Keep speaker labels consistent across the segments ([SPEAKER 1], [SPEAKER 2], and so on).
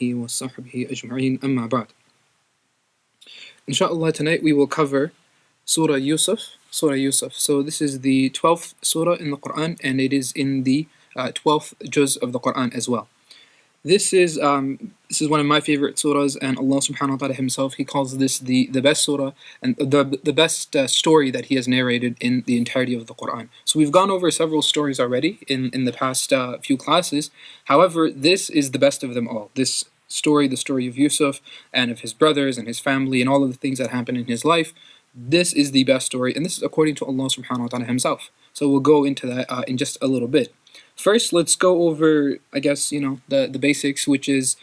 [SPEAKER 1] وصحبه أجمعين أما بعد. Inshallah, tonight we will cover Surah Yusuf. Surah Yusuf. So this is the 12th surah in the Quran, and it is in the 12th juz of the Quran as well. This is one of my favorite surahs, and Allah subhanahu wa ta'ala himself, he calls this the best surah and the best story that he has narrated in the entirety of the Quran. So we've gone over several stories already in the past few classes. However, this is the best of them all. This story, the story of Yusuf and of his brothers and his family and all of the things that happened in his life, this is the best story, and this is according to Allah subhanahu wa ta'ala himself. So we'll go into that in just a little bit. First, let's go over, the basics, which is,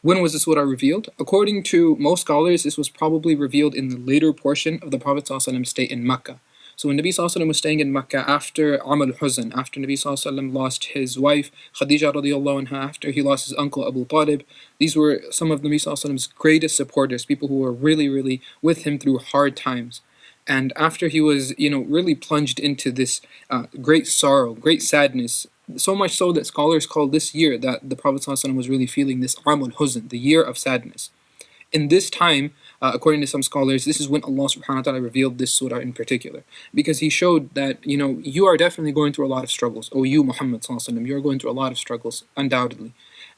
[SPEAKER 1] when was the surah revealed? According to most scholars, this was probably revealed in the later portion of the Prophet ﷺ stay in Mecca. So when Nabi ﷺ was staying in Mecca after Amal Huzn, after Nabi ﷺ lost his wife Khadija radiallahu anha, after he lost his uncle Abu Talib, these were some of Nabi ﷺ's greatest supporters, people who were really, really with him through hard times. And after he was, really plunged into this great sorrow, great sadness, so much so that scholars call this year that the Prophet ﷺ was really feeling this Amul Huzn, the year of sadness. In this time, according to some scholars, this is when Allah subhanahu wa ta'ala revealed this surah in particular. Because he showed that, you are definitely going through a lot of struggles. O you, Muhammad sallallahu alaihi wasallam, you are going through a lot of struggles, undoubtedly.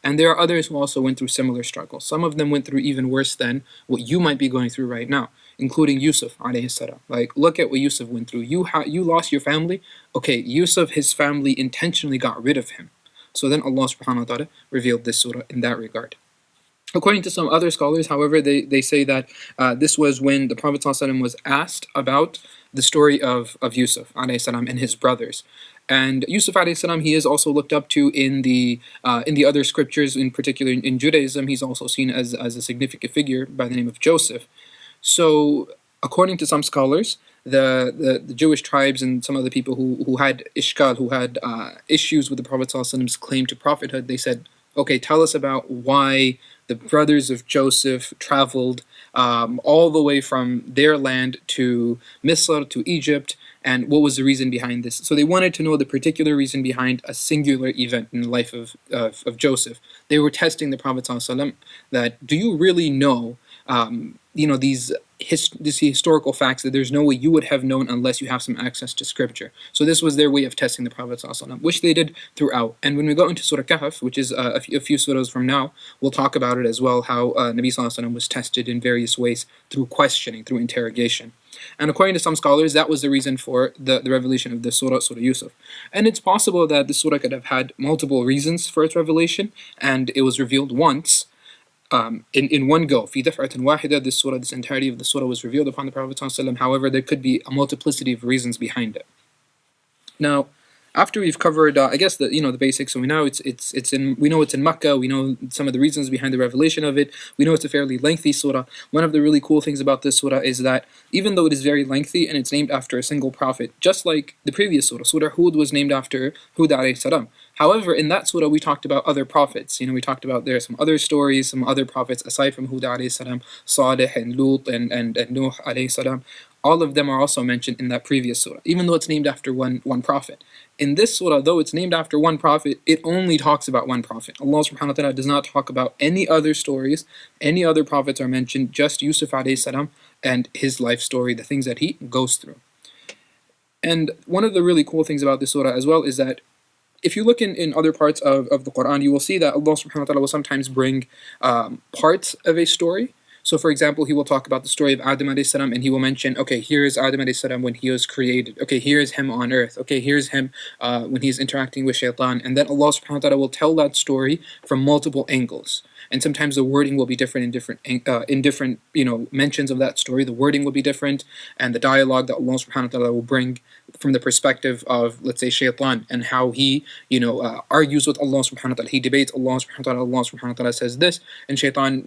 [SPEAKER 1] And there are others who also went through similar struggles. Some of them went through even worse than what you might be going through right now, including Yusuf alayhi salam. Like, look at what Yusuf went through. You lost your family. Okay, Yusuf, his family intentionally got rid of him. So then Allah subhanahu wa ta'ala revealed this surah in that regard. According to some other scholars, however, they say that this was when the Prophet ﷺ was asked about the story of Yusuf alayhi and his brothers. And Yusuf alayhi salam, he is also looked up to in the other scriptures, in particular in Judaism. He's also seen as a significant figure by the name of Joseph. So, according to some scholars, the Jewish tribes and some of the people who had ishkal, who had issues with the Prophet ﷺ's claim to prophethood, they said, okay, tell us about why the brothers of Joseph traveled all the way from their land to Misr, to Egypt, and what was the reason behind this. So they wanted to know the particular reason behind a singular event in the life of Joseph. They were testing the Prophet ﷺ that, do you really know these historical facts that there's no way you would have known unless you have some access to scripture. So this was their way of testing the Prophet ﷺ, which they did throughout. And when we go into Surah Kahf, which is a few surahs from now, we'll talk about it as well, how Nabi ﷺ was tested in various ways through questioning, through interrogation. And according to some scholars, that was the reason for the revelation of this surah, Surah Yusuf. And it's possible that this surah could have had multiple reasons for its revelation, and it was revealed once, in one go. في دفعة واحدة, this entirety of the surah was revealed upon the Prophet ﷺ. However, there could be a multiplicity of reasons behind it. Now, after we've covered, the basics, so we know we know it's in Makkah. We know some of the reasons behind the revelation of it. We know it's a fairly lengthy surah. One of the really cool things about this surah is that even though it is very lengthy and it's named after a single prophet, just like the previous surah, Surah Hud was named after Hud alayhi salam. However, in that surah, we talked about other prophets. We talked about there are some other stories, some other prophets aside from Hud alayhi salam, Salih and Lut and Nuh alayhi salam. All of them are also mentioned in that previous surah, even though it's named after one prophet. In this surah, though it's named after one prophet, it only talks about one prophet. Allah subhanahu wa ta'ala does not talk about any other stories, any other prophets are mentioned, just Yusuf alayhi salam and his life story, the things that he goes through. And one of the really cool things about this surah as well is that if you look in other parts of the Quran, you will see that Allah subhanahu wa ta'ala will sometimes bring parts of a story. So for example, he will talk about the story of Adam alayhi salam, and he will mention, okay, here is Adam alayhi salam when he was created. Okay, here is him on earth. Okay, here's him when he's interacting with shaitan. And then Allah subhanahu wa ta'ala will tell that story from multiple angles. And sometimes the wording will be different in different mentions of that story. The wording will be different, and the dialogue that Allah subhanahu wa ta'ala will bring from the perspective of, let's say, shaitan, and how he argues with Allah subhanahu wa ta'ala. He debates Allah subhanahu wa ta'ala. Allah subhanahu wa ta'ala says this, and shaitan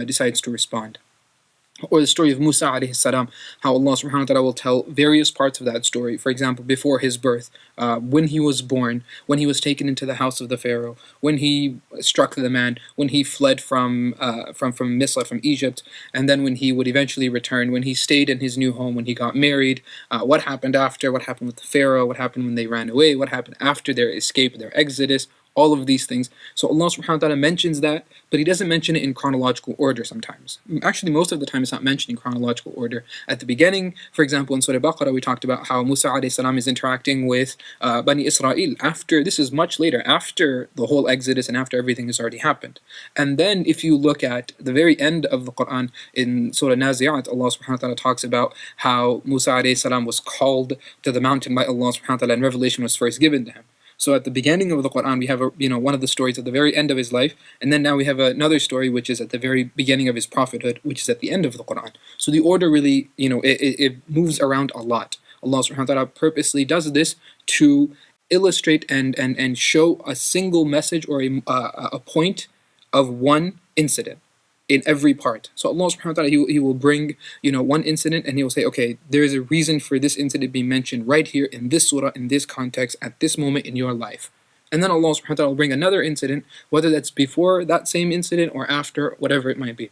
[SPEAKER 1] decides to respond. Or the story of Musa alayhi salam, how Allah subhanahu wa ta'ala will tell various parts of that story. For example, before his birth, when he was born, when he was taken into the house of the Pharaoh, when he struck the man, when he fled from Misr, from Egypt, and then when he would eventually return, when he stayed in his new home, when he got married, what happened after, what happened with the Pharaoh, what happened when they ran away, what happened after their escape, their exodus. all of these things. So Allah subhanahu wa ta'ala mentions that, but He doesn't mention it in chronological order sometimes. Actually, most of the time it's not mentioned in chronological order. At the beginning, for example, in Surah Baqarah, we talked about how Musa alayhi salam is interacting with Bani Israel after, this is much later, after the whole Exodus and after everything has already happened. And then if you look at the very end of the Quran, in Surah Nazi'at, Allah subhanahu wa ta'ala talks about how Musa alayhi salam was called to the mountain by Allah subhanahu wa ta'ala and revelation was first given to him. So at the beginning of the Quran, we have one of the stories at the very end of his life, and then now we have another story which is at the very beginning of his prophethood, which is at the end of the Quran. So the order really, it moves around a lot. Allah subhanahu wa ta'ala purposely does this to illustrate and show a single message or a point of one incident in every part. So Allah subhanahu wa ta'ala, he will bring, one incident and He will say, okay, there is a reason for this incident being mentioned right here in this surah, in this context, at this moment in your life. And then Allah subhanahu wa ta'ala will bring another incident, whether that's before that same incident or after, whatever it might be.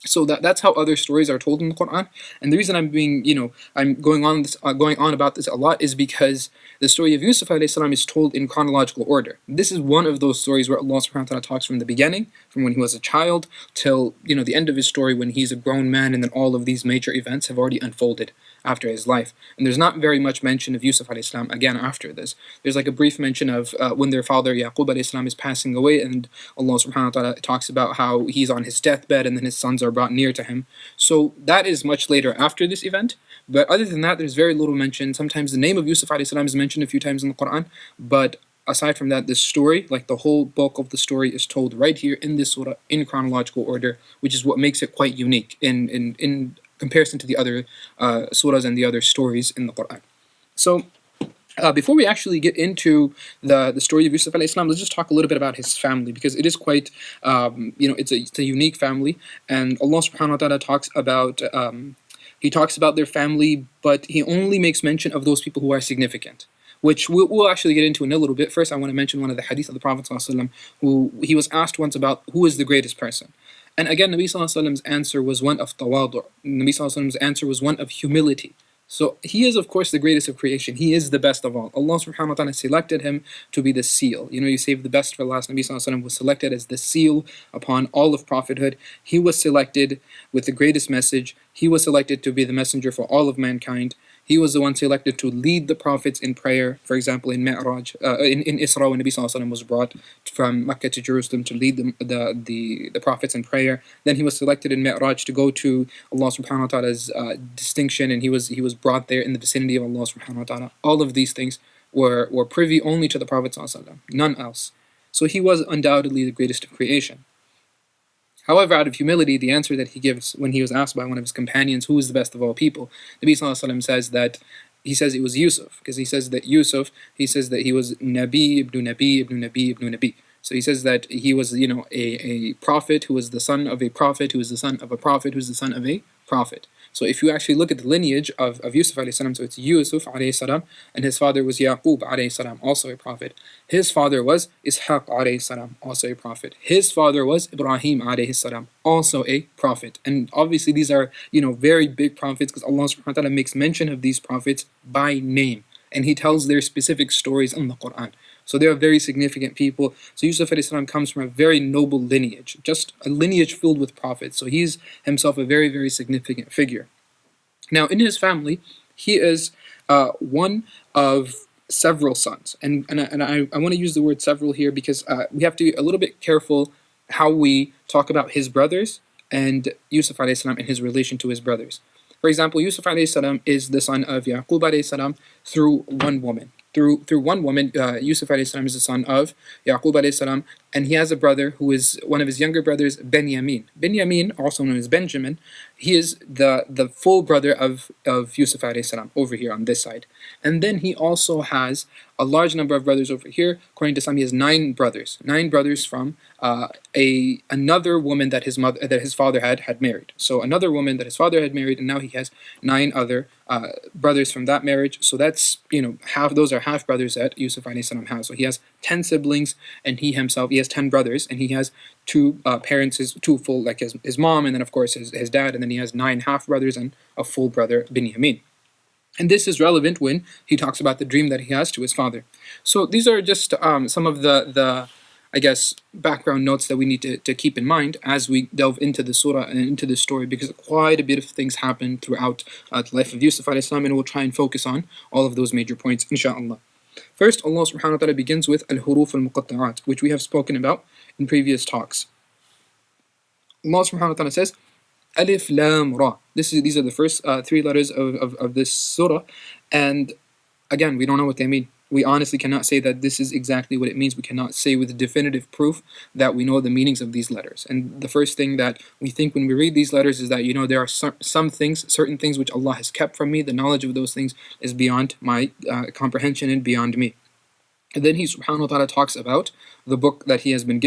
[SPEAKER 1] So that's how other stories are told in the Quran. And the reason I'm going on about this a lot is because the story of Yusuf alayhi salam is told in chronological order. This is one of those stories where Allah subhanahu wa ta'ala talks from the beginning, from when he was a child, till the end of his story when he's a grown man, and then all of these major events have already unfolded after his life. And there's not very much mention of Yusuf alayhi salam again after this. There's like a brief mention of when their father Yaqub alayhi salam is passing away, and Allah subhanahu wa ta'ala talks about how he's on his deathbed and then his sons are brought near to him. So that is much later after this event. But other than that, there's very little mention. Sometimes the name of Yusuf alayhi salam is mentioned a few times in the Quran, but aside from that, this story, like the whole bulk of the story, is told right here in this surah in chronological order, which is what makes it quite unique in comparison to the other surahs and the other stories in the Quran. So before we actually get into the story of Yusuf alayhi salam, let's just talk a little bit about his family, because it is quite, it's a unique family, and Allah subhanahu wa ta'ala talks about He talks about their family, but He only makes mention of those people who are significant, which we'll actually get into in a little bit. First, I want to mention one of the hadith of the Prophet ﷺ, who he was asked once about who is the greatest person. And again, Nabi ﷺ's answer was one of tawadu'. Nabi ﷺ's answer was one of humility. So he is, of course, the greatest of creation. He is the best of all. Allah subhanahu wa ta'ala selected him to be the seal. You save the best for last. Nabi sallallahu alaihi wasallam was selected as the seal upon all of prophethood. He was selected with the greatest message. He was selected to be the messenger for all of mankind. He was the one selected to lead the prophets in prayer. For example, in Mi'raj, in Isra, when Nabi sallallahu alaihi wasallam was brought from Mecca to Jerusalem to lead the prophets in prayer. Then he was selected in Mi'raj to go to Allah subhanahu wa ta'ala's distinction, and he was brought there in the vicinity of Allah subhanahu wa ta'ala. All of these things were privy only to the Prophet sallallahu alaihi wasallam, none else. So he was undoubtedly the greatest of creation. However, out of humility, the answer that he gives when he was asked by one of his companions, who is the best of all people, Nabi sallallahu alaihi wasallam says that it was Yusuf, because he says that he was Nabi ibn Nabi ibn Nabi ibn Nabi. So he says that he was, a prophet who was the son of a prophet, who was the son of a prophet, who was the son of a prophet. So if you actually look at the lineage of Yusuf alayhi salam, so it's Yusuf alayhi salam, and his father was Yaqub alayhi salam, also a prophet. His father was Ishaq alayhi salam, also a prophet. His father was Ibrahim alayhi salam, also a prophet. And obviously these are, very big prophets, because Allah subhanahu wa ta'ala makes mention of these prophets by name, and He tells their specific stories in the Quran. So they are very significant people. So Yusuf alayhi salam comes from a very noble lineage, just a lineage filled with prophets. So he's himself a very, very significant figure. Now, in his family, he is one of several sons. And I want to use the word several here because we have to be a little bit careful how we talk about his brothers and Yusuf alayhi salam and his relation to his brothers. For example, Yusuf alayhi salam is the son of Yaqub alayhi salam through one woman. Through one woman, Yusuf alayhi salam is the son of Yaqub alayhi salam, and he has a brother who is one of his younger brothers, Benyamin. Benyamin, also known as Benjamin, he is the full brother of Yusuf alayhi salam over here on this side. And then he also has a large number of brothers over here. According to some, he has 9 brothers from another woman that his father had married. So another woman that his father had married, and now he has 9 other brothers from that marriage. So that's those are half brothers that Yusuf alayhi salam has. So he has 10 siblings, and he has 10 brothers, and he has 2 parents, like his mom, and then of course his dad, and then he has 9 half brothers and a full brother, Binyamin. And this is relevant when he talks about the dream that he has to his father. So these are just some of the I guess background notes that we need to keep in mind as we delve into the surah and into the story, because quite a bit of things happen throughout the life of Yusuf alayhi salam, and we'll try and focus on all of those major points, inshallah. First, Allah subhanahu wa ta'ala begins with al-huruf al-muqatta'at, which we have spoken about in previous talks. Allah subhanahu wa ta'ala says, Alif Lam Ra. These are the first three letters of this surah, and again, we don't know what they mean. We honestly cannot say that this is exactly what it means. We cannot say with definitive proof that we know the meanings of these letters. And the first thing that we think when we read these letters is that, there are some things, certain things which Allah has kept from me. The knowledge of those things is beyond my comprehension and beyond me. And then he subhanahu wa ta'ala talks about the book that he has been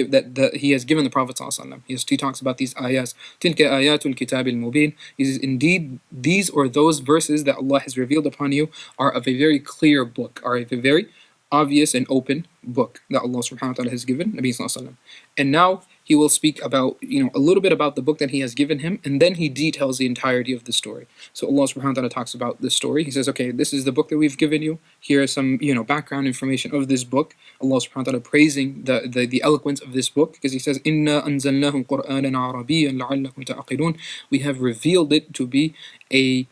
[SPEAKER 1] he has given the Prophet sallallahu alaihi wasallam. He talks about these ayahs. Tilka ayatul kitabil mubin. He says, indeed, these or those verses that Allah has revealed upon you are of a very clear book, are of a very obvious and open book that Allah subhanahu wa ta'ala has given Nabi sallallahu alaihi wasallam. And now he will speak about, a little bit about the book that he has given him, and then he details the entirety of the story. So Allah subhanahu wa ta'ala talks about the story. He says, okay, this is the book that we've given you. Here are some, background information of this book. Allah subhanahu wa ta'ala praising the eloquence of this book, because he says, Inna anzalnahu Qur'anan Arabiyyan la'allakum ta'aqilun. We have revealed it to be a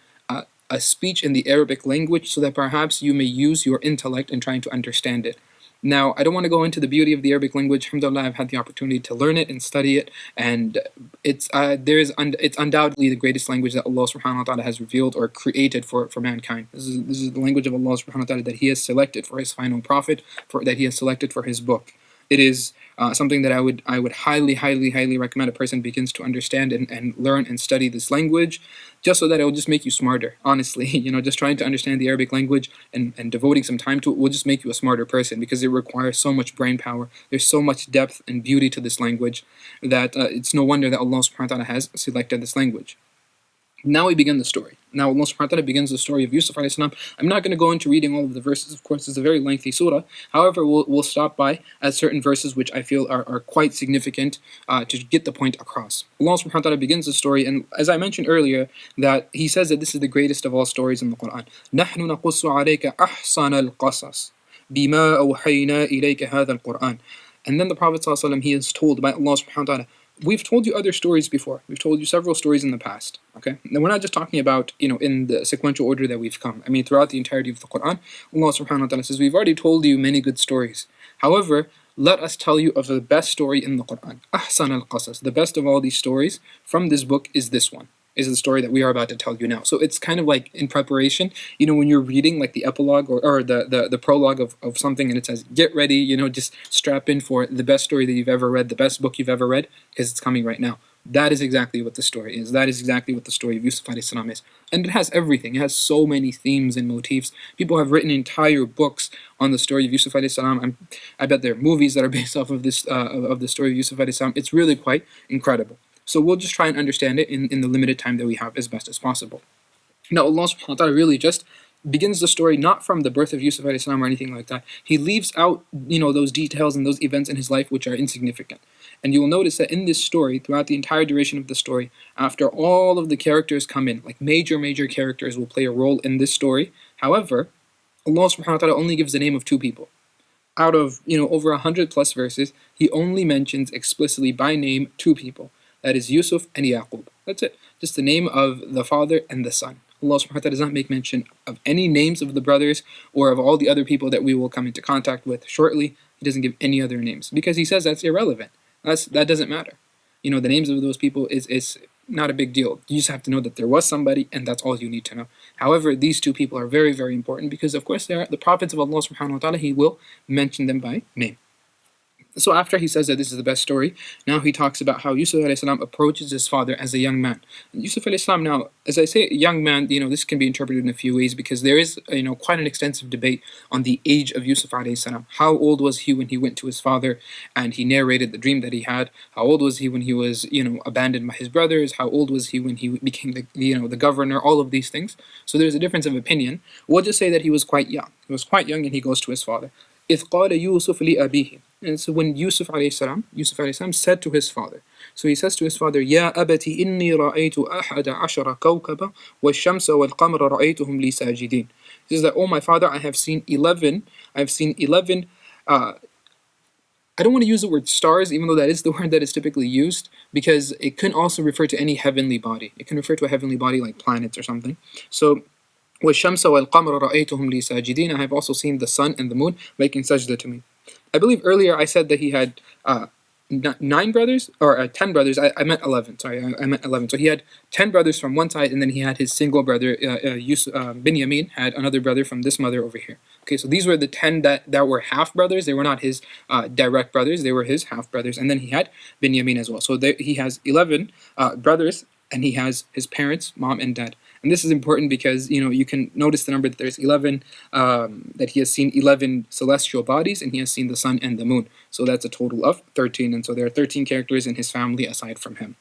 [SPEAKER 1] speech in the Arabic language so that perhaps you may use your intellect in trying to understand it. Now, I don't want to go into the beauty of the Arabic language. Alhamdulillah, I've had the opportunity to learn it and study it, and it's undoubtedly the greatest language that Allah subhanahu wa ta'ala has revealed or created for mankind. This is the language of Allah subhanahu wa ta'ala that He has selected for His final prophet, that He has selected for His book. It is something that I would highly recommend a person begins to understand and learn and study this language, just so that it will just make you smarter. Honestly, just trying to understand the Arabic language and devoting some time to it will just make you a smarter person, because it requires so much brain power. There's so much depth and beauty to this language that it's no wonder that Allah subhanahu wa ta'ala has selected this language. Now we begin the story. Now Allah subhanahu wa ta'ala begins the story of Yusuf alayhi salam. I'm not going to go into reading all of the verses. Of course, it's a very lengthy surah. However, we'll stop by at certain verses which I feel are quite significant to get the point across. Allah subhanahu wa ta'ala begins the story, and as I mentioned earlier, that He says that this is the greatest of all stories in the Quran. نَحْنُ نَقُصُّ عَلَيْكَ أَحْسَنَ الْقَصَصِ بِمَا أَوْحَيْنَا إِلَيْكَ هَذَا الْقُرْآنِ. And then the Prophet sallallahu alaihi wasallam, he is told by Allah subhanahu wa ta'ala, we've told you other stories before. We've told you several stories in the past. Okay? Now we're not just talking about, in the sequential order that we've come. I mean, throughout the entirety of the Quran, Allah subhanahu wa ta'ala says, we've already told you many good stories. However, let us tell you of the best story in the Quran. Ahsan al-Qasas. The best of all these stories from this book is this one. Is the story that we are about to tell you now. So it's kind of like in preparation, when you're reading like the epilogue or the prologue of something, and it says, get ready, just strap in for the best story that you've ever read, the best book you've ever read, because it's coming right now. That is exactly what the story is. That is exactly what the story of Yusuf alayhi salam is. And it has everything. It has so many themes and motifs. People have written entire books on the story of Yusuf alayhi salam. I bet there are movies that are based off of this of the story of Yusuf alayhi salam. It's really quite incredible. So we'll just try and understand it in the limited time that we have as best as possible. Now Allah subhanahu wa ta'ala really just begins the story not from the birth of Yusuf alayhi salam or anything like that. He leaves out, those details and those events in his life which are insignificant. And you will notice that in this story, throughout the entire duration of the story, after all of the characters come in, like major characters will play a role in this story. However, Allah subhanahu wa ta'ala only gives the name of two people. Out of, over 100 plus verses, He only mentions explicitly by name two people. That is Yusuf and Yaqub. That's it. Just the name of the father and the son. Allah subhanahu wa ta'ala does not make mention of any names of the brothers or of all the other people that we will come into contact with shortly. He doesn't give any other names because He says that's irrelevant. That doesn't matter. The names of those people is not a big deal. You just have to know that there was somebody, and that's all you need to know. However, these two people are very, very important because, of course, they are the prophets of Allah subhanahu wa ta'ala. He will mention them by name. So after he says that this is the best story, now he talks about how Yusuf alayhi salam approaches his father as a young man. And Yusuf alayhi salam, now, as I say, young man, this can be interpreted in a few ways because there is, quite an extensive debate on the age of Yusuf alayhi salam. How old was he when he went to his father and he narrated the dream that he had? How old was he when he was, abandoned by his brothers? How old was he when he became the governor? All of these things. So there's a difference of opinion. We'll just say that he was quite young. He was quite young and he goes to his father. إذ قال يوسف لأبيه. And so when Yusuf alayhi salam said to his father, so he says to his father, يا أبت إني رأيت أحد عشر كوكبا والشمس والقمر رأيتهم لي ساجدين. He says that, oh my father, I've seen 11, I don't want to use the word stars, even though that is the word that is typically used, because it can also refer to any heavenly body. It can refer to a heavenly body like planets or something. So, وَالشَّمْسَ وَالْقَمَرَ رَأَيْتُهُمْ لِي سَاجِدِينَ, I have also seen the sun and the moon making sajda to me. I believe earlier I said that he had 9 brothers, or 10 brothers. I meant 11. Sorry, I meant 11. So he had 10 brothers from one side, and then he had his single brother, Binyamin, had another brother from this mother over here. Okay, so these were the 10 that were half brothers. They were not his direct brothers, they were his half brothers. And then he had Binyamin as well. So he has 11 brothers, and he has his parents, mom and dad. And this is important because you can notice the number that there's 11, that he has seen 11 celestial bodies, and he has seen the sun and the moon. So that's a total of 13. And so there are 13 characters in his family aside from him.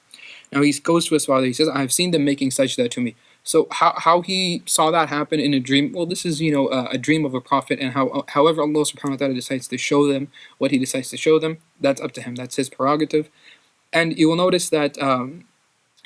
[SPEAKER 1] Now he goes to his father. He says, I have seen them making sajda to me. So how he saw that happen in a dream? Well, this is a dream of a prophet, and however Allah subhanahu wa ta'ala decides to show them what He decides to show them, that's up to Him. That's His prerogative. And you will notice that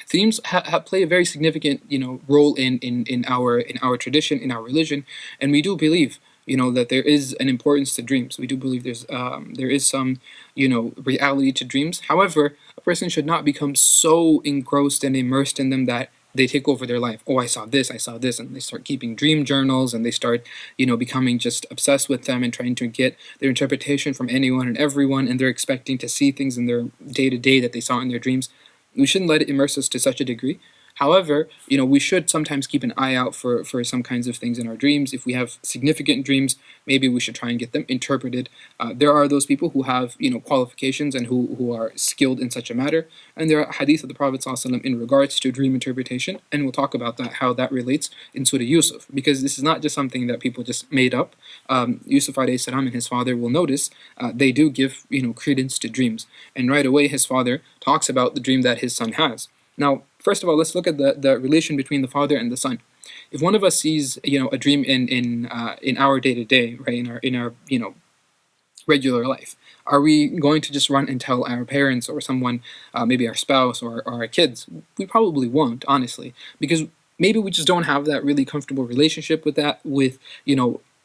[SPEAKER 1] themes play a very significant role in our tradition, in our religion, and we do believe that there is an importance to dreams. We do believe there is some reality to dreams. However, a person should not become so engrossed and immersed in them that they take over their life. Oh, I saw this, and they start keeping dream journals, and they start becoming just obsessed with them and trying to get their interpretation from anyone and everyone, and they're expecting to see things in their day-to-day that they saw in their dreams. We shouldn't let it immerse us to such a degree. However, we should sometimes keep an eye out for some kinds of things in our dreams. If we have significant dreams, maybe we should try and get them interpreted. There are those people who have qualifications and who are skilled in such a matter. And there are hadith of the Prophet ﷺ in regards to dream interpretation, and we'll talk about that, how that relates in Surah Yusuf, because this is not just something that people just made up. Yusuf alayhi salam and his father will notice they do give credence to dreams, and right away his father talks about the dream that his son has. Now, first of all, let's look at the relation between the father and the son. If one of us sees a dream in our day to day, right, in our regular life, are we going to just run and tell our parents or someone, maybe our spouse or our kids? We probably won't, honestly, because maybe we just don't have that really comfortable relationship with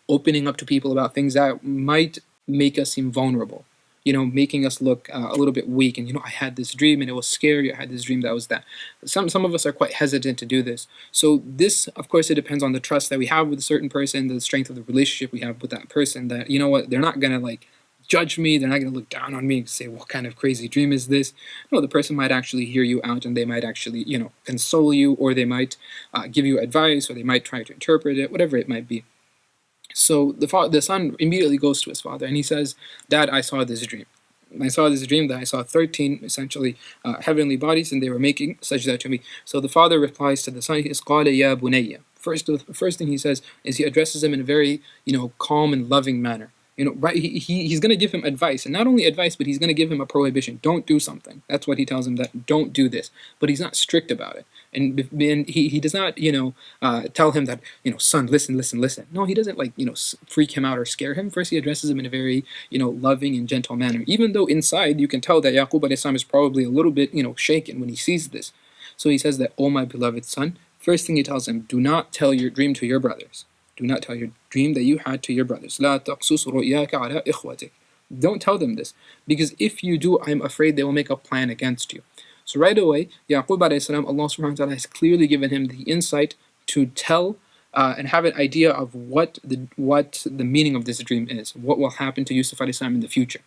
[SPEAKER 1] opening up to people about things that might make us seem vulnerable, making us look a little bit weak. And I had this dream and it was scary. I had this dream that was that. Some of us are quite hesitant to do this. So this, of course, it depends on the trust that we have with a certain person, the strength of the relationship we have with that person. That they're not gonna judge me. They're not gonna look down on me and say, "What kind of crazy dream is this?" No, the person might actually hear you out, and they might actually console you, or they might give you advice, or they might try to interpret it, whatever it might be. So the son immediately goes to his father and he says, Dad, I saw this dream. I saw this dream that I saw 13 essentially heavenly bodies, and they were making sajda to me. So the father replies to the son, he says, قَالَ يَا بُنَيَّ. First thing he says is he addresses him in a very calm and loving manner. Right? He's going to give him advice, and not only advice, but he's going to give him a prohibition. Don't do something. That's what he tells him, that don't do this. But he's not strict about it. And he does not tell him that son, listen. No, he doesn't freak him out or scare him. First, he addresses him in a very loving and gentle manner. Even though inside you can tell that Yaqub alayhi salam is probably a little bit shaken when he sees this. So he says that, oh my beloved son. First thing he tells him, do not tell your dream to your brothers. Do not tell your dream that you had to your brothers. لا تقصص رؤياك على إخوتك. Don't tell them this, because if you do, I'm afraid they will make a plan against you. So right away, Yaqub alayhi salam, Allah subhanahu wa ta'ala has clearly given him the insight to tell and have an idea of what the meaning of this dream is, what will happen to Yusuf alayhi salam in the future.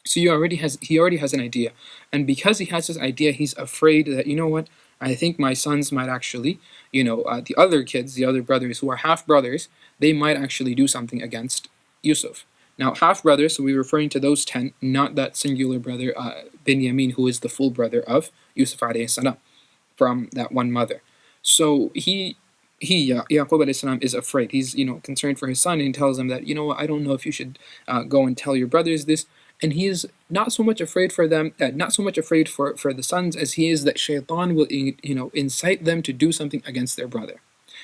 [SPEAKER 1] So he already has an idea, and because he has this idea, he's afraid that what, I think my sons might actually, the other kids, the other brothers who are half brothers, they might actually do something against Yusuf. Now, half brothers, so we're referring to those 10, not that singular brother, Binyamin, who is the full brother of Yusuf alayhi salam, from that one mother. So Yaqub alayhi salam is afraid. He's concerned for his son, and he tells him that I don't know if you should go and tell your brothers this. And he is not so much afraid for them, not so much afraid for the sons, as he is that shaitan will incite them to do something against their brother.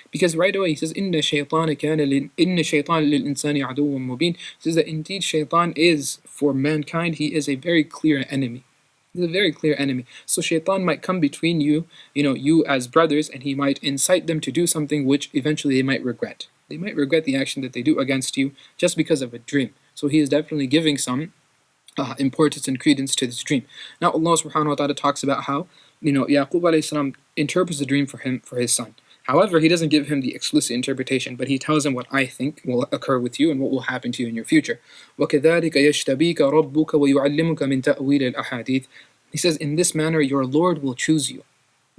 [SPEAKER 1] Because right away he says, Inna shaytan lil insani aduwwun mubin. Says that indeed shaitan is for mankind, he is a very clear enemy. He's a very clear enemy. So shaitan might come between you, you as brothers, and he might incite them to do something which eventually they might regret. They might regret the action that they do against you just because of a dream. So he is definitely giving some importance and credence to this dream. Now Allah subhanahu wa ta'ala talks about how, Yaqub alayhi salam interprets the dream for his son. However, he doesn't give him the explicit interpretation, but he tells him what I think will occur with you and what will happen to you in your future. وَكَذَلِكَ يَجْتَبِيكَ رَبُّكَ وَيُعَلِّمُكَ مِن تَأْوِيلِ الْأَحَادِيثِ. He says, in this manner your Lord will choose you.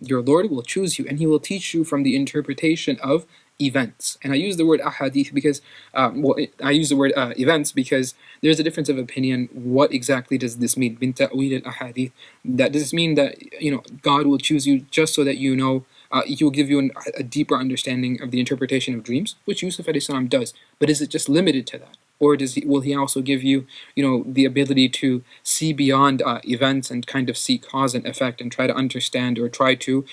[SPEAKER 1] Your Lord will choose you, and He will teach you from the interpretation of events. And I use the word ahadith because, I use the word events because there's a difference of opinion. What exactly does this mean? Bin ta'wil al-ahadith. That does this mean that God will choose you just so that He will give you a deeper understanding of the interpretation of dreams, which Yusuf alayhi salam does. But is it just limited to that? Or will he also give you, the ability to see beyond events and kind of see cause and effect and try to understand or try to,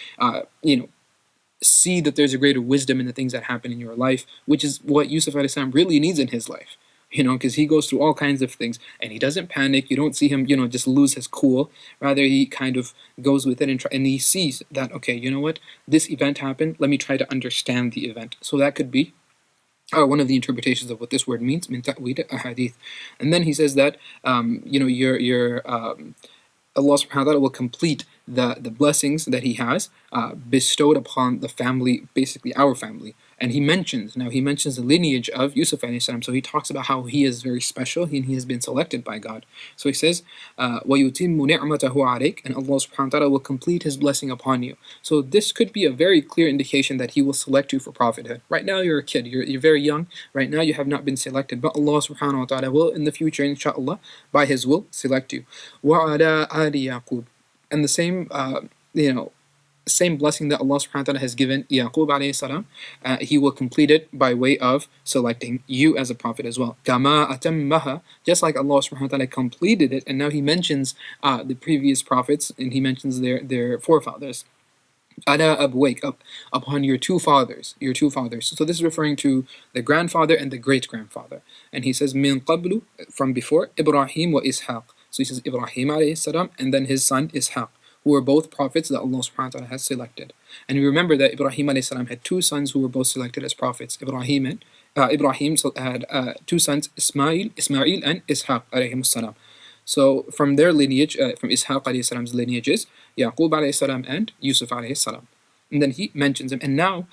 [SPEAKER 1] see that there's a greater wisdom in the things that happen in your life, which is what Yusuf alayhi salam really needs in his life. Because he goes through all kinds of things and he doesn't panic. You don't see him, just lose his cool. Rather, he kind of goes with it and he sees that, okay, you know what, this event happened. Let me try to understand the event. So that could be one of the interpretations of what this word means, min ta'wil ahadith. And then he says that, Allah subhanahu wa ta'ala will complete the blessings that He has bestowed upon the family, basically our family. And he mentions the lineage of Yusuf alayhi salam. So he talks about how he is very special and he has been selected by God. So he says, وَيُتِمُّ نِعْمَتَهُ عَلَيْكَ, and Allah subhanahu wa ta'ala will complete His blessing upon you. So this could be a very clear indication that He will select you for prophethood. Right now you're a kid, you're very young. Right now you have not been selected, but Allah subhanahu wa ta'ala will in the future, inshallah, by His will, select you. وَعَلَىٰ آلِ يَعْقُوبَ. And the same blessing that Allah subhanahu wa ta'ala has given Yaqub alayhi salam, He will complete it by way of selecting you as a prophet as well. Kama atammaha, just like Allah subhanahu wa ta'ala completed it, and now He mentions the previous prophets, and He mentions their forefathers. Ala abwayk, upon your two fathers. So this is referring to the grandfather and the great grandfather. And He says min qablu, from before, Ibrahim wa Ishaq. So He says Ibrahim alayhi salam and then his son Ishaq, who were both prophets that Allah subhanahu wa ta'ala has selected. And we remember that Ibrahim alayhi salam had two sons who were both selected as prophets. Ibrahim had two sons, Ismail and Ishaq alayhi salam. So from their lineage, from Ishaq alayhi salam's lineages, Yaqub alayhi salam and Yusuf alayhi salam. And then he mentions them. And now,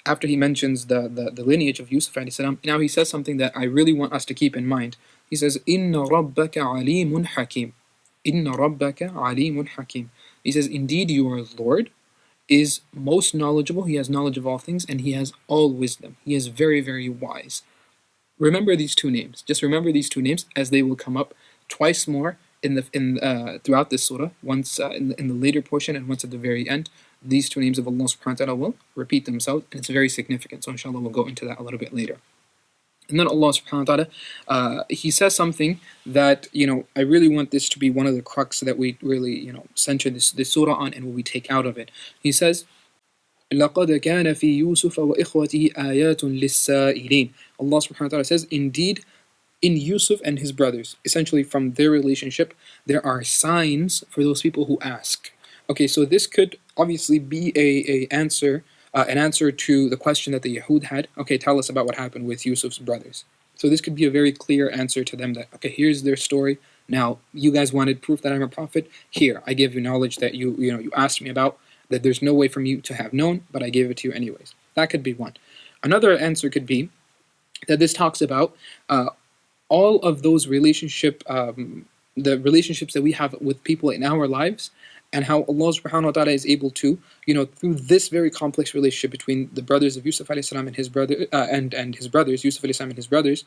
[SPEAKER 1] after he mentions the lineage of Yusuf alayhi salam, now he says something that I really want us to keep in mind. He says, Inna rabbaka alimun hakim. Inna rabbaka alimun hakim. He says, indeed your Lord is most knowledgeable. He has knowledge of all things, and He has all wisdom. He is very, very wise. Remember these two names. Just remember these two names, as they will come up twice more throughout this surah. Once in the later portion and once at the very end. These two names of Allah subhanahu wa ta'ala will repeat themselves, and it's very significant. So inshallah we'll go into that a little bit later. And then Allah subhanahu wa ta'ala, He says something that, I really want this to be one of the crux that we really, center this surah on and what we take out of it. He says, لَقَدْ كَانَ فِي يُوسُفَ وَإِخْوَتِهِ آيَاتٌ لِلسَّائِلِينَ. Allah subhanahu wa ta'ala says, indeed, in Yusuf and his brothers, essentially from their relationship, there are signs for those people who ask. Okay, so this could obviously be an answer to the question that the Yahud had. Okay, tell us about what happened with Yusuf's brothers. So this could be a very clear answer to them that, okay, here's their story. Now, you guys wanted proof that I'm a prophet. Here, I give you knowledge that you asked me about, that there's no way for me to have known, but I gave it to you anyways. That could be one. Another answer could be that this talks about all of those the relationships that we have with people in our lives, and how Allah subhanahu wa ta'ala is able to, through this very complex relationship between the brothers of Yusuf alayhi salam and his brother and his brothers, Yusuf alayhi salam and his brothers,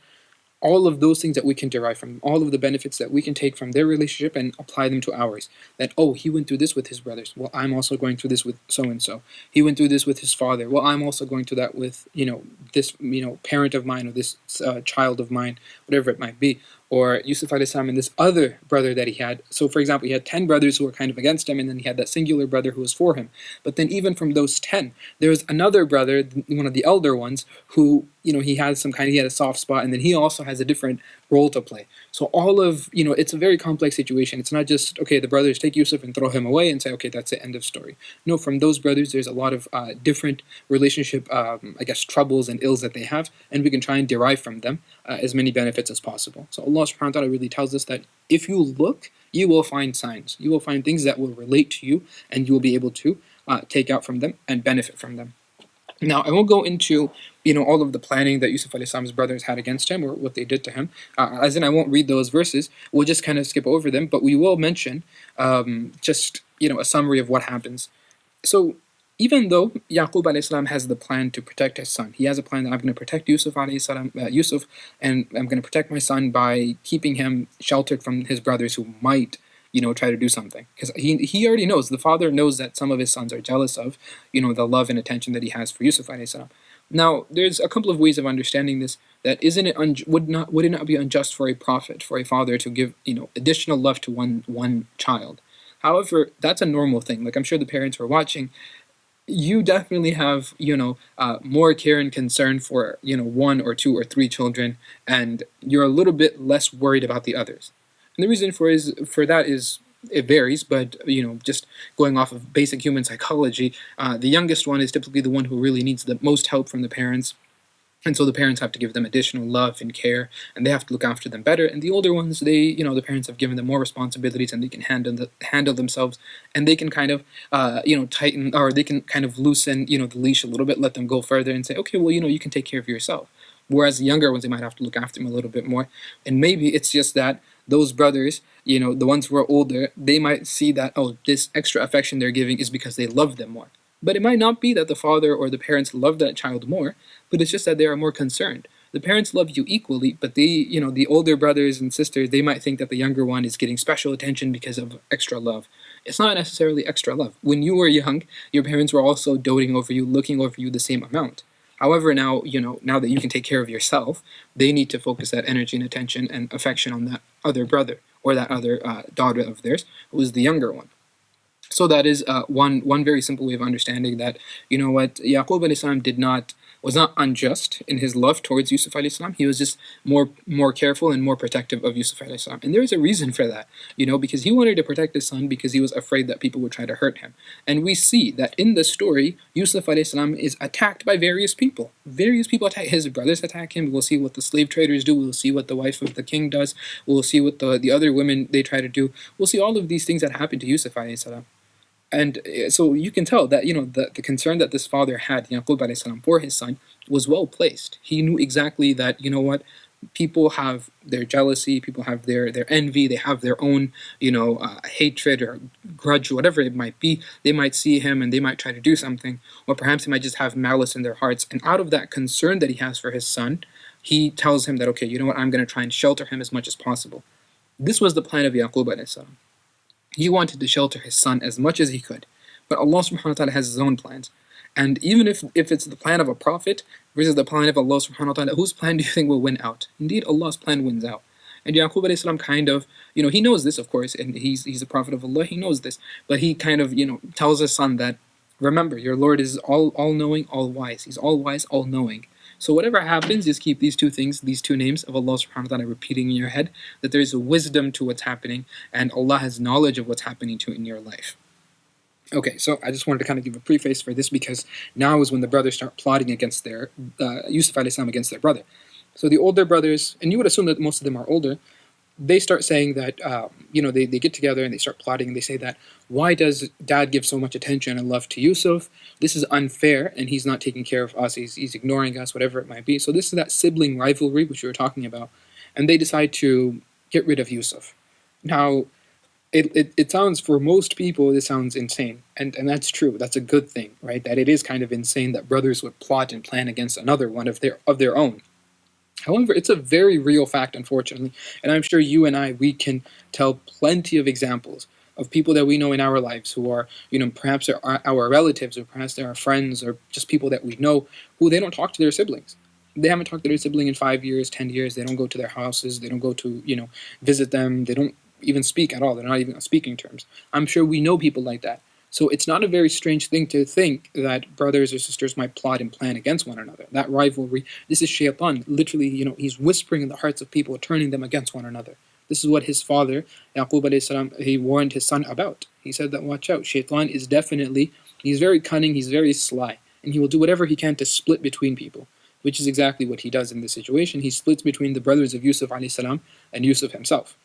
[SPEAKER 1] all of those things that we can derive from, all of the benefits that we can take from their relationship and apply them to ours. That, oh, he went through this with his brothers. Well, I'm also going through this with so-and-so. He went through this with his father. Well, I'm also going through that with, this, parent of mine or this child of mine, whatever it might be. or Yusuf alayhi salam and this other brother that he had. So, for example, he had 10 brothers who were kind of against him, and then he had that singular brother who was for him. But then, even from those 10, there was another brother, one of the elder ones, who, he had he had a soft spot, and then he also has a different role to play. So, it's a very complex situation. It's not just, okay, the brothers take Yusuf and throw him away and say, okay, that's the end of story. No, from those brothers, there's a lot of different relationship, troubles and ills that they have, and we can try and derive from them as many benefits as possible. So Allah subhanahu wa ta'ala really tells us that if you look, you will find signs. You will find things that will relate to you, and you will be able to take out from them and benefit from them. Now, I won't go into all of the planning that Yusuf alayhi salam's brothers had against him or what they did to him. As in, I won't read those verses. We'll just kind of skip over them, but we will mention just a summary of what happens. So, even though Yaqub alayhi salam has the plan to protect his son, he has a plan that I'm going to protect Yusuf alayhi salam, and I'm going to protect my son by keeping him sheltered from his brothers who might try to do something, because he already knows, the father knows that some of his sons are jealous of the love and attention that he has for Yusuf alayhi salam. Now, there's a couple of ways of understanding this. That would it not be unjust for a prophet, for a father, to give additional love to one child? However, that's a normal thing. Like, I'm sure the parents who are watching, you definitely have more care and concern for one or two or three children, and you're a little bit less worried about the others. And the reason for that is it varies, but just going off of basic human psychology, the youngest one is typically the one who really needs the most help from the parents. And so the parents have to give them additional love and care, and they have to look after them better. And the older ones, the parents have given them more responsibilities, and they can handle themselves, and they can kind of, tighten, or they can kind of loosen, the leash a little bit, let them go further, and say, okay, well, you can take care of yourself. Whereas the younger ones, they might have to look after them a little bit more. And maybe it's just that those brothers, the ones who are older, they might see that, oh, this extra affection they're giving is because they love them more. But it might not be that the father or the parents love that child more, but it's just that they are more concerned. The parents love you equally, but the older brothers and sisters, they might think that the younger one is getting special attention because of extra love. It's not necessarily extra love. When you were young, your parents were also doting over you, looking over you the same amount. However, now that you can take care of yourself, they need to focus that energy and attention and affection on that other brother or that other daughter of theirs, who is the younger one. So that is one very simple way of understanding that, Yaqub alayhi salam was not unjust in his love towards Yusuf alayhi salam. He was just more careful and more protective of Yusuf alayhi salam. And there is a reason for that, because he wanted to protect his son because he was afraid that people would try to hurt him. And we see that in the story, Yusuf alayhi salam is attacked by various people. Various people attack, his brothers attack him. We'll see what the slave traders do. We'll see what the wife of the king does. We'll see what the other women, they try to do. We'll see all of these things that happen to Yusuf alayhi salam. And so you can tell that, the concern that this father had, Yaqub alayhi salam, for his son was well placed. He knew exactly that, people have their jealousy, people have their envy, they have their own, hatred or grudge, whatever it might be. They might see him and they might try to do something, or perhaps they might just have malice in their hearts. And out of that concern that he has for his son, he tells him that, okay, I'm going to try and shelter him as much as possible. This was the plan of Yaqub alayhi salam. He wanted to shelter his son as much as he could. But Allah subhanahu wa ta'ala has his own plans. And even if it's the plan of a prophet versus the plan of Allah subhanahu wa ta'ala, whose plan do you think will win out? Indeed, Allah's plan wins out. And Yaqub alayhi salam kind of, he knows this, of course, and he's a prophet of Allah, he knows this. But he kind of, tells his son that, remember, your Lord is all-knowing, all-wise. He's all-wise, all-knowing. So whatever happens, just keep these two things, these two names of Allah subhanahu wa ta'ala repeating in your head, that there is a wisdom to what's happening, and Allah has knowledge of what's happening in your life. Okay, so I just wanted to kind of give a preface for this, because now is when the brothers start plotting against their, Yusuf alayhi salam against their brother. So the older brothers, and you would assume that most of them are older, they start saying that, they get together and they start plotting, and they say that, why does dad give so much attention and love to Yusuf? This is unfair, and he's not taking care of us, he's ignoring us, whatever it might be. So this is that sibling rivalry which we were talking about. And they decide to get rid of Yusuf. Now, it sounds, for most people, this sounds insane. And that's true. That's a good thing, right? That it is kind of insane that brothers would plot and plan against another one of their own. However, it's a very real fact, unfortunately, and I'm sure you and we can tell plenty of examples of people that we know in our lives who are, perhaps are our relatives, or perhaps they're our friends, or just people that we know who they don't talk to their siblings. They haven't talked to their sibling in 5 years, 10 years. They don't go to their houses. They don't go to visit them. They don't even speak at all. They're not even on speaking terms. I'm sure we know people like that. So it's not a very strange thing to think that brothers or sisters might plot and plan against one another. That rivalry, this is shaitan. Literally, he's whispering in the hearts of people, turning them against one another. This is what his father, Yaqub alayhi salam, he warned his son about. He said that watch out, shaitan is definitely, he's very cunning, he's very sly, and he will do whatever he can to split between people, which is exactly what he does in this situation. He splits between the brothers of Yusuf alayhi salam and Yusuf himself.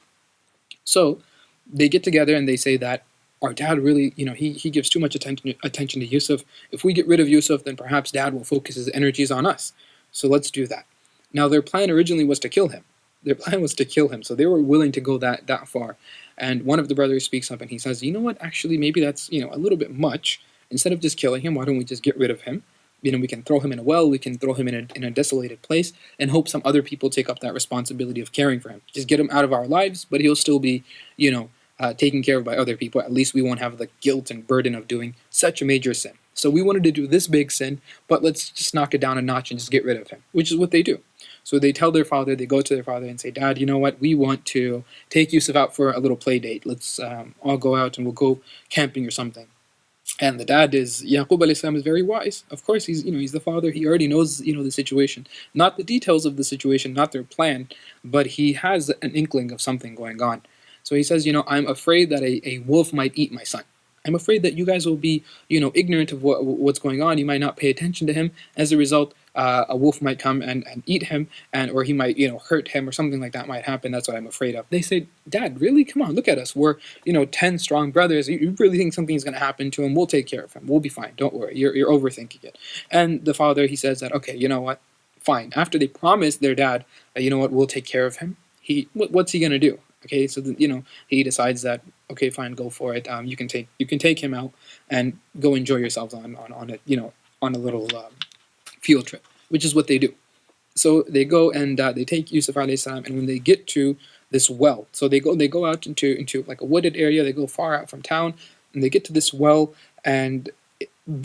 [SPEAKER 1] So they get together and they say that our dad really, he gives too much attention to Yusuf. If we get rid of Yusuf, then perhaps dad will focus his energies on us. So let's do that. Now their plan originally was to kill him. Their plan was to kill him. So they were willing to go that far. And one of the brothers speaks up and he says, you know what, actually maybe that's a little bit much. Instead of just killing him, why don't we just get rid of him? We can throw him in a well, we can throw him in a desolated place, and hope some other people take up that responsibility of caring for him. Just get him out of our lives, but he'll still be, taken care of by other people. At least we won't have the guilt and burden of doing such a major sin. So we wanted to do this big sin, but let's just knock it down a notch and just get rid of him, which is what they do. So they tell their father, they go to their father and say, Dad, you know what, we want to take Yusuf out for a little play date. Let's all go out and we'll go camping or something. And the dad is Yaqub alayhi salam is very wise. Of course, he's the father. He already knows the situation, not the details of the situation, not their plan, but he has an inkling of something going on. So he says, I'm afraid that a wolf might eat my son. I'm afraid that you guys will be, ignorant of what's going on. You might not pay attention to him. As a result, a wolf might come and eat him, or he might, hurt him, or something like that might happen. That's what I'm afraid of. They say, Dad, really? Come on, look at us. We're, 10 strong brothers. You really think something's going to happen to him? We'll take care of him. We'll be fine. Don't worry. You're overthinking it. And the father, he says that, okay, you know what? Fine. After they promised their dad, you know what? We'll take care of him. What's he going to do? Okay, so he decides that, okay, fine, go for it. You can take him out and go enjoy yourselves on a little field trip, which is what they do. So they go and they take Yusuf alayhi salam, and when they get to this well, so they go out into like a wooded area. They go far out from town, and they get to this well, and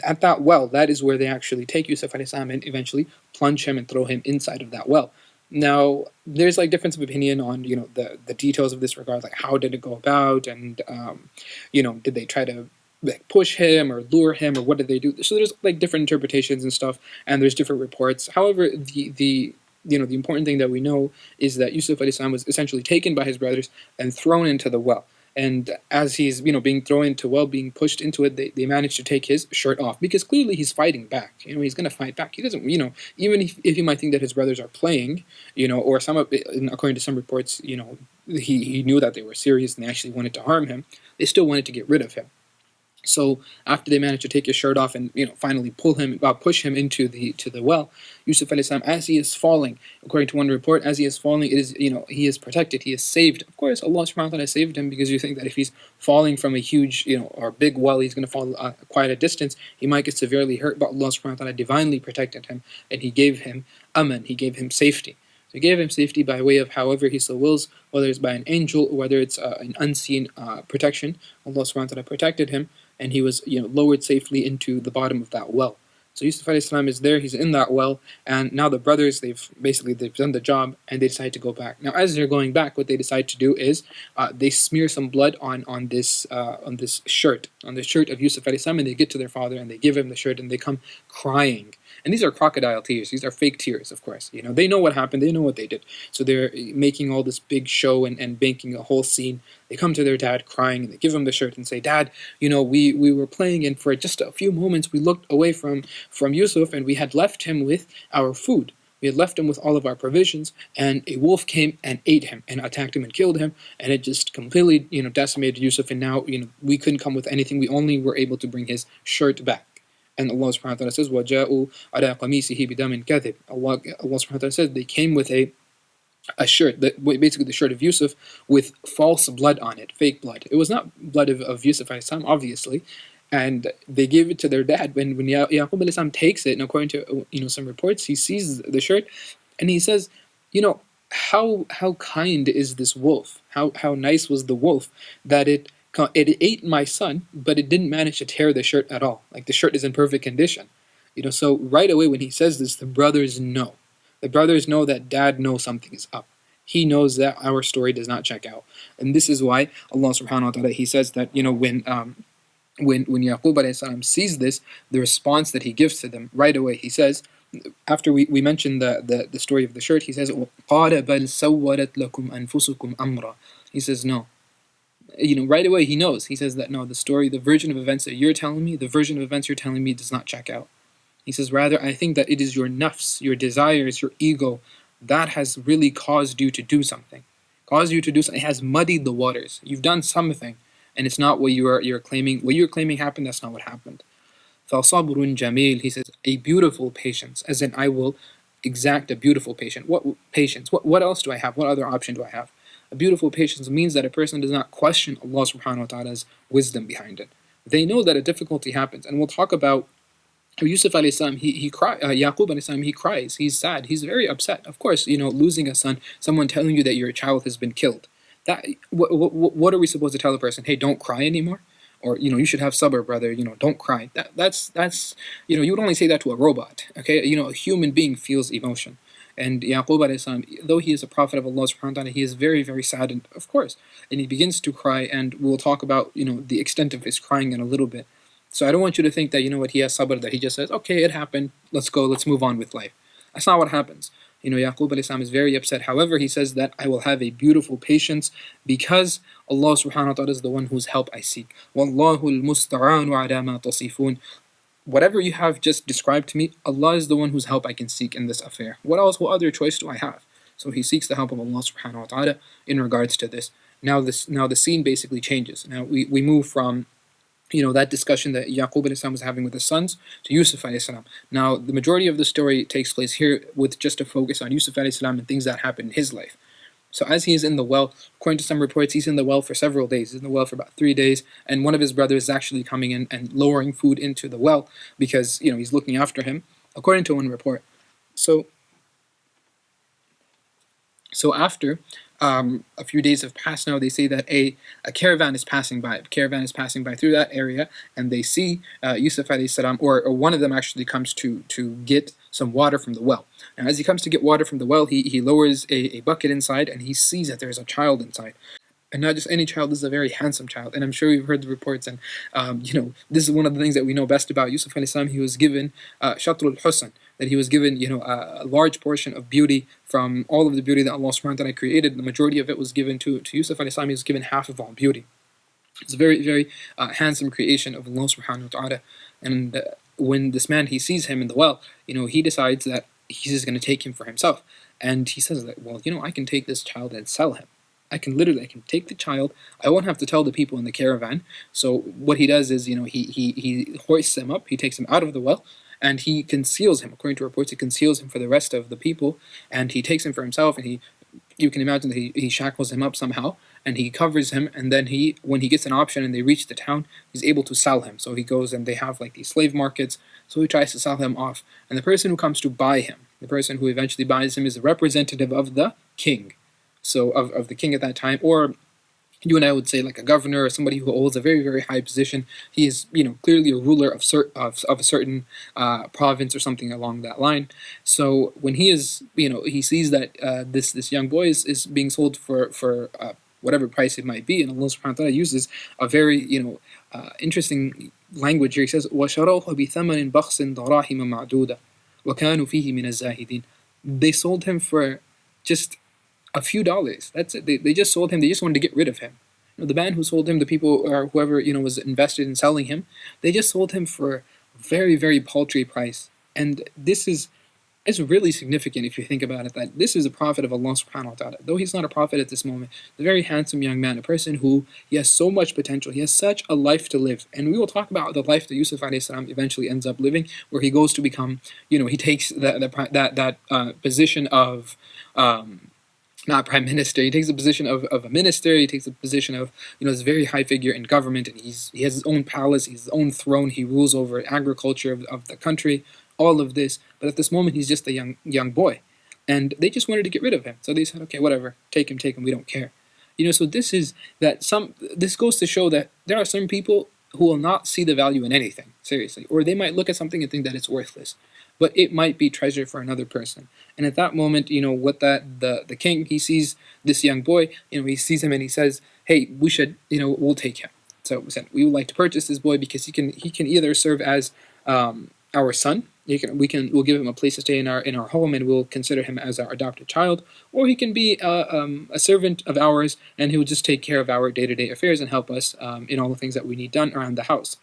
[SPEAKER 1] at that well, that is where they actually take Yusuf alayhi salam and eventually plunge him and throw him inside of that well. Now, there's like difference of opinion on the details of this regard, like how did it go about, and did they try to like push him or lure him, or what did they do? So there's like different interpretations and stuff, and there's different reports. However, the important thing that we know is that Yusuf alayhi salam was essentially taken by his brothers and thrown into the well. And as he's being thrown into well, being pushed into it, they manage to take his shirt off, because clearly he's fighting back. He's going to fight back. He doesn't, even if you might think that his brothers are playing, or according to some reports, he knew that they were serious and they actually wanted to harm him. They still wanted to get rid of him. So after they manage to take his shirt off and finally push him into the well, Yusuf alayhi salam, as he is falling, according to one report, as he is falling, it is he is protected, he is saved. Of course, Allah subhanahu wa ta'ala saved him, because you think that if he's falling from a huge or big well, he's going to fall quite a distance, he might get severely hurt. But Allah subhanahu wa ta'ala divinely protected him, and He gave him aman, He gave him safety. So He gave him safety by way of however He so wills, whether it's by an angel or whether it's an unseen protection. Allah subhanahu wa ta'ala protected him, and he was lowered safely into the bottom of that well. So Yusuf alayhi salam is there, he's in that well, and now the brothers, they've done the job, and they decide to go back. Now as they're going back, what they decide to do is they smear some blood on this shirt, of Yusuf alayhi salam, and they get to their father and they give him the shirt, and they come crying. And these are crocodile tears. These are fake tears, of course. They know what happened. They know what they did. So they're making all this big show and making a whole scene. They come to their dad crying, and they give him the shirt and say, Dad, we were playing, and for just a few moments we looked away from Yusuf, and we had left him with our food. We had left him with all of our provisions, and a wolf came and ate him and attacked him and killed him, and it just completely decimated Yusuf, and now we couldn't come with anything. We only were able to bring his shirt back. And Allah subhanahu wa ta'ala says, وَجَاءُوا عَلَىٰ قَمِيصِهِ بِدَمٍ كَذِبٍ. Allah subhanahu wa ta'ala says they came with a shirt, basically the shirt of Yusuf, with false blood on it, fake blood. It was not blood of Yusuf alayhi salam, obviously. And they gave it to their dad. When Yaqub alayhi salam takes it, and according to some reports, he sees the shirt, and he says, how kind is this wolf? How nice was the wolf that it ate my son, but it didn't manage to tear the shirt at all. Like the shirt is in perfect condition. So right away when he says this, the brothers know. The brothers know that dad knows something is up. He knows that our story does not check out. And this is why Allah subhanahu wa ta'ala, he says that, when Yaqub alayhi salam sees this, the response that he gives to them right away, he says, after we mentioned the story of the shirt, he says, قَالَ بَلْ سَوَّلَتْ لَكُمْ أَنفُسُكُمْ أَمْرًا. He says, no. Right away he knows. He says that, no, the story, the version of events that you're telling me, the version of events you're telling me does not check out. He says, rather, I think that it is your nafs, your desires, your ego, that has really caused you to do something. Caused you to do something. It has muddied the waters. You've done something, and it's not what you're claiming. What you're claiming happened, that's not what happened. فَصَبْرٌ جَمِيلٌ. He says, a beautiful patience, as in I will exact a beautiful patience. What patience? What else do I have? What other option do I have? A beautiful patience means that a person does not question Allah subhanahu wa ta'ala's wisdom behind it. They know that a difficulty happens, and we'll talk about Yusuf alayhi salam, he cry, Yaqub alayhi salam, he cries, he's sad, he's very upset. Of course, losing a son, someone telling you that your child has been killed. That what are we supposed to tell a person? Hey, don't cry anymore, or you should have sabr, brother. Don't cry. That's you would only say that to a robot. Okay, a human being feels emotion. And Yaqub alayhi salam, though he is a prophet of Allah subhanahu wa ta'ala, he is very, very saddened, of course, and he begins to cry. And we'll talk about the extent of his crying in a little bit. So I don't want you to think that, he has sabr, that he just says, okay, it happened, let's go, let's move on with life. That's not what happens. Yaqub alayhi salam is very upset. However, he says that I will have a beautiful patience because Allah subhanahu wa ta'ala is the one whose help I seek. وَاللَّهُ الْمُسْتَعَانُ عَلَى مَا تَصِفُونَ. Whatever you have just described to me, Allah is the one whose help I can seek in this affair. What other choice do I have? So he seeks the help of Allah subhanahu wa ta'ala in regards to this. Now the scene basically changes. Now we move from that discussion that Yaqub alayhi salam was having with his sons to Yusuf alayhi salam. Now, the majority of the story takes place here with just a focus on Yusuf alayhi salam and things that happen in his life. So as he is in the well, according to some reports, he's in the well for several days. He's in the well for about 3 days, and one of his brothers is actually coming in and lowering food into the well because, he's looking after him, according to one report. So after a few days have passed now, they say that a caravan is passing by. A caravan is passing by through that area, and they see Yusuf alayhi salam, or one of them actually comes to get some water from the well. Now, as he comes to get water from the well, he lowers a bucket inside, and he sees that there's a child inside. And not just any child, this is a very handsome child. And I'm sure you've heard the reports, and this is one of the things that we know best about Yusuf alayhi salam. He was given shatrul husn, that he was given a large portion of beauty from all of the beauty that Allah subhanahu wa ta'ala created. The majority of it was given to Yusuf alayhi salam. He was given half of all beauty. It's a very, very handsome creation of Allah subhanahu wa ta'ala. And when this man, he sees him in the well, he decides that he's just going to take him for himself. And he says that, well, I can take this child and sell him. I can take the child. I won't have to tell the people in the caravan. So what he does is, he hoists him up. He takes him out of the well, and he conceals him. According to reports, he conceals him for the rest of the people, and he takes him for himself. And you can imagine that he shackles him up somehow, and he covers him. And then when he gets an option and they reach the town, he's able to sell him. So he goes and they have like these slave markets. So he tries to sell him off. And the person who comes to buy him, the person who eventually buys him, is the representative of the king. So of the king at that time, or you and I would say like a governor or somebody who holds a very, very high position. He is, clearly a ruler of a certain province or something along that line. So when he is, he sees that this young boy is being sold for whatever price it might be, and Allah subhanahu wa ta'ala uses a very, interesting language here. He says, وَشَرَوْهُ بِثَمَنٍ بَخْسٍ دَرَاهِمَ مَعْدُودَةٍ وَكَانُوا فِيهِ مِنَ الزَّاهِدِينَ. They sold him for just a few dollars. That's it. They just sold him. They just wanted to get rid of him. The man who sold him, the people or whoever was invested in selling him, they just sold him for a very, very paltry price. And this is really significant if you think about it, that this is a prophet of Allah subhanahu wa ta'ala. Though he's not a prophet at this moment, a very handsome young man, a person who he has so much potential, he has such a life to live. And we will talk about the life that Yusuf alayhi salam eventually ends up living, where he goes to become, he takes that position of not prime minister. He takes the position of a minister. He takes the position of this very high figure in government, and he has his own palace, his own throne. He rules over agriculture of the country. All of this, but at this moment he's just a young boy, and they just wanted to get rid of him. So they said, okay, whatever, take him. We don't care. So this goes to show that there are some people who will not see the value in anything seriously, or they might look at something and think that it's worthless. but it might be treasure for another person. And at that moment, what the king, he sees this young boy, he sees him and he says, hey, we should, we'll take him. So we said we would like to purchase this boy because he can either serve as our son. We'll give him a place to stay in our home, and we'll consider him as our adopted child, or he can be a servant of ours, and he will just take care of our day-to-day affairs and help us in all the things that we need done around the house.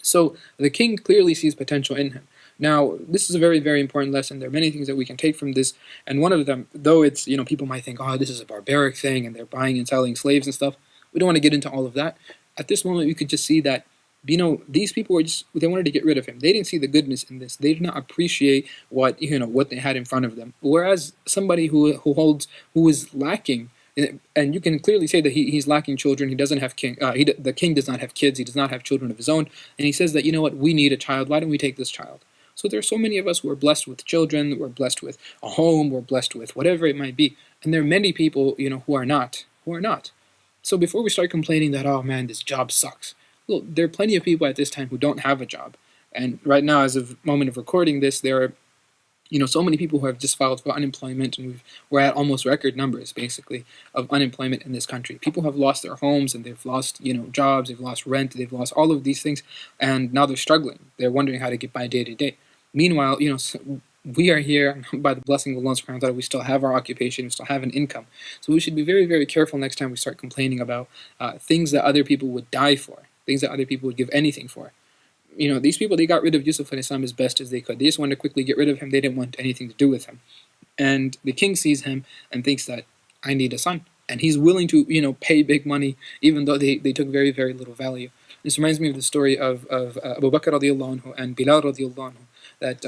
[SPEAKER 1] So the king clearly sees potential in him. Now, this is a very, very important lesson. There are many things that we can take from this, and one of them, though it's, people might think, oh, this is a barbaric thing, and they're buying and selling slaves and stuff. We don't want to get into all of that. At this moment, we could just see that, these people they wanted to get rid of him. They didn't see the goodness in this. They did not appreciate what they had in front of them. Whereas somebody who is lacking, and you can clearly say that he's lacking children. He doesn't have king. The king does not have kids. He does not have children of his own. And he says that, what, we need a child. Why don't we take this child? So there are so many of us who are blessed with children. We're blessed with a home. We're blessed with whatever it might be. And there are many people, who are not. So before we start complaining that, oh man, this job sucks. Well, there are plenty of people at this time who don't have a job. And right now, as of moment of recording this, there are so many people who have just filed for unemployment, and we're at almost record numbers, basically, of unemployment in this country. People have lost their homes, and they've lost, jobs, they've lost rent, they've lost all of these things, and now they're struggling. They're wondering how to get by day to day. Meanwhile, we are here by the blessing of Allah subhanahu wa ta'ala. We still have our occupation, we still have an income. So we should be very, very careful next time we start complaining about things that other people would die for, things that other people would give anything for. These people, they got rid of Yusuf as best as they could. They just wanted to quickly get rid of him. They didn't want anything to do with him. And the king sees him and thinks that, I need a son. And he's willing to, pay big money, even though they took very, very little value. This reminds me of the story of Abu Bakr radiallahu anhu and Bilal radiallahu anhu, that,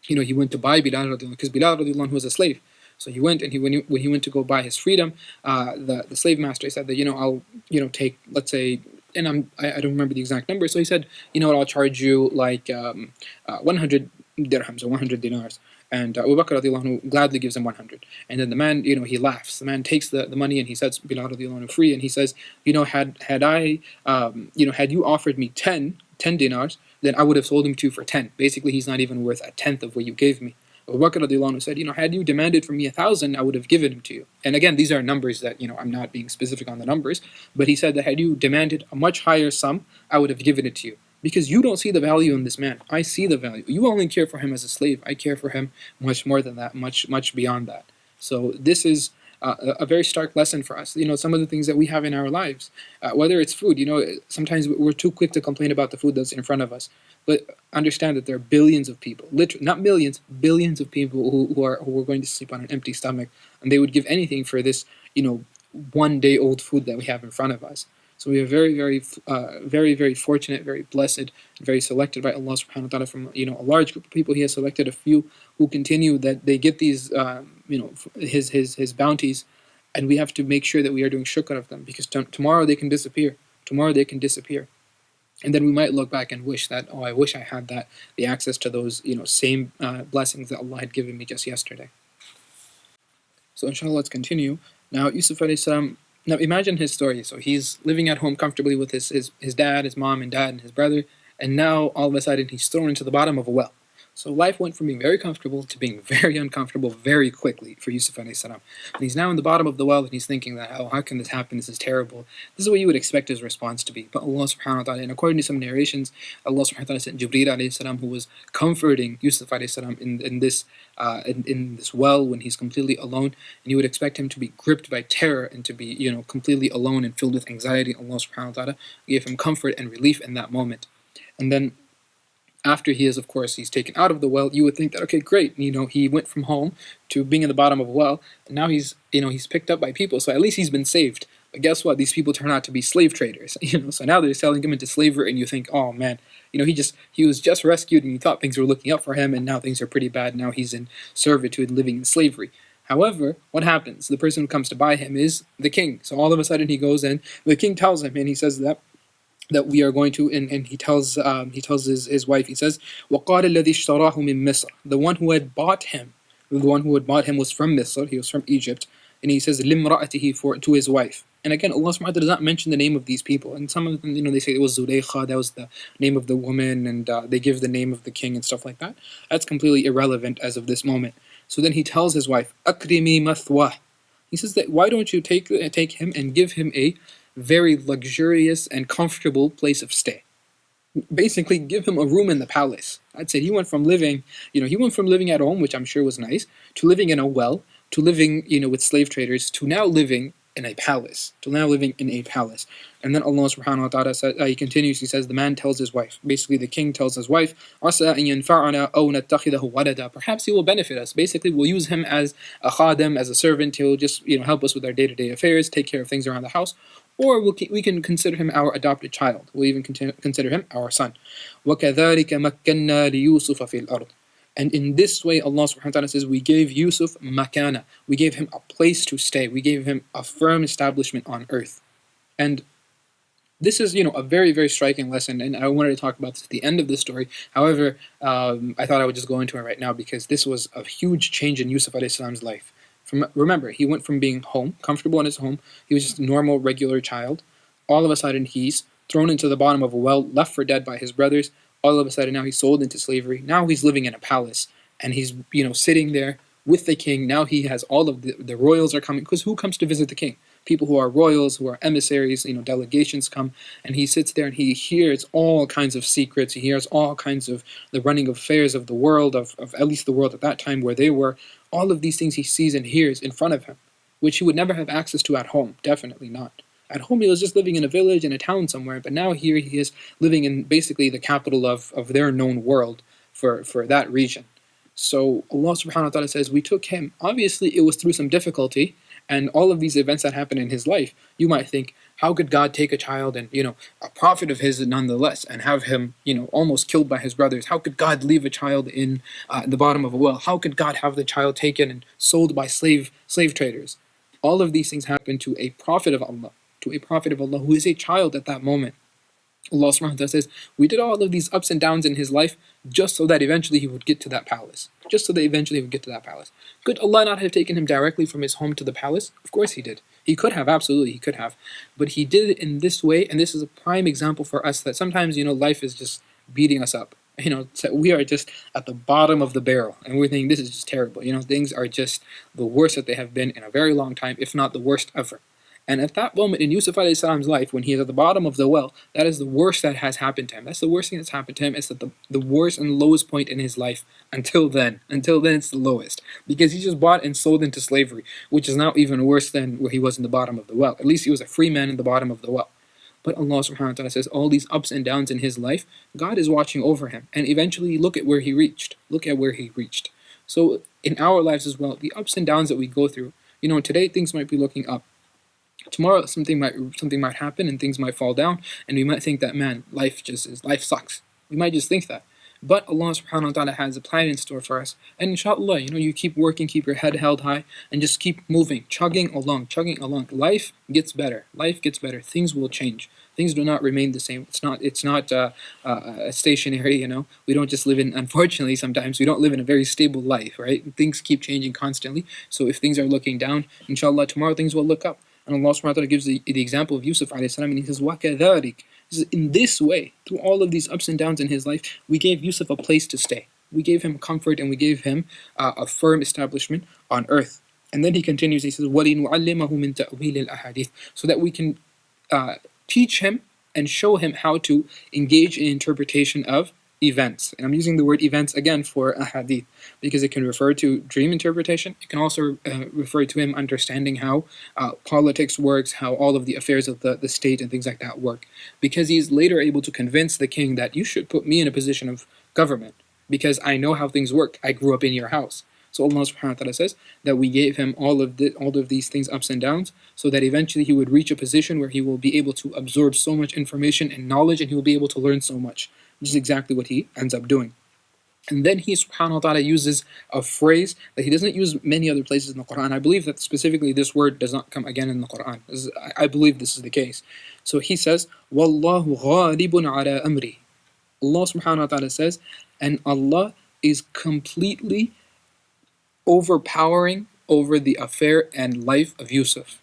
[SPEAKER 1] he went to buy Bilal radiallahu anhu, because Bilal radiallahu anhu was a slave. So he went, and when he went to go buy his freedom, the slave master said that, I'll, take, let's say, and I don't remember the exact number. So he said, I'll charge you like 100 dirhams or 100 dinars. And Abu Bakr radiallahu anhu gladly gives him 100. And then the man, he laughs. The man takes the money and he sets Bilal radiallahu anhu free. And he says, had you offered me 10 dinars, then I would have sold him to you for 10. Basically, he's not even worth a tenth of what you gave me. Abu Bakr radiallahu anhu said, had you demanded from me 1,000, I would have given him to you. And again, these are numbers that, I'm not being specific on the numbers, but he said that had you demanded a much higher sum, I would have given it to you. Because you don't see the value in this man. I see the value. You only care for him as a slave. I care for him much more than that, much, much beyond that. So this is a very stark lesson for us. Some of the things that we have in our lives, whether it's food, sometimes we're too quick to complain about the food that's in front of us. But understand that there are billions of people, literally, not millions, billions of people who are going to sleep on an empty stomach, and they would give anything for this, 1 day old food that we have in front of us. So we are very, very, very, very fortunate, very blessed, and very selected by Allah subhanahu wa ta'ala from, a large group of people. He has selected a few who continue, that they get these, his bounties, and we have to make sure that we are doing shukr of them, because tomorrow they can disappear. And then we might look back and wish that, I wish I had the access to those, same blessings that Allah had given me just yesterday. So inshallah, let's continue. Now, Yusuf alayhi salam, now imagine his story. So he's living at home comfortably with his dad, his mom and dad, and his brother, and now all of a sudden he's thrown into the bottom of a well. So life went from being very comfortable to being very uncomfortable very quickly for Yusuf alayhi salam. And he's now in the bottom of the well, and he's thinking that, how can this happen? This is terrible. This is what you would expect his response to be. But Allah subhanahu wa ta'ala, and according to some narrations, Allah subhanahu wa ta'ala sent Jibreel alayhi salam, who was comforting Yusuf alayhi salam in this well when he's completely alone. And you would expect him to be gripped by terror and to be, completely alone and filled with anxiety. Allah subhanahu wa ta'ala gave him comfort and relief in that moment. And then after he's taken out of the well, you would think that, okay, great, he went from home to being in the bottom of a well, and now he's picked up by people, so at least he's been saved. But guess what? These people turn out to be slave traders, so now they're selling him into slavery, and you think, oh man, he was just rescued, and you thought things were looking up for him, and now things are pretty bad. Now he's in servitude, living in slavery. However, what happens? The person who comes to buy him is the king. So all of a sudden he goes in, the king tells him, and he says that we are going to, and he tells his wife, he says, وَقَالَ الَّذِي اشْتَرَاهُ مِن مِصْرَ. The one who had bought him was from Misr, he was from Egypt, and he says, لِمْرَأَتِهِ, to his wife. And again, Allah subhanahu wa ta'ala does not mention the name of these people. And some of them, they say it was Zulaykha, that was the name of the woman, and they give the name of the king and stuff like that. That's completely irrelevant as of this moment. So then he tells his wife, Akrimi mathwah. He says that why don't you take him and give him a very luxurious and comfortable place of stay. Basically, give him a room in the palace. I'd say he went from living, he went from living at home, which I'm sure was nice, to living in a well, to living, with slave traders, to now living in a palace, And then Allah subhanahu wa ta'ala says, he continues, he says, the man tells his wife, basically the king tells his wife, "Asa an yanfa'ana aw nattakhidahu walada." Perhaps he will benefit us. Basically, we'll use him as a khadim, as a servant. He'll just, help us with our day-to-day affairs, take care of things around the house. Or we can consider him our adopted child. We'll even consider him our son. وَكَذَلِكَ مَكَّنَّا لِيُوسُفَ فِي الْأَرْضِ. And in this way, Allah subhanahu wa ta'ala says, we gave Yusuf makana. We gave him a place to stay. We gave him a firm establishment on earth. And this is, a very, very striking lesson, and I wanted to talk about this at the end of the story. However, I thought I would just go into it right now because this was a huge change in Yusuf alayhi salam's life. Remember, he went from being comfortable in his home, he was just a normal, regular child. All of a sudden, he's thrown into the bottom of a well, left for dead by his brothers. All of a sudden, now he's sold into slavery. Now he's living in a palace, and he's, sitting there with the king. Now he has all of the royals are coming, because who comes to visit the king? People who are royals, who are emissaries, delegations come, and he sits there and he hears all kinds of secrets. He hears all kinds of the running affairs of the world, of at least the world at that time where they were. All of these things he sees and hears in front of him, which he would never have access to at home. Definitely not. At home he was just living in a village, in a town somewhere, but now here he is living in basically the capital of their known world for that region. So Allah subhanahu wa ta'ala says, we took him. Obviously it was through some difficulty, and all of these events that happened in his life, you might think, how could God take a child and, a prophet of his nonetheless, and have him, almost killed by his brothers? How could God leave a child in the bottom of a well? How could God have the child taken and sold by slave traders? All of these things happened to a prophet of Allah, who is a child at that moment. Allah subhanahu wa ta'ala says, we did all of these ups and downs in his life just so that eventually he would get to that palace. Could Allah not have taken him directly from his home to the palace? Of course he did. He could have, absolutely he could have. But he did it in this way, and this is a prime example for us that sometimes, life is just beating us up. So we are just at the bottom of the barrel, and we're thinking this is just terrible. Things are just the worst that they have been in a very long time, if not the worst ever. And at that moment in Yusuf alayhi salam's life, when he is at the bottom of the well, that is the worst that has happened to him. That's the worst thing that's happened to him. It's at the worst and lowest point in his life until then. Until then, it's the lowest. Because he just bought and sold into slavery, which is now even worse than where he was in the bottom of the well. At least he was a free man in the bottom of the well. But Allah subhanahu wa ta'ala says all these ups and downs in his life, God is watching over him. And eventually, look at where he reached. So in our lives as well, the ups and downs that we go through, today things might be looking up. Tomorrow something might happen and things might fall down, and we might think that, man, life sucks. We might just think that. But Allah subhanahu wa ta'ala has a plan in store for us. And inshallah, you keep working, keep your head held high, and just keep moving, chugging along. Life gets better. Things will change. Things do not remain the same. It's not stationary, We don't just live in, unfortunately sometimes, we don't live in a very stable life, right? Things keep changing constantly. So if things are looking down, inshallah, tomorrow things will look up. And Allah subhanahu wa ta'ala gives the example of Yusuf alayhi salam, and he says, وَكَذَلِكَ. In this way, through all of these ups and downs in his life, we gave Yusuf a place to stay. We gave him comfort, and we gave him a firm establishment on earth. And then he continues, he says, وَلِنُعَلِّمَهُ مِن تَأْوِيلِ الْأَحَادِيثِ. So that we can teach him and show him how to engage in interpretation of events. And I'm using the word events again for ahadith because it can refer to dream interpretation. It can also refer to him understanding how politics works, how all of the affairs of the state and things like that work. Because he's later able to convince the king that you should put me in a position of government because I know how things work. I grew up in your house. So Allah subhanahu wa ta'ala says that we gave him all of these things, ups and downs, so that eventually he would reach a position where he will be able to absorb so much information and knowledge, and he will be able to learn so much. Which is exactly what he ends up doing. And then he subhanahu wa ta'ala uses a phrase that he doesn't use many other places in the Quran. I believe that specifically this word does not come again in the Quran. I believe this is the case. So he says, وَاللَّهُ غَالِبٌ عَلَى أَمْرِهِ. Allah subhanahu wa ta'ala says, and Allah is completely overpowering over the affair and life of Yusuf.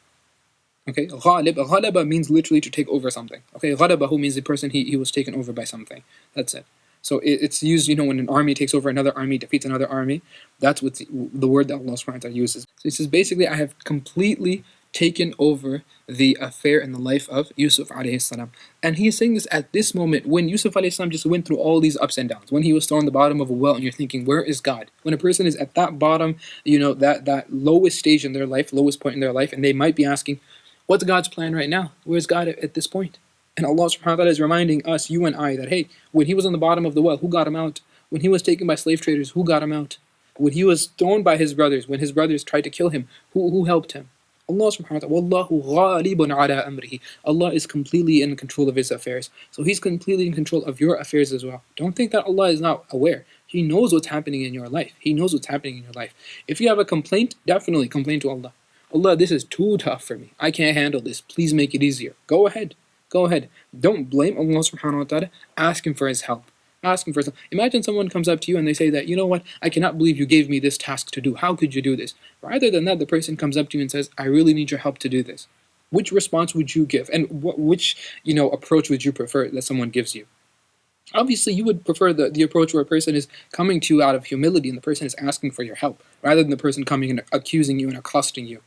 [SPEAKER 1] Okay, ghalaba means literally to take over something. Okay, ghalabahu means the person he was taken over by something. That's it. So it's used, when an army takes over another army, defeats another army. That's what the word that Allah subhanahu wa ta'ala uses. So he says basically, I have completely taken over the affair and the life of Yusuf alayhi salam. And he is saying this at this moment when Yusuf alayhi salam just went through all these ups and downs. When he was thrown in the bottom of a well and you're thinking, where is God? When a person is at that bottom, that lowest stage in their life, lowest point in their life, and they might be asking, what's God's plan right now? Where's God at this point? And Allah subhanahu wa ta'ala is reminding us, you and I, that hey, when he was on the bottom of the well, who got him out? When he was taken by slave traders, who got him out? When he was thrown by his brothers, when his brothers tried to kill him, who helped him? Allah subhanahu wa ta'ala, Wallahu ghalibun ala amrihi. Allah is completely in control of his affairs. So he's completely in control of your affairs as well. Don't think that Allah is not aware. He knows what's happening in your life. He knows what's happening in your life. If you have a complaint, definitely complain to Allah. Allah, this is too tough for me. I can't handle this. Please make it easier. Go ahead. Go ahead. Don't blame Allah subhanahu wa ta'ala. Ask him for his help. Ask him for his help. Imagine someone comes up to you and they say that, you know what, I cannot believe you gave me this task to do. How could you do this? Rather than that, the person comes up to you and says, I really need your help to do this. Which response would you give? And which approach would you prefer that someone gives you? Obviously, you would prefer the approach where a person is coming to you out of humility and the person is asking for your help, rather than the person coming and accusing you and accosting you,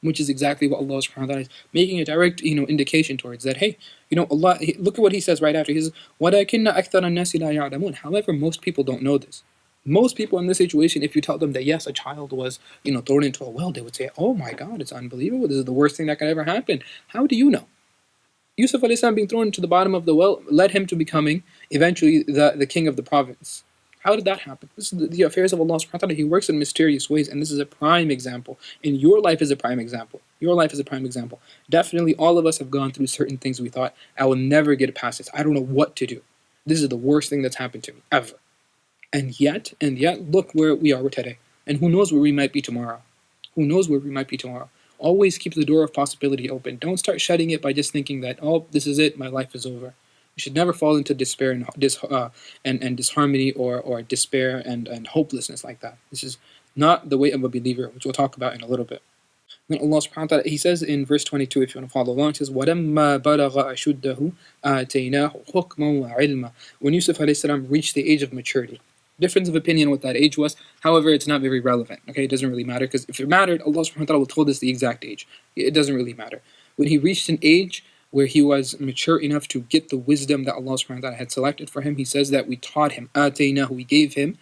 [SPEAKER 1] which is exactly what Allah subhanahu wa ta'ala is making a direct indication towards, that hey, Allah, look at what he says right after. He says, وَلَكِنَّ أَكْثَرَ النَّاسِ لَا يَعْلَمُونَ. However, most people don't know this. Most people in this situation, if you tell them that yes, a child was thrown into a well, they would say, oh my God, it's unbelievable. This is the worst thing that could ever happen. How do you know? Yusuf alayhi salam being thrown into the bottom of the well led him to becoming eventually the king of the province. How did that happen? This is the affairs of Allah subhanahu wa ta'ala. He works in mysterious ways, and this is a prime example. And your life is a prime example. Your life is a prime example. Definitely all of us have gone through certain things we thought, I will never get past this. I don't know what to do. This is the worst thing that's happened to me, ever. And yet, look where we are today. And who knows where we might be tomorrow. Who knows where we might be tomorrow. Always keep the door of possibility open. Don't start shutting it by just thinking that, oh, this is it, my life is over. You should never fall into despair and disharmony or despair and hopelessness like that. This is not the way of a believer, which we'll talk about in a little bit. Then Allah subhanahu wa ta'ala, he says in verse 22, if you want to follow along, he says, وَلَمَّا بَلَغَ أَشُدَّهُ آتَيْنَاهُ حُكْمًا وَعِلْمًا. When Yusuf alayhi salam reached the age of maturity. Difference of opinion what that age was. However, it's not very relevant. Okay, it doesn't really matter, because if it mattered, Allah subhanahu wa ta'ala told us the exact age. It doesn't really matter. When he reached an age where he was mature enough to get the wisdom that Allah subhanahu wa ta'ala had selected for him, he says that we taught him, آتَيْنَاهُ, we gave him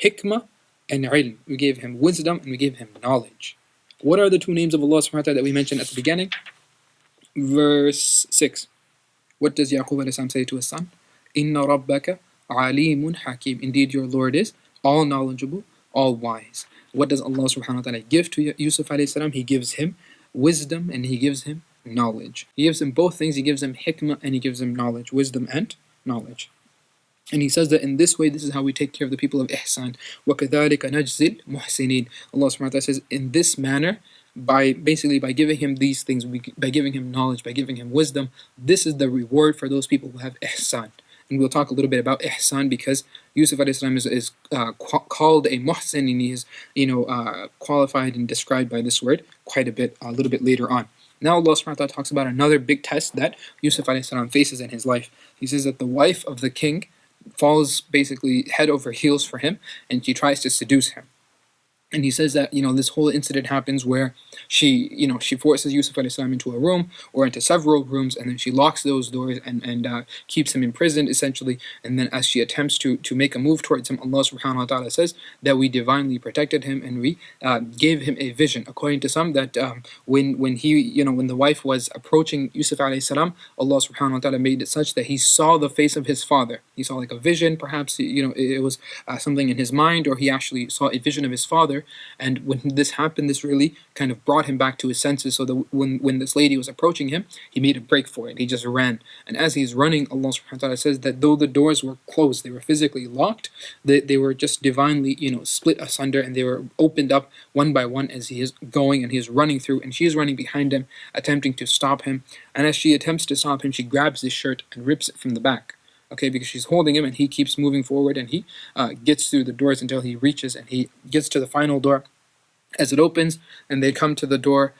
[SPEAKER 1] hikmah and ilm. We gave him wisdom and we gave him knowledge. What are the two names of Allah subhanahu wa ta'ala that we mentioned at the beginning? Verse 6. What does Yaqub alayhi salam say to his son? Inna rabbaka alimun hakim. Indeed, your Lord is all knowledgeable, all wise. What does Allah subhanahu wa ta'ala give to Yusuf alayhi salam? He gives him wisdom and he gives him knowledge. He gives him both things. He gives him hikmah and he gives him knowledge, wisdom and knowledge. And he says that in this way, this is how we take care of the people of ihsan. وَكَذَلِكَ نَجْزِي الْمُحْسِنِينَ. Allah subhanahu wa ta'ala says, in this manner, by giving him these things, by giving him knowledge, by giving him wisdom, this is the reward for those people who have ihsan. And we'll talk a little bit about ihsan, because Yusuf alayhi salam is called a muhsin, and he is qualified and described by this word quite a little bit later on. Now Allah subhanahu wa ta'ala talks about another big test that Yusuf alayhi salam faces in his life. He says that the wife of the king falls basically head over heels for him, and she tries to seduce him. And he says that this whole incident happens where she forces Yusuf alayhi salam into a room or into several rooms, and then she locks those doors and keeps him imprisoned essentially. And then as she attempts to make a move towards him, Allah subhanahu wa ta'ala says that we divinely protected him and we gave him a vision. According to some, that when the wife was approaching Yusuf alayhi salam, Allah subhanahu wa ta'ala made it such that he saw the face of his father. He saw like a vision, perhaps it was something in his mind, or he actually saw a vision of his father. And when this happened, this really kind of brought him back to his senses, so that when this lady was approaching him, he made a break for it. He just ran. And as he's running, Allah subhanahu wa ta'ala says that though the doors were closed, they were physically locked, they were just divinely split asunder, and they were opened up one by one as he is going and he is running through, and she is running behind him, attempting to stop him. And as she attempts to stop him, she grabs his shirt and rips it from the back. Okay, because she's holding him and he keeps moving forward, and he gets through the doors until he reaches and he gets to the final door. As it opens and they come to the door,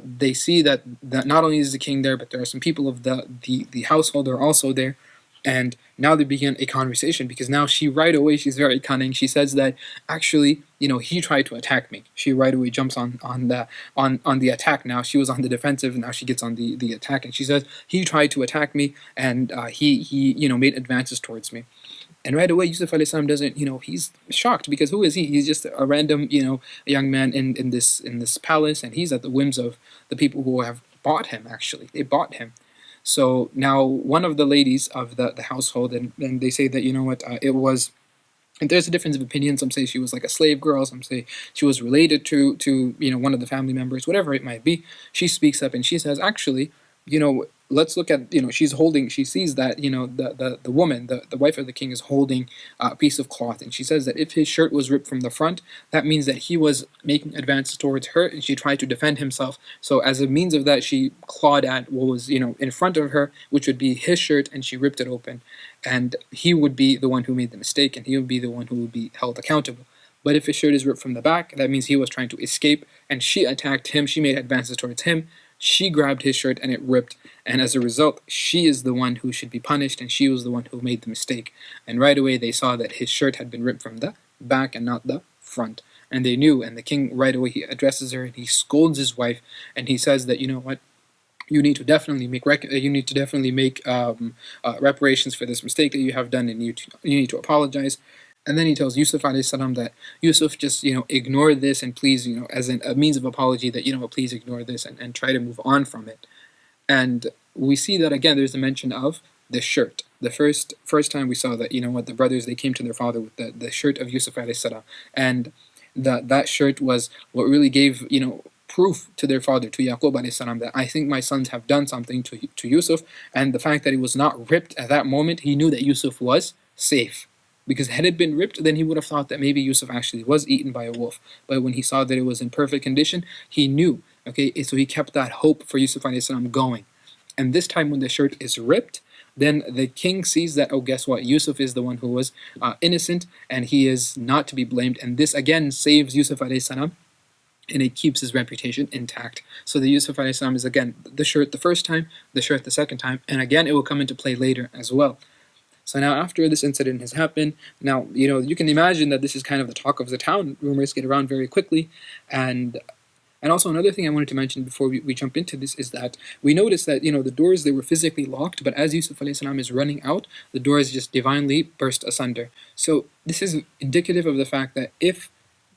[SPEAKER 1] they see that not only is the king there, but there are some people of the household are also there. And now they begin a conversation because now she right away, she's very cunning. She says that actually, he tried to attack me. She right away jumps on the attack. Now she was on the defensive, and now she gets on the attack, and she says he tried to attack me, and he made advances towards me. And right away, Yusuf alayhi salam doesn't, he's shocked because who is he? He's just a random, young man in this palace, and he's at the whims of the people who have bought him. Actually, they bought him. So now one of the ladies of the household, and they say that it was. And there's a difference of opinion. Some say she was like a slave girl. Some say she was related to one of the family members. Whatever it might be, she speaks up and she says, actually, let's look at she's holding. She sees that the woman, the wife of the king, is holding a piece of cloth, and she says that if his shirt was ripped from the front, that means that he was making advances towards her, and she tried to defend himself. So as a means of that, she clawed at what was in front of her, which would be his shirt, and she ripped it open. And he would be the one who made the mistake, and he would be the one who would be held accountable. But if his shirt is ripped from the back, that means he was trying to escape, and she attacked him. She made advances towards him. She grabbed his shirt, and it ripped. And as a result, she is the one who should be punished, and she was the one who made the mistake. And right away, they saw that his shirt had been ripped from the back and not the front. And they knew, and the king right away, he addresses her, and he scolds his wife, and he says that, what, you need to definitely make reparations for this mistake that you have done, and you need to apologize. And then he tells Yusuf alayhi salam that Yusuf, just ignore this, and please, as a means of apology, that please ignore this, and try to move on from it. And we see that again. There's a mention of the shirt. The first time we saw that the brothers, they came to their father with the shirt of Yusuf alayhi salam, and that shirt was what really gave proof to their father, to Yaqub alayhi salam, that I think my sons have done something to Yusuf. And the fact that it was not ripped at that moment, he knew that Yusuf was safe. Because had it been ripped, then he would have thought that maybe Yusuf actually was eaten by a wolf. But when he saw that it was in perfect condition, he knew. Okay, so he kept that hope for Yusuf alayhi salam going. And this time when the shirt is ripped, then the king sees that, oh, guess what? Yusuf is the one who was innocent, and he is not to be blamed. And this again saves Yusuf alayhi salam, and it keeps his reputation intact. So the Yusuf alayhi salam is again the shirt the first time, the shirt the second time, and again it will come into play later as well. So now after this incident has happened, now you can imagine that this is kind of the talk of the town. Rumors get around very quickly, and also another thing I wanted to mention before we jump into this is that we notice that the doors, they were physically locked, but as Yusuf alayhi salam is running out, the doors just divinely burst asunder. So this is indicative of the fact that if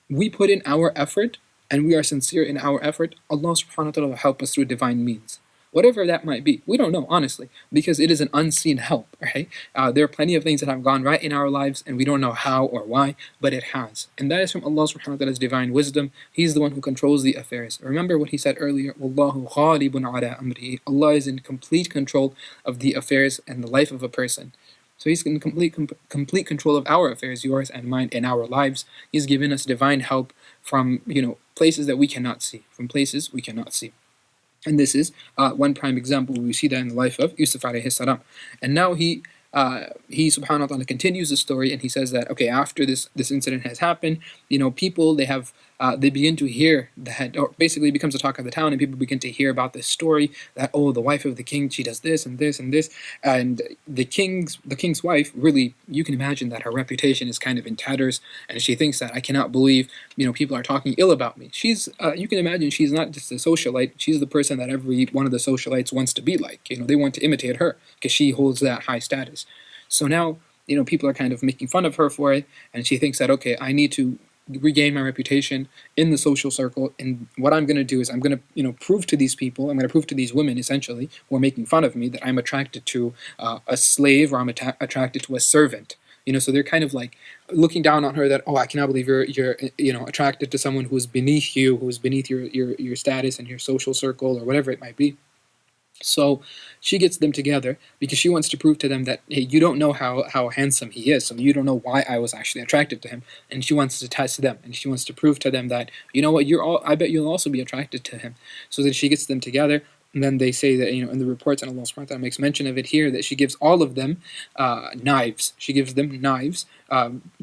[SPEAKER 1] we put in our effort and we are sincere in our effort, Allah subhanahu wa ta'ala will help us through divine means. Whatever that might be. We don't know, honestly, because it is an unseen help, right? There are plenty of things that have gone right in our lives, and we don't know how or why, but it has. And that is from Allah subhanahu wa ta'ala's divine wisdom. He's the one who controls the affairs. Remember what he said earlier, Wallahu ghalibun ala amrihi. Allah is in complete control of the affairs and the life of a person. So He's in complete control of our affairs, yours and mine, in our lives. He's given us divine help from places that we cannot see, And this is one prime example. We see that in the life of Yusuf alayhi salam. And now he subhanahu wa ta'ala continues the story, and he says that, okay, after this incident has happened, people, they begin to hear that, or basically becomes a talk of the town, and people begin to hear about this story that, oh, the wife of the king, she does this and this and this, and the king's wife, really, you can imagine that her reputation is kind of in tatters, and she thinks that, I cannot believe people are talking ill about me. You can imagine she's not just a socialite, she's the person that every one of the socialites wants to be like. They want to imitate her because she holds that high status. So now people are kind of making fun of her for it, and she thinks that, okay, I need to regain my reputation in the social circle, and what I'm going to do is I'm going to prove to these people, I'm going to prove to these women essentially who are making fun of me, that I'm attracted to a slave, or I'm attracted to a servant. So they're kind of like looking down on her, that, oh, I cannot believe you're attracted to someone who's beneath you, who's beneath your status and your social circle, or whatever it might be. So she gets them together because she wants to prove to them that, hey, you don't know how handsome he is, so you don't know why I was actually attracted to him. And she wants to test them, and she wants to prove to them that, you know what, I bet you'll also be attracted to him. So then she gets them together, And then they say that, in the reports, and Allah subhanahu wa ta'ala makes mention of it here, that she gives all of them knives. She gives them knives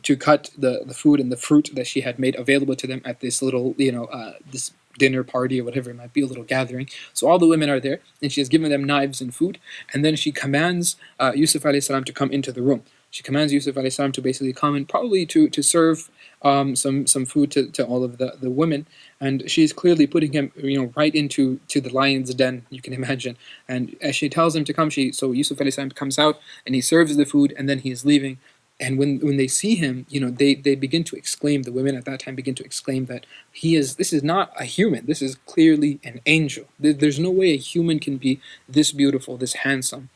[SPEAKER 1] to cut the food and the fruit that she had made available to them at this little, this dinner party or whatever it might be, a little gathering. So all the women are there, and she has given them knives and food. And then she commands Yusuf alayhi salam to come into the room. She commands Yusuf alayhi salam to basically come and probably to serve some food to all of the women, and she's clearly putting him right into the lion's den, you can imagine. And as she tells him to come, so Yusuf alayhi salam comes out and he serves the food, and then he is leaving. And when they see him, they begin to exclaim. The women at that time begin to exclaim that this is not a human. This is clearly an angel. There's no way a human can be this beautiful, this handsome.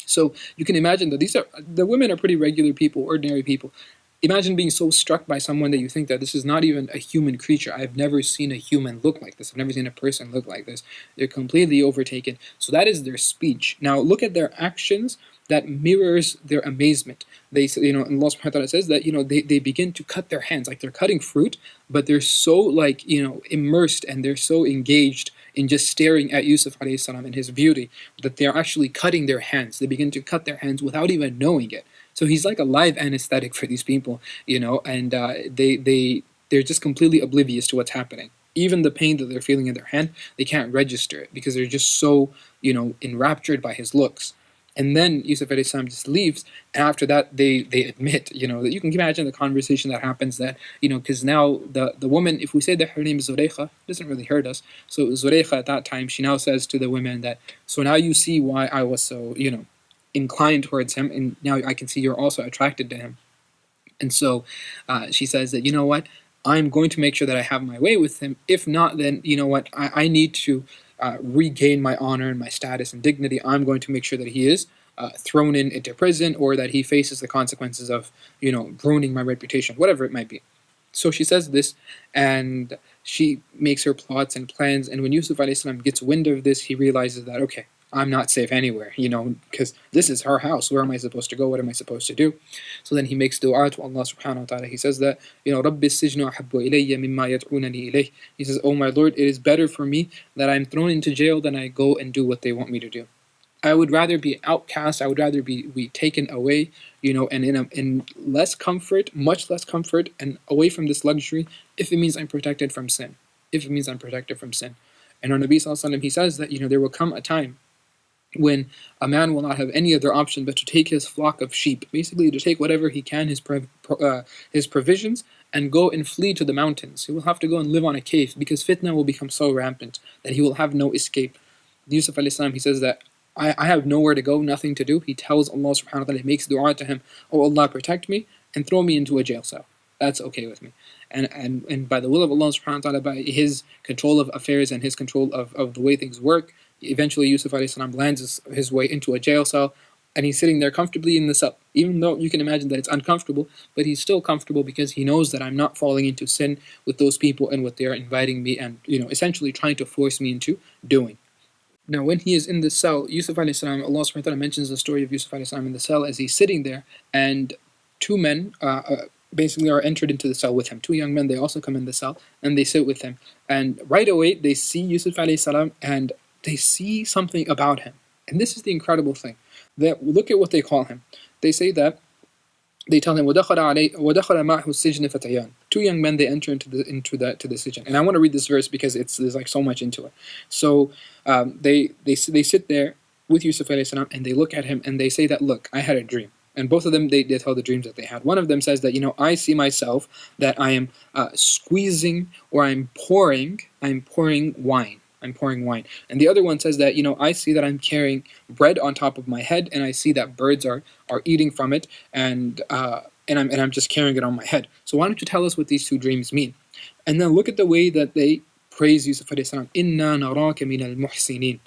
[SPEAKER 1] So you can imagine that the women are pretty regular people, ordinary people. Imagine being so struck by someone that you think that this is not even a human creature. I've never seen a human look like this. I've never seen a person look like this. They're completely overtaken. So that is their speech. Now look at their actions that mirrors their amazement. They, and Allah subhanahu wa ta'ala says that, they begin to cut their hands, like they're cutting fruit, but they're so immersed, and they're so engaged in just staring at Yusuf alayhi salam and his beauty, that they're actually cutting their hands. They begin to cut their hands without even knowing it. So he's like a live anesthetic for these people, and they're just completely oblivious to what's happening. Even the pain that they're feeling in their hand, they can't register it because they're just so, enraptured by his looks. And then Yusuf alayhi salam just leaves, and after that they admit, that you can imagine the conversation that happens, that, because now the woman, if we say that her name is Zulaykha, it doesn't really hurt us. So Zulaykha at that time, she now says to the women that, so now you see why I was so, inclined towards him, and now I can see you're also attracted to him. And so she says that, what, I'm going to make sure that I have my way with him. If not, then, what, I need to regain my honor and my status and dignity. I'm going to make sure that he is thrown into prison, or that he faces the consequences of, ruining my reputation, whatever it might be. So she says this, and she makes her plots and plans. And when Yusuf alayhi salam gets wind of this, he realizes that, okay, I'm not safe anywhere, because this is her house. Where am I supposed to go? What am I supposed to do? So then he makes dua to Allah subhanahu wa ta'ala. He says that, رَبِّ السِّجْنُ أَحَبُّ إِلَيَّ مِمَّا يَدْعُونَنِي إِلَيْهِ. He says, oh my Lord, it is better for me that I'm thrown into jail than I go and do what they want me to do. I would rather be outcast. I would rather be taken away, and in less comfort, much less comfort, and away from this luxury, if it means I'm protected from sin. If it means I'm protected from sin. And our Nabi sallallahu alaihi wasallam, he says that, there will come a time when a man will not have any other option but to take his flock of sheep, basically to take whatever he can, his provisions, and go and flee to the mountains. He will have to go and live on a cave, because fitna will become so rampant that he will have no escape. Yusuf alayhi salam, he says that, I have nowhere to go, nothing to do. He tells Allah subhanahu wa ta'ala, he makes dua to him, oh Allah, protect me and throw me into a jail cell. That's okay with me. And by the will of Allah subhanahu wa ta'ala, by his control of affairs and his control of the way things work, eventually Yusuf alayhi salam lands his way into a jail cell, and he's sitting there comfortably in the cell. Even though you can imagine that it's uncomfortable, but he's still comfortable because he knows that I'm not falling into sin with those people and what they are inviting me and, essentially trying to force me into doing. Now, when he is in the cell, Yusuf alayhi salam, Allah subhanahu wa ta'ala mentions the story of Yusuf alayhi salam in the cell as he's sitting there, and two men basically are entered into the cell with him. Two young men, they also come in the cell, and they sit with him. And right away, they see Yusuf alayhi salam, and they see something about him. And this is the incredible thing. That look at what they call him. They say that, they tell him, وَدَخَلَ مَعْهُ السِّجْنِ فَتَيَانِ. Two young men, they enter into the sijin. And I want to read this verse because there's like so much into it. So they sit there with Yusuf alayhi salam, and they look at him, and they say that, look, I had a dream. And both of them, they tell the dreams that they had. One of them says that, I see myself that I am squeezing, or I'm pouring wine. I'm pouring wine. And the other one says that, I see that I'm carrying bread on top of my head, and I see that birds are eating from it, and I'm just carrying it on my head. So why don't you tell us what these two dreams mean? And then look at the way that they praise Yusuf alayhi salam. Inna naraka min al-muhsinin.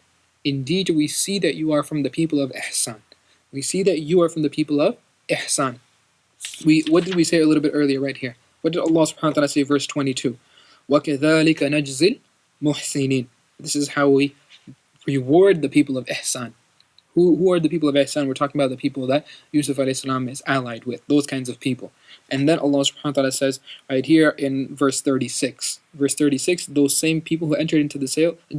[SPEAKER 1] Indeed, we see that you are from the people of ihsan. We see that you are from the people of ihsan. What did we say a little bit earlier right here? What did Allah subhanahu wa ta'ala say, verse 22? وَكَذَلِكَ نَجْزِي الْمُحْسِنِينَ. This is how we reward the people of ihsan. Who are the people of Ihsan? We're talking about the people that Yusuf alayhi salam is allied with, those kinds of people. And then Allah subhanahu wa ta'ala says right here in verse 36. Verse 36, those same people who entered into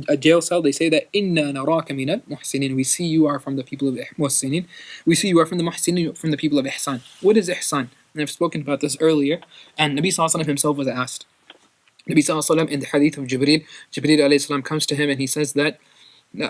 [SPEAKER 1] a jail cell, they say that Inna naraka minal muhsinin. We see you are from the people of muhsinin. We see you are from the muhsinin, from the people of Ihsan. What is Ihsan? And I've spoken about this earlier. And Nabi sallallahu alayhi wa sallam himself was asked. Nabi sallallahu alayhi wa sallam in the hadith of Jibreel alayhi salam comes to him and he says that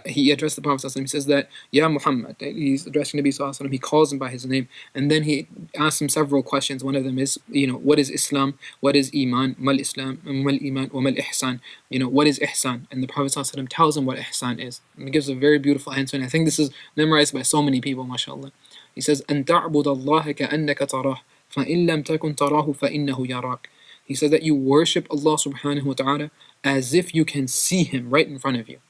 [SPEAKER 1] he addressed the Prophet ﷺ. He says that, Ya Muhammad, he's addressing Nabi ﷺ. He calls him by his name, and then he asks him several questions. One of them is, what is Islam? What is Iman? Mal Islam? Mal Iman? Wa Mal Ihsan? What is Ihsan? And the Prophet ﷺ tells him what Ihsan is. And he gives a very beautiful answer, and I think this is memorized by so many people, mashallah. He says, أن تعبد الله كأنك تراه فإن لم تكن تراه فإنه يراك. He says that you worship Allah subhanahu wa ta'ala as if you can see Him right in front of you.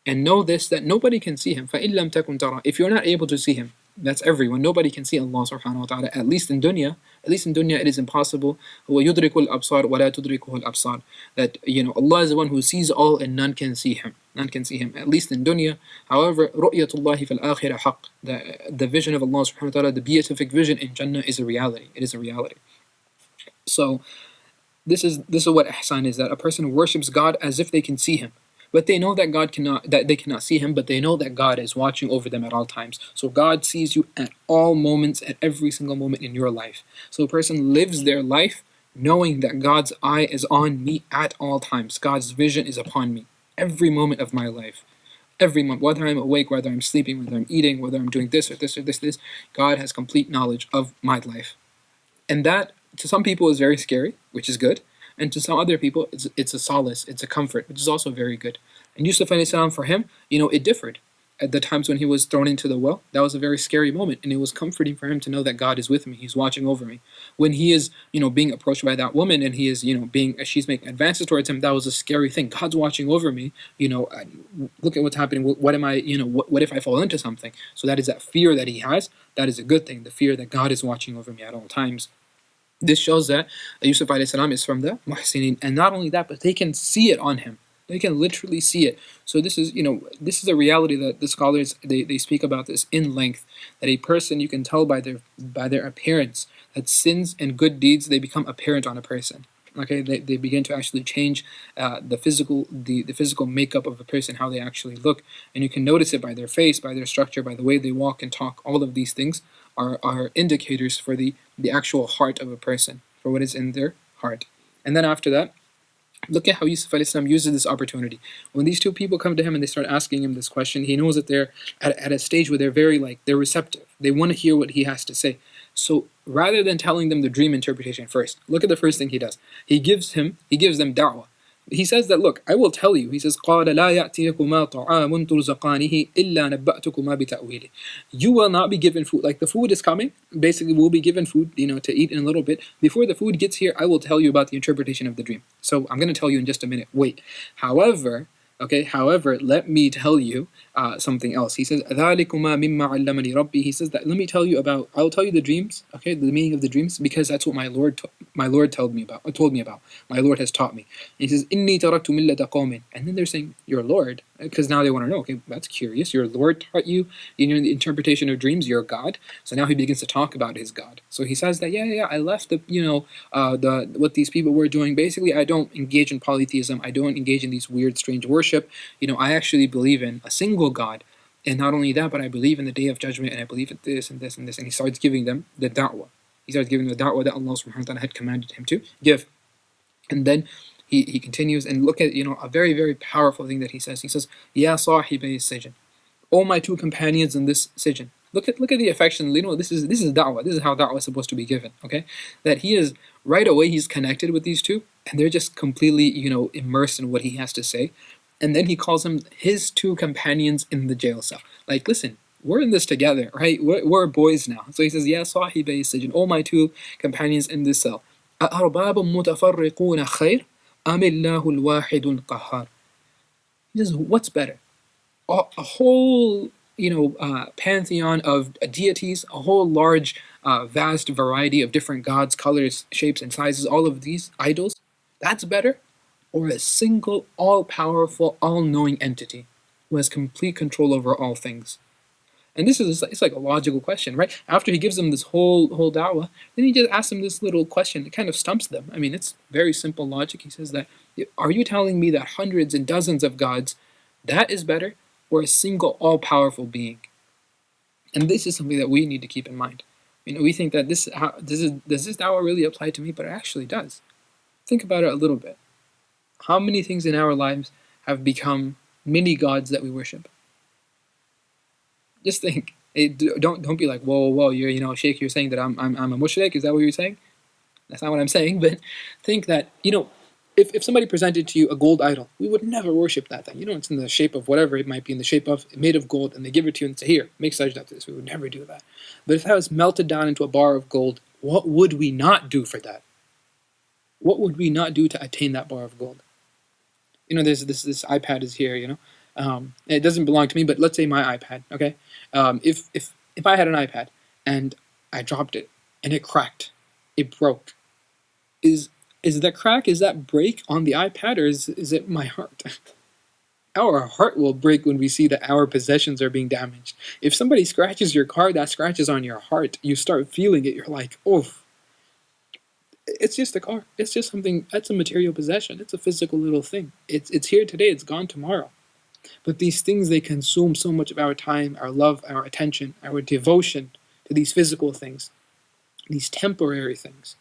[SPEAKER 1] And know this, that nobody can see Him. فَإِن لَمْ تَكُنْ تَرَى. If you're not able to see Him, that's everyone. Nobody can see Allah subhanahu wa ta'ala. At least in dunya, it is impossible. وَيُدْرِكُ الْأَبْصَارِ وَلَا تُدْرِكُهُ الْأَبْصَارِ. That, Allah is the one who sees all and none can see Him. None can see Him. At least in dunya. However, رُؤْيَةُ اللَّهِ فِي الْآخِرَةِ حَقٌّ. The vision of Allah subhanahu wa ta'ala, the beatific vision in Jannah is a reality. It is a reality. So, this is what ihsan is, that a person worships God as if they can see Him. But they know that they cannot see Him, but they know that God is watching over them at all times. So God sees you at all moments, at every single moment in your life. So a person lives their life knowing that God's eye is on me at all times. God's vision is upon me every moment of my life. Every moment, whether I'm awake, whether I'm sleeping, whether I'm eating, whether I'm doing this or this or this, God has complete knowledge of my life. And that, to some people, is very scary, which is good. And to some other people, it's a solace, it's a comfort, which is also very good. And Yusuf alayhi salam, for him, it differed. At the times when he was thrown into the well, that was a very scary moment. And it was comforting for him to know that God is with me, He's watching over me. When he is, being approached by that woman and he is, she's making advances towards him, that was a scary thing. God's watching over me, look at what's happening. What am I, what if I fall into something? So that is that fear that he has. That is a good thing, the fear that God is watching over me at all times. This shows that Yusuf alayhi salam is from the muhsinin, and not only that, but they can see it on him. They can literally see it. So this is a reality that the scholars they speak about this in length. That a person, you can tell by their appearance that sins and good deeds, they become apparent on a person. Okay, they begin to actually change the physical makeup of a person, how they actually look, and you can notice it by their face, by their structure, by the way they walk and talk. All of these things are indicators for the actual heart of a person, for what is in their heart. And then after that, look at how Yusuf alayhi salam uses this opportunity. When these two people come to him and they start asking him this question, he knows that they're at a stage where they're receptive. They want to hear what he has to say. So rather than telling them the dream interpretation first, look at the first thing he does. He gives them da'wah. He says that, look, I will tell you. He says, قَالَ لَا يَأْتِيكُمَا طَعَامٌ تُرْزَقَانِهِ إِلَّا نَبَّأْتُكُمَا بِتَأْوِيلِهِ. You will not be given food. Like, the food is coming. Basically, we'll be given food, to eat in a little bit. Before the food gets here, I will tell you about the interpretation of the dream. So I'm going to tell you in just a minute. Wait. However, let me tell you something else. He says, ذَلِكُمَا مِمَّا عَلَّمَنِي رَبِّي. He says that, I'll tell you the dreams, the meaning of the dreams, because that's what my Lord told me about. My Lord has taught me. And he says, إِنِّي تَرَكْتُ مِلَّةَ قَوْمٍ. And then they're saying, your Lord? Because now they want to know, okay, that's curious. Your Lord taught you, the interpretation of dreams, your God. So now he begins to talk about his God. So he says that, I left what these people were doing. Basically, I don't engage in polytheism. I don't engage in these weird, strange worship. I actually believe in a single God. And not only that, but I believe in the Day of Judgment, and I believe in this and this and this. And he starts giving them the da'wah. He starts giving them the da'wah that Allah subhanahu wa ta'ala had commanded him to give. And then he continues, and look at a very, very powerful thing that he says. He says, Ya sahibay sijn. O my two companions in this sijn. Look at the affection. This is da'wah. This is how da'wah is supposed to be given. Okay? That he is right away, he's connected with these two, and they're just completely, immersed in what he has to say. And then he calls them his two companions in the jail cell. Like, listen, we're in this together, right? We're boys now. So he says, Ya sahibay sijn. O my two companions in this cell. أَأَرْبَابٌ مُتَفَرِّقُونَ خَيْرٌ أَمِ اللَّهُ الْوَاحِدُ الْقَهَّارُ. He says, what's better? A whole, pantheon of deities, a whole large, vast variety of different gods, colors, shapes, and sizes, all of these idols, that's better? Or a single, all-powerful, all-knowing entity who has complete control over all things? And this is, it's like a logical question, right? After he gives them this whole da'wah, then he just asks them this little question. It kind of stumps them. I mean, it's very simple logic. He says that, are you telling me that hundreds and dozens of gods, that is better, or a single all-powerful being? And this is something that we need to keep in mind. We think that does this da'wah really apply to me? But it actually does. Think about it a little bit. How many things in our lives have become mini gods that we worship? Just think. Don't be like, whoa, you're Sheikh, you're saying that I'm a mushrik. Is that what you're saying? That's not what I'm saying. But think that if somebody presented to you a gold idol, we would never worship that thing. It's in the shape of whatever it might be, in the shape of made of gold, and they give it to you and say, here, make sajda to this. We would never do that. But if that was melted down into a bar of gold, what would we not do for that? What would we not do to attain that bar of gold? There's this iPad is here. It doesn't belong to me, but let's say my iPad. Okay, if I had an iPad and I dropped it and it cracked, it broke. Is that break on the iPad, or is it my heart? Our heart will break when we see that our possessions are being damaged. If somebody scratches your car, that scratches on your heart. You start feeling it. You're like, oh. It's just a car. It's just something. That's a material possession. It's a physical little thing. It's here today. It's gone tomorrow. But these things, they consume so much of our time, our love, our attention, our devotion to these physical things, these temporary things.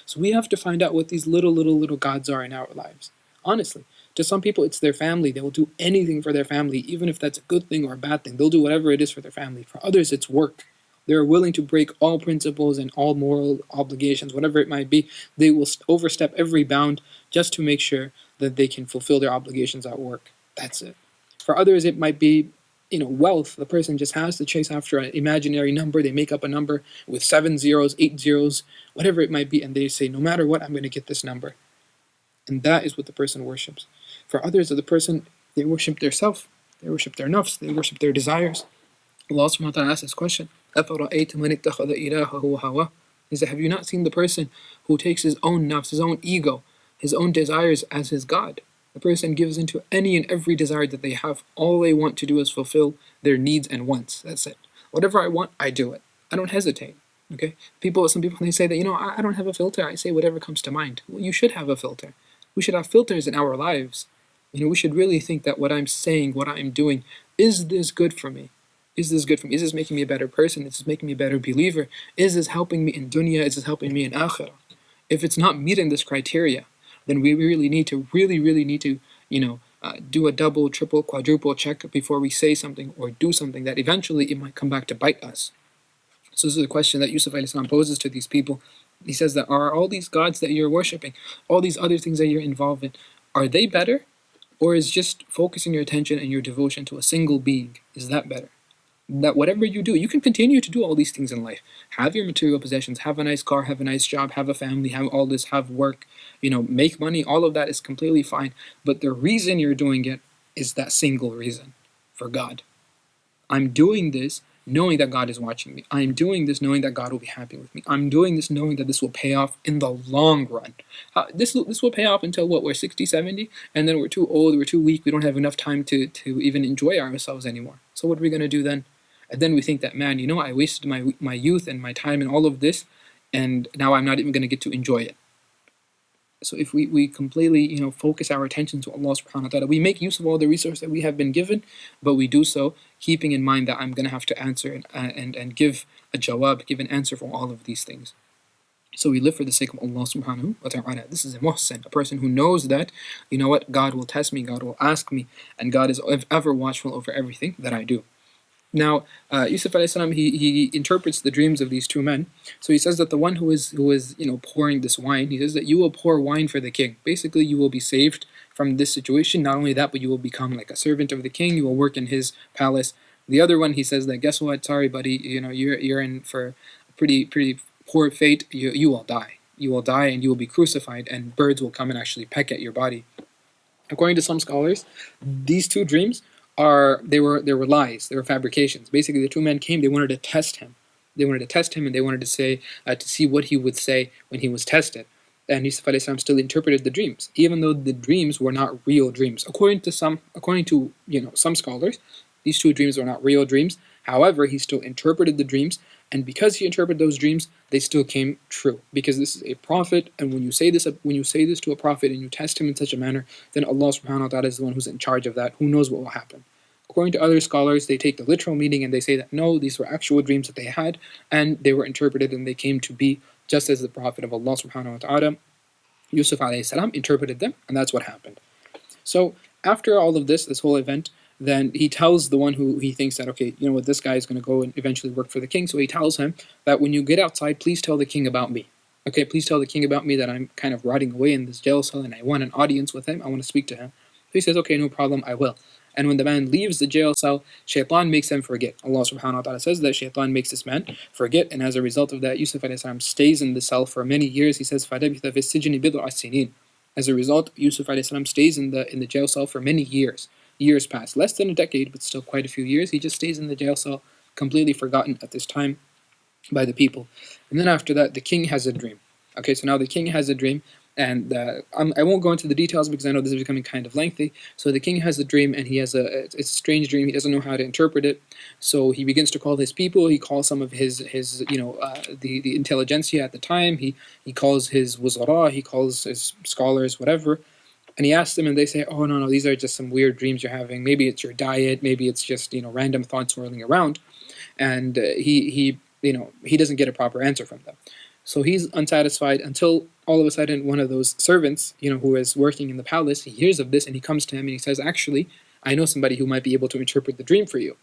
[SPEAKER 1] So we have to find out what these little gods are in our lives. Honestly, to some people, it's their family. They will do anything for their family, even if that's a good thing or a bad thing. They'll do whatever it is for their family. For others, it's work. They're willing to break all principles and all moral obligations, whatever it might be. They will overstep every bound just to make sure that they can fulfill their obligations at work. That's it. For others, it might be, wealth. The person just has to chase after an imaginary number. They make up a number with 7 zeros, 8 zeros, whatever it might be, and they say, no matter what, I'm going to get this number. And that is what the person worships. For others, they worship their self. They worship their nafs. They worship their desires. Allah subhanahu wa ta'ala asks this question. أَفَرَأَيْتَ مَنِ اتَّخَذَ إِلَهَهُ هَوَاهُ. He said, have you not seen the person who takes his own nafs, his own ego, his own desires as his God? The person gives into any and every desire that they have. All they want to do is fulfill their needs and wants. That's it. Whatever I want, I do it. I don't hesitate. Okay? Some people, they say that, I don't have a filter. I say whatever comes to mind. Well, you should have a filter. We should have filters in our lives. We should really think that what I'm saying, what I'm doing, is this good for me? Is this good for me? Is this making me a better person? Is this making me a better believer? Is this helping me in dunya? Is this helping me in akhirah? If it's not meeting this criteria, then we really need to do a double, triple, quadruple check before we say something or do something that eventually it might come back to bite us. So this is a question that Yusuf a.s. poses to these people. He says that, are all these gods that you're worshipping, all these other things that you're involved in, are they better? Or is just focusing your attention and your devotion to a single being, is that better? That whatever you do, you can continue to do all these things in life. Have your material possessions, have a nice car, have a nice job, have a family, have all this, have work, make money. All of that is completely fine. But the reason you're doing it is that single reason, for God. I'm doing this knowing that God is watching me. I'm doing this knowing that God will be happy with me. I'm doing this knowing that this will pay off in the long run. This will pay off until what, we're 60, 70, and then we're too old, we're too weak, we don't have enough time to even enjoy ourselves anymore. So what are we going to do then? And then we think that, man, I wasted my youth and my time and all of this, and now I'm not even going to get to enjoy it. So if we completely, focus our attention to Allah subhanahu wa ta'ala, we make use of all the resources that we have been given, but we do so keeping in mind that I'm going to have to answer and give a jawab, give an answer for all of these things. So we live for the sake of Allah subhanahu wa ta'ala. This is a muhsin, a person who knows that, God will test me, God will ask me, and God is ever watchful over everything that I do. Now, Yusuf a.s. he interprets the dreams of these two men. So he says that the one who is pouring this wine, he says that you will pour wine for the king. Basically, you will be saved from this situation. Not only that, but you will become like a servant of the king. You will work in his palace. The other one, he says that, guess what? Sorry, buddy. You're in for a pretty poor fate. You will die. You will die, and you will be crucified, and birds will come and actually peck at your body. According to some scholars, these two dreams they were lies, they were fabrications. Basically, the two men came, they wanted to test him. They wanted to test him, and they wanted to say to see what he would say when he was tested. And Yusuf a.s. still interpreted the dreams, even though the dreams were not real dreams. According to some scholars, These two dreams were not real dreams. However, he still interpreted the dreams, and because he interpreted those dreams, they still came true. Because this is a prophet, and when you say this to a prophet and you test him in such a manner, then Allah subhanahu wa ta'ala is the one who's in charge of that. Who knows what will happen? According to other scholars, they take the literal meaning and they say that no, these were actual dreams that they had, and they were interpreted and they came to be just as the Prophet of Allah subhanahu wa ta'ala, Yusuf alayhi salam, interpreted them, and that's what happened. So after all of this whole event, then he tells the one who he thinks that, okay, you know what, this guy is going to go and eventually work for the king. So he tells him that when you get outside, please tell the king about me. Okay, please tell the king about me, that I'm kind of rotting away in this jail cell and I want an audience with him. I want to speak to him. So he says, okay, no problem, I will. And when the man leaves the jail cell, shaitan makes him forget. Allah subhanahu wa ta'ala says that shaitan makes this man forget, and as a result of that, Yusuf alayhi salam stays in the cell for many years. He says, فَلَبِثَ فِي السِّجْنِ بِضْعَ سِنِينَ. As a result, Yusuf alayhi salam stays in the jail cell for many years. Years pass, less than a decade, but still quite a few years. He just stays in the jail cell, completely forgotten at this time by the people. And then after that, the king has a dream. Okay, so now the king has a dream, and I won't go into the details because I know this is becoming kind of lengthy. So the king has a dream, and it's a strange dream. He doesn't know how to interpret it. So he begins to call his people. He calls some of his the intelligentsia at the time. He calls his wuzara. He calls his scholars, whatever. And he asks them, and they say, "Oh no, these are just some weird dreams you're having. Maybe it's your diet. Maybe it's just random thoughts swirling around." And he doesn't get a proper answer from them. So he's unsatisfied until all of a sudden one of those servants, who is working in the palace, he hears of this and he comes to him and he says, "Actually, I know somebody who might be able to interpret the dream for you.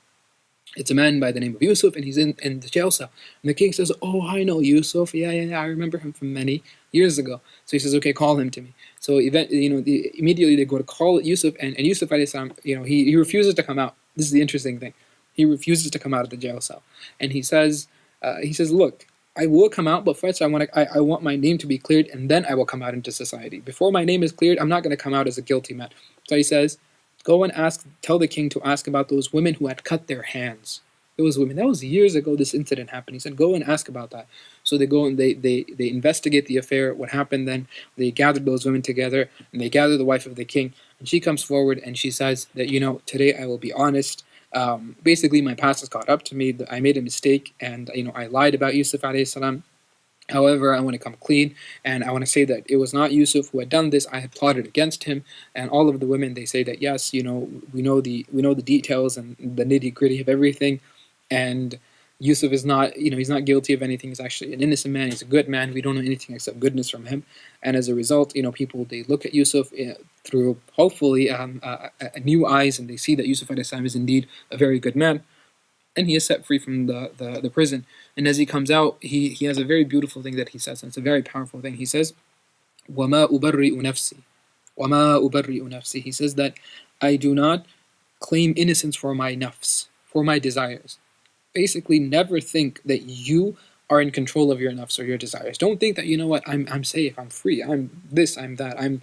[SPEAKER 1] It's a man by the name of Yusuf, and he's in the jail cell." And the king says, "Oh, I know Yusuf. Yeah, I remember him from many years ago." So he says, "Okay, call him to me." So immediately they go to call Yusuf, and Yusuf alayhi salam, he refuses to come out. This is the interesting thing. He refuses to come out of the jail cell, and he says, "Look, I will come out, but first I want my name to be cleared, and then I will come out into society. Before my name is cleared, I'm not going to come out as a guilty man." So he says, "Go and tell the king to ask about those women who had cut their hands." Those women, that was years ago this incident happened. He said, "Go and ask about that." So they go and they investigate the affair, what happened then. They gathered those women together, and they gather the wife of the king, and she comes forward and she says that, "Today I will be honest. Basically, my past has caught up to me. I made a mistake, and I lied about Yusuf alayhi salam. However, I want to come clean, and I want to say that it was not Yusuf who had done this. I had plotted against him." And all of the women, they say that yes, we know the details and the nitty gritty of everything, and Yusuf is not, he's not guilty of anything. He's actually an innocent man. He's a good man. We don't know anything except goodness from him. And as a result, people, they look at Yusuf through hopefully new eyes, and they see that Yusuf alayhi salam is indeed a very good man. And he is set free from the prison. And as he comes out, he has a very beautiful thing that he says, and it's a very powerful thing. He says, وَمَا أُبَرِّئُ نَفْسِي وَمَا أُبَرِّئُ نَفْسِي. He says that I do not claim innocence for my nafs, for my desires. Basically, never think that you are in control of your nafs or your desires. Don't think that, I'm safe, I'm free, I'm this, I'm that, I'm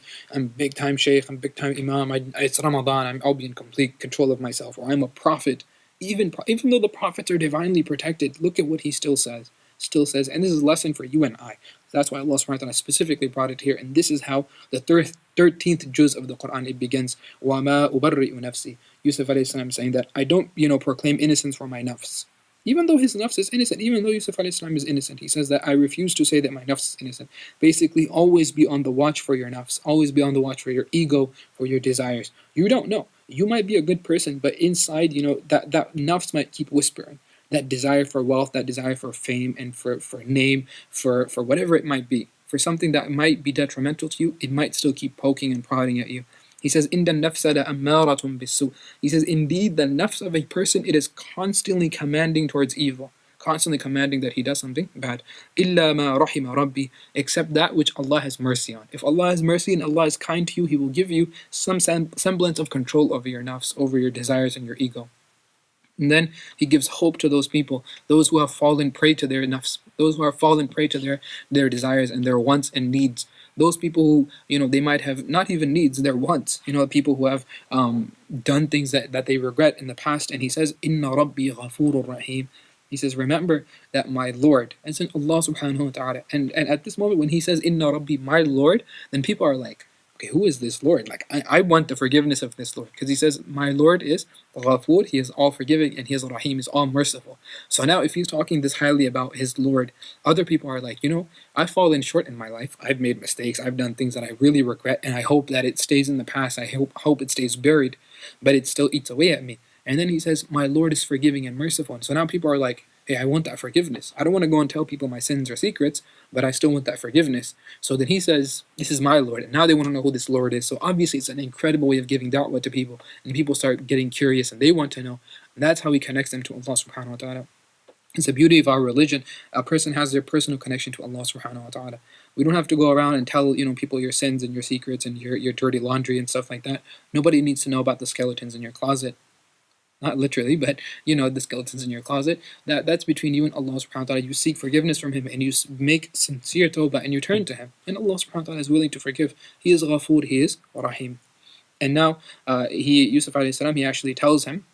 [SPEAKER 1] big time shaykh, I'm big time imam, it's Ramadan, I'll be in complete control of myself, or I'm a prophet. Even though the prophets are divinely protected, look at what he still says, and this is a lesson for you and I. That's why Allah subhanahu wa ta'ala specifically brought it here, and this is how the 13th juz of the Quran, it begins, وَمَا أُبَرِّئُ نَفْسِي. Yusuf alayhi salam saying that I don't, proclaim innocence for my nafs. Even though his nafs is innocent, even though Yusuf alayhi salam is innocent, he says that I refuse to say that my nafs is innocent. Basically, always be on the watch for your nafs. Always be on the watch for your ego, for your desires. You don't know. You might be a good person, but inside, that nafs might keep whispering. That desire for wealth, that desire for fame and for name, for whatever it might be. For something that might be detrimental to you, it might still keep poking and prodding at you. He says, "Inda nafsa ammaratun bisu." He says, indeed, the nafs of a person, it is constantly commanding towards evil, constantly commanding that he does something bad. Illa ma rahima rabbi, except that which Allah has mercy on. If Allah has mercy and Allah is kind to you, He will give you some semblance of control over your nafs, over your desires and your ego. And then He gives hope to those people, those who have fallen prey to their nafs, those who have fallen prey to their desires and their wants and needs. Those people who, they might have not even needs, their wants. People who have done things that they regret in the past. And He says, "Inna Rabbi ghafurur rahim." He says, remember that my Lord, and it's in Allah subhanahu wa ta'ala. And at this moment when He says, "Inna Rabbi," my Lord, then people are like, okay, who is this Lord? Like, I want the forgiveness of this Lord. Because he says, my Lord is Ghafoor, he is all forgiving, and he is Rahim, is all merciful. So now if he's talking this highly about his Lord, other people are like, I've fallen short in my life. I've made mistakes. I've done things that I really regret, and I hope that it stays in the past. I hope it stays buried, but it still eats away at me. And then he says, my Lord is forgiving and merciful. And so now people are like, hey, I want that forgiveness. I don't want to go and tell people my sins or secrets, but I still want that forgiveness. So then he says, this is my Lord. And now they want to know who this Lord is. So obviously it's an incredible way of giving da'wah to people. And people start getting curious and they want to know. And that's how he connects them to Allah subhanahu wa ta'ala. It's the beauty of our religion. A person has their personal connection to Allah subhanahu wa ta'ala. We don't have to go around and tell people your sins and your secrets and your dirty laundry and stuff like that. Nobody needs to know about the skeletons in your closet. Not literally, but the skeletons in your closet. That's between you and Allah subhanahu wa ta'ala. You seek forgiveness from Him and you make sincere tawbah and you turn to Him. And Allah subhanahu wa ta'ala is willing to forgive. He is Ghafoor, He is Rahim. And now Yusuf alayhi salam, he actually tells him,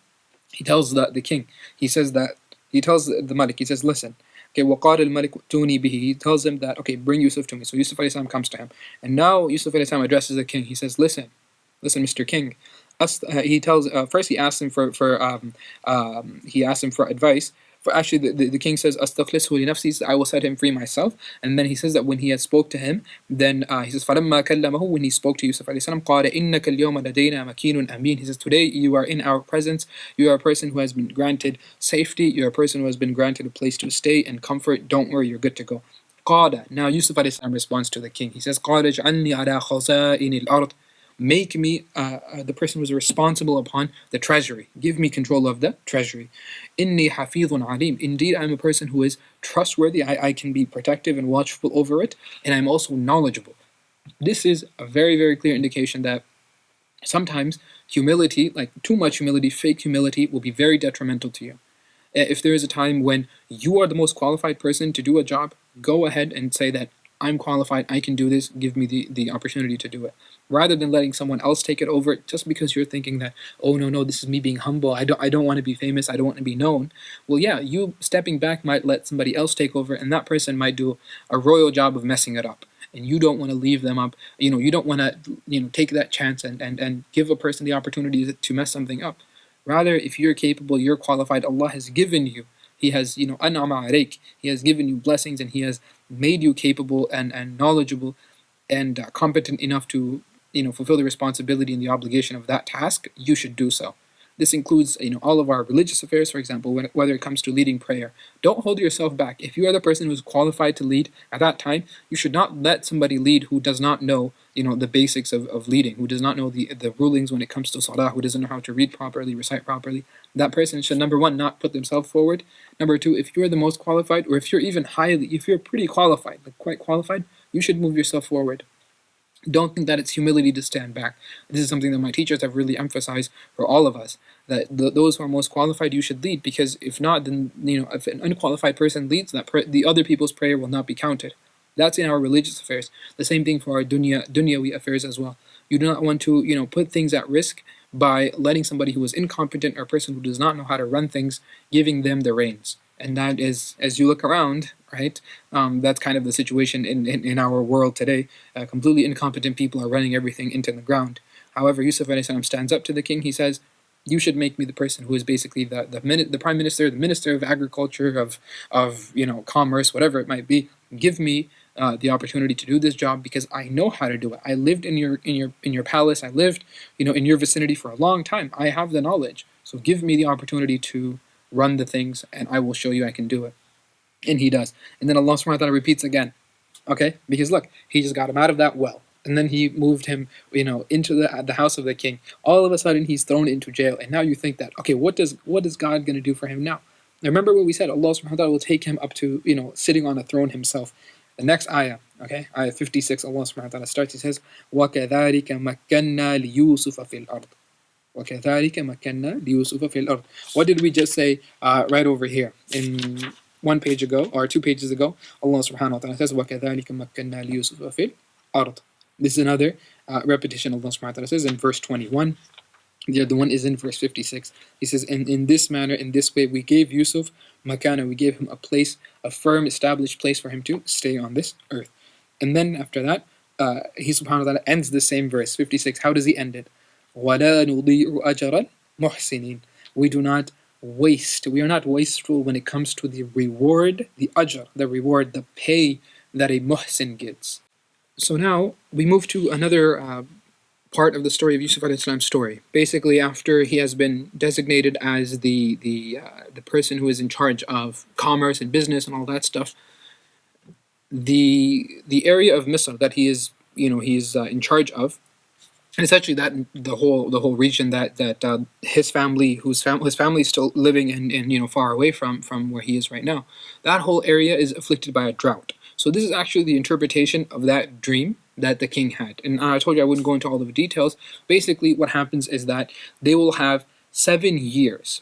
[SPEAKER 1] he tells the king, he tells the Malik, he says, listen, okay, وَقَالَ الْمَلِكُ ائْتُونِي بِهِ. He tells him that, okay, bring Yusuf to me. So Yusuf alayhi salam comes to him. And now Yusuf alayhi salam addresses the king. He says, listen, Mr. King. He tells first he asks him for advice. Actually, the king says, "Astakhlishu li nafsi," I will set him free myself. And then he says that when he had spoke to him, then he says, فَلَمَّا كَلَّمَهُ, when he spoke to Yusuf alayhi salam, قَالَ إِنَّكَ الْيَوْمَ لَدَيْنَا مَكِينٌ أَمِينٌ. He says, today you are in our presence. You are a person who has been granted safety. You are a person who has been granted a place to stay and comfort. Don't worry, you're good to go. قَالَ. Now Yusuf alayhi salam responds to the king. He says, قَالَ اجْعَلْنِي عَلَى خَزَائِنِ الْأَرْضِ. Make me the person who is responsible upon the treasury. Give me control of the treasury. Inni hafidhun alim. Indeed, I'm a person who is trustworthy. I can be protective and watchful over it, and I'm also knowledgeable. This is a very, very clear indication that sometimes humility, like too much humility, fake humility, will be very detrimental to you. If there is a time when you are the most qualified person to do a job, go ahead and say that I'm qualified, I can do this, give me the opportunity to do it. Rather than letting someone else take it over just because you're thinking that, oh no, this is me being humble, I don't want to be famous, I don't want to be known. Well, yeah, you stepping back might let somebody else take over, and that person might do a royal job of messing it up. And you don't want to leave them up, you don't want to take that chance and give a person the opportunity to mess something up. Rather, if you're capable, you're qualified, Allah has given you, He has, an'ama alayk, He has given you blessings, and He has made you capable and knowledgeable and competent enough to, fulfill the responsibility and the obligation of that task. You should do so. This includes, all of our religious affairs, for example, whether it comes to leading prayer. Don't hold yourself back. If you are the person who is qualified to lead at that time, you should not let somebody lead who does not know, the basics of leading, who does not know the rulings when it comes to salah, who doesn't know how to read properly, recite properly. That person should, number one, not put themselves forward. Number two, if you're the most qualified, or if you're pretty qualified, like quite qualified, you should move yourself forward. Don't think that it's humility to stand back. This is something that my teachers have really emphasized for all of us, that those who are most qualified, you should lead, because if not, then, if an unqualified person leads, the other people's prayer will not be counted. That's in our religious affairs. The same thing for our dunyawi affairs as well. You do not want to, put things at risk by letting somebody who is incompetent or a person who does not know how to run things, giving them the reins. And that is, as you look around, right, that's kind of the situation in our world today. Completely incompetent people are running everything into the ground. However, Yusuf alayhi salam stands up to the king. He says, you should make me the person who is basically the prime minister, the minister of agriculture, of commerce, whatever it might be. Give me the opportunity to do this job, because I know how to do it. I lived in your palace. I lived in your vicinity for a long time. I have the knowledge. So give me the opportunity to run the things, and I will show you I can do it. And he does. And then Allah subhanahu wa ta'ala repeats again. Okay? Because look, he just got him out of that well. And then he moved him, into the house of the king. All of a sudden he's thrown into jail. And now you think that, okay, what is God going to do for him now? Now remember what we said, Allah subhanahu wa ta'ala will take him up to, sitting on a throne himself. The next ayah, okay, ayah 56, Allah subhanahu wa ta'ala starts, he says, وَكَذَلِكَ مَكَّنَّا لِيُوسُفَ فِي الْأَرْضِ. وَكَذَلِكَ مَكَّنَّا لِيُوسُفَ فِي الْأَرْضِ. What did we just say right over here in 1 page ago, or 2 pages ago? Allah subhanahu wa ta'ala says, وَكَذَلِكَ مَكَّنَّا لِيُوسُفَ فِي الْأَرْضِ. This is another repetition. Allah subhanahu wa ta'ala says in verse 21. The other one is in verse 56. He says, in this manner, in this way, we gave Yusuf makana, we gave him a place, a firm, established place for him to stay on this earth. And then after that, he subhanahu wa ta'ala ends the same verse, 56. How does he end it? وَلَا نُضِيعُ أَجْرَ الْمُحْسِنِينَ. We do not waste, we are not wasteful when it comes to the reward, the ajr, the reward, the pay that a muhsin gets. So now we move to another part of the story of Yusuf alayhi salam's story. Basically, after he has been designated as the person who is in charge of commerce and business and all that stuff, the area of Misr that he is he's in charge of, and it's actually that the whole region that his family his family is still living in far away from where he is right now. That whole area is afflicted by a drought. So this is actually the interpretation of that dream that the king had. And I told you I wouldn't go into all of the details. Basically, what happens is that they will have 7 years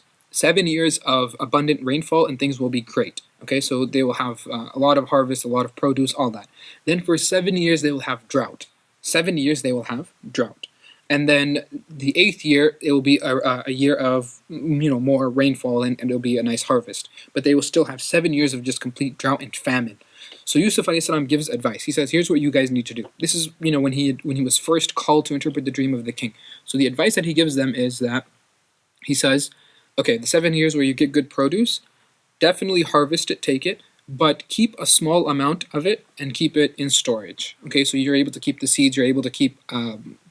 [SPEAKER 1] of abundant rainfall, and things will be great. Okay, so they will have a lot of harvest, a lot of produce, all that. Then for 7 years they will have drought. 7 years they will have drought. And then the 8th year, it will be a year of more rainfall, and it'll be a nice harvest. But they will still have 7 years of just complete drought and famine. So Yusuf alayhi salam gives advice. He says, here's what you guys need to do. This is when he was first called to interpret the dream of the king. So the advice that he gives them is that he says, okay, the 7 years where you get good produce, definitely harvest it, take it, but keep a small amount of it and keep it in storage. Okay, so you're able to keep the seeds, you're able to keep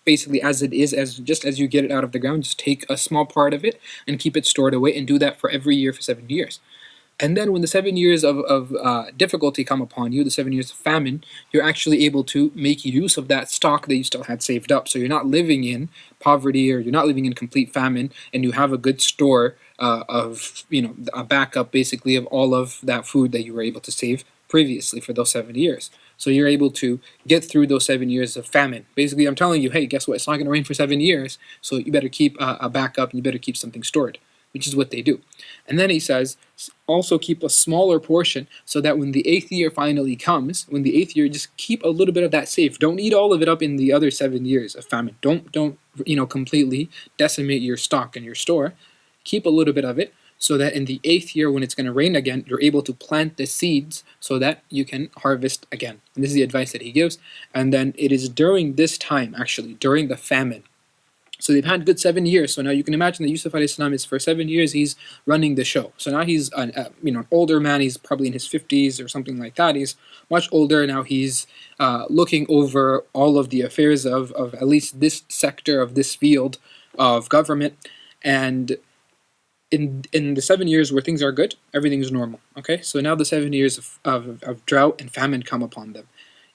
[SPEAKER 1] basically as it is, just as you get it out of the ground, just take a small part of it and keep it stored away, and do that for every year for 7 years. And then when the 7 years of difficulty come upon you, the 7 years of famine, you're actually able to make use of that stock that you still had saved up. So you're not living in poverty, or you're not living in complete famine, and you have a good store of, a backup basically of all of that food that you were able to save previously for those 7 years. So you're able to get through those 7 years of famine. Basically, I'm telling you, hey, guess what? It's not going to rain for 7 years, so you better keep a backup, and you better keep something stored, which is what they do. And then he says, also keep a smaller portion, so that when the 8th year finally comes, just keep a little bit of that safe. Don't eat all of it up in the other 7 years of famine. Don't completely decimate your stock and your store. Keep a little bit of it, so that in the 8th year, when it's going to rain again, you're able to plant the seeds so that you can harvest again. And this is the advice that he gives. And then it is during this time, actually, during the famine. So they've had good 7 years. So now you can imagine that Yusuf alayhi salam is, for 7 years, he's running the show. So now he's an older man. He's probably in his 50s or something like that. He's much older now. He's looking over all of the affairs of at least this sector of this field of government. And in the 7 years where things are good, everything's normal. Okay, so now the 7 years of drought and famine come upon them.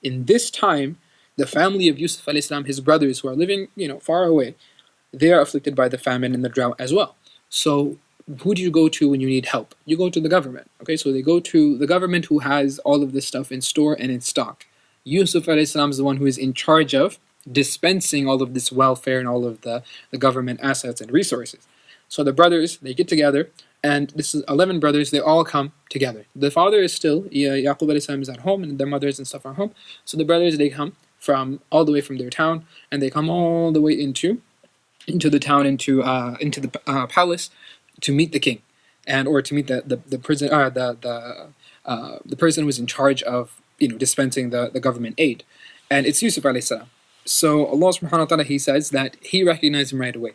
[SPEAKER 1] In this time, the family of Yusuf alayhi salam, his brothers who are living far away, they are afflicted by the famine and the drought as well. So who do you go to when you need help? You go to the government. Okay, so they go to the government, who has all of this stuff in store and in stock. Yusuf alayhi salam is the one who is in charge of dispensing all of this welfare and all of the government assets and resources. So the brothers, they get together, and this is 11 brothers, they all come together. The father is still, Yaqub alayhi salam is at home, and their mothers and stuff are home. So the brothers, they come from all the way from their town, and they come all the way into the town, into the palace, to meet the king, or to meet the prison, the person who is in charge of dispensing the government aid, and it's Yusuf alayhi salam. So Allah subhanahu wa ta'ala, he says that he recognized him right away.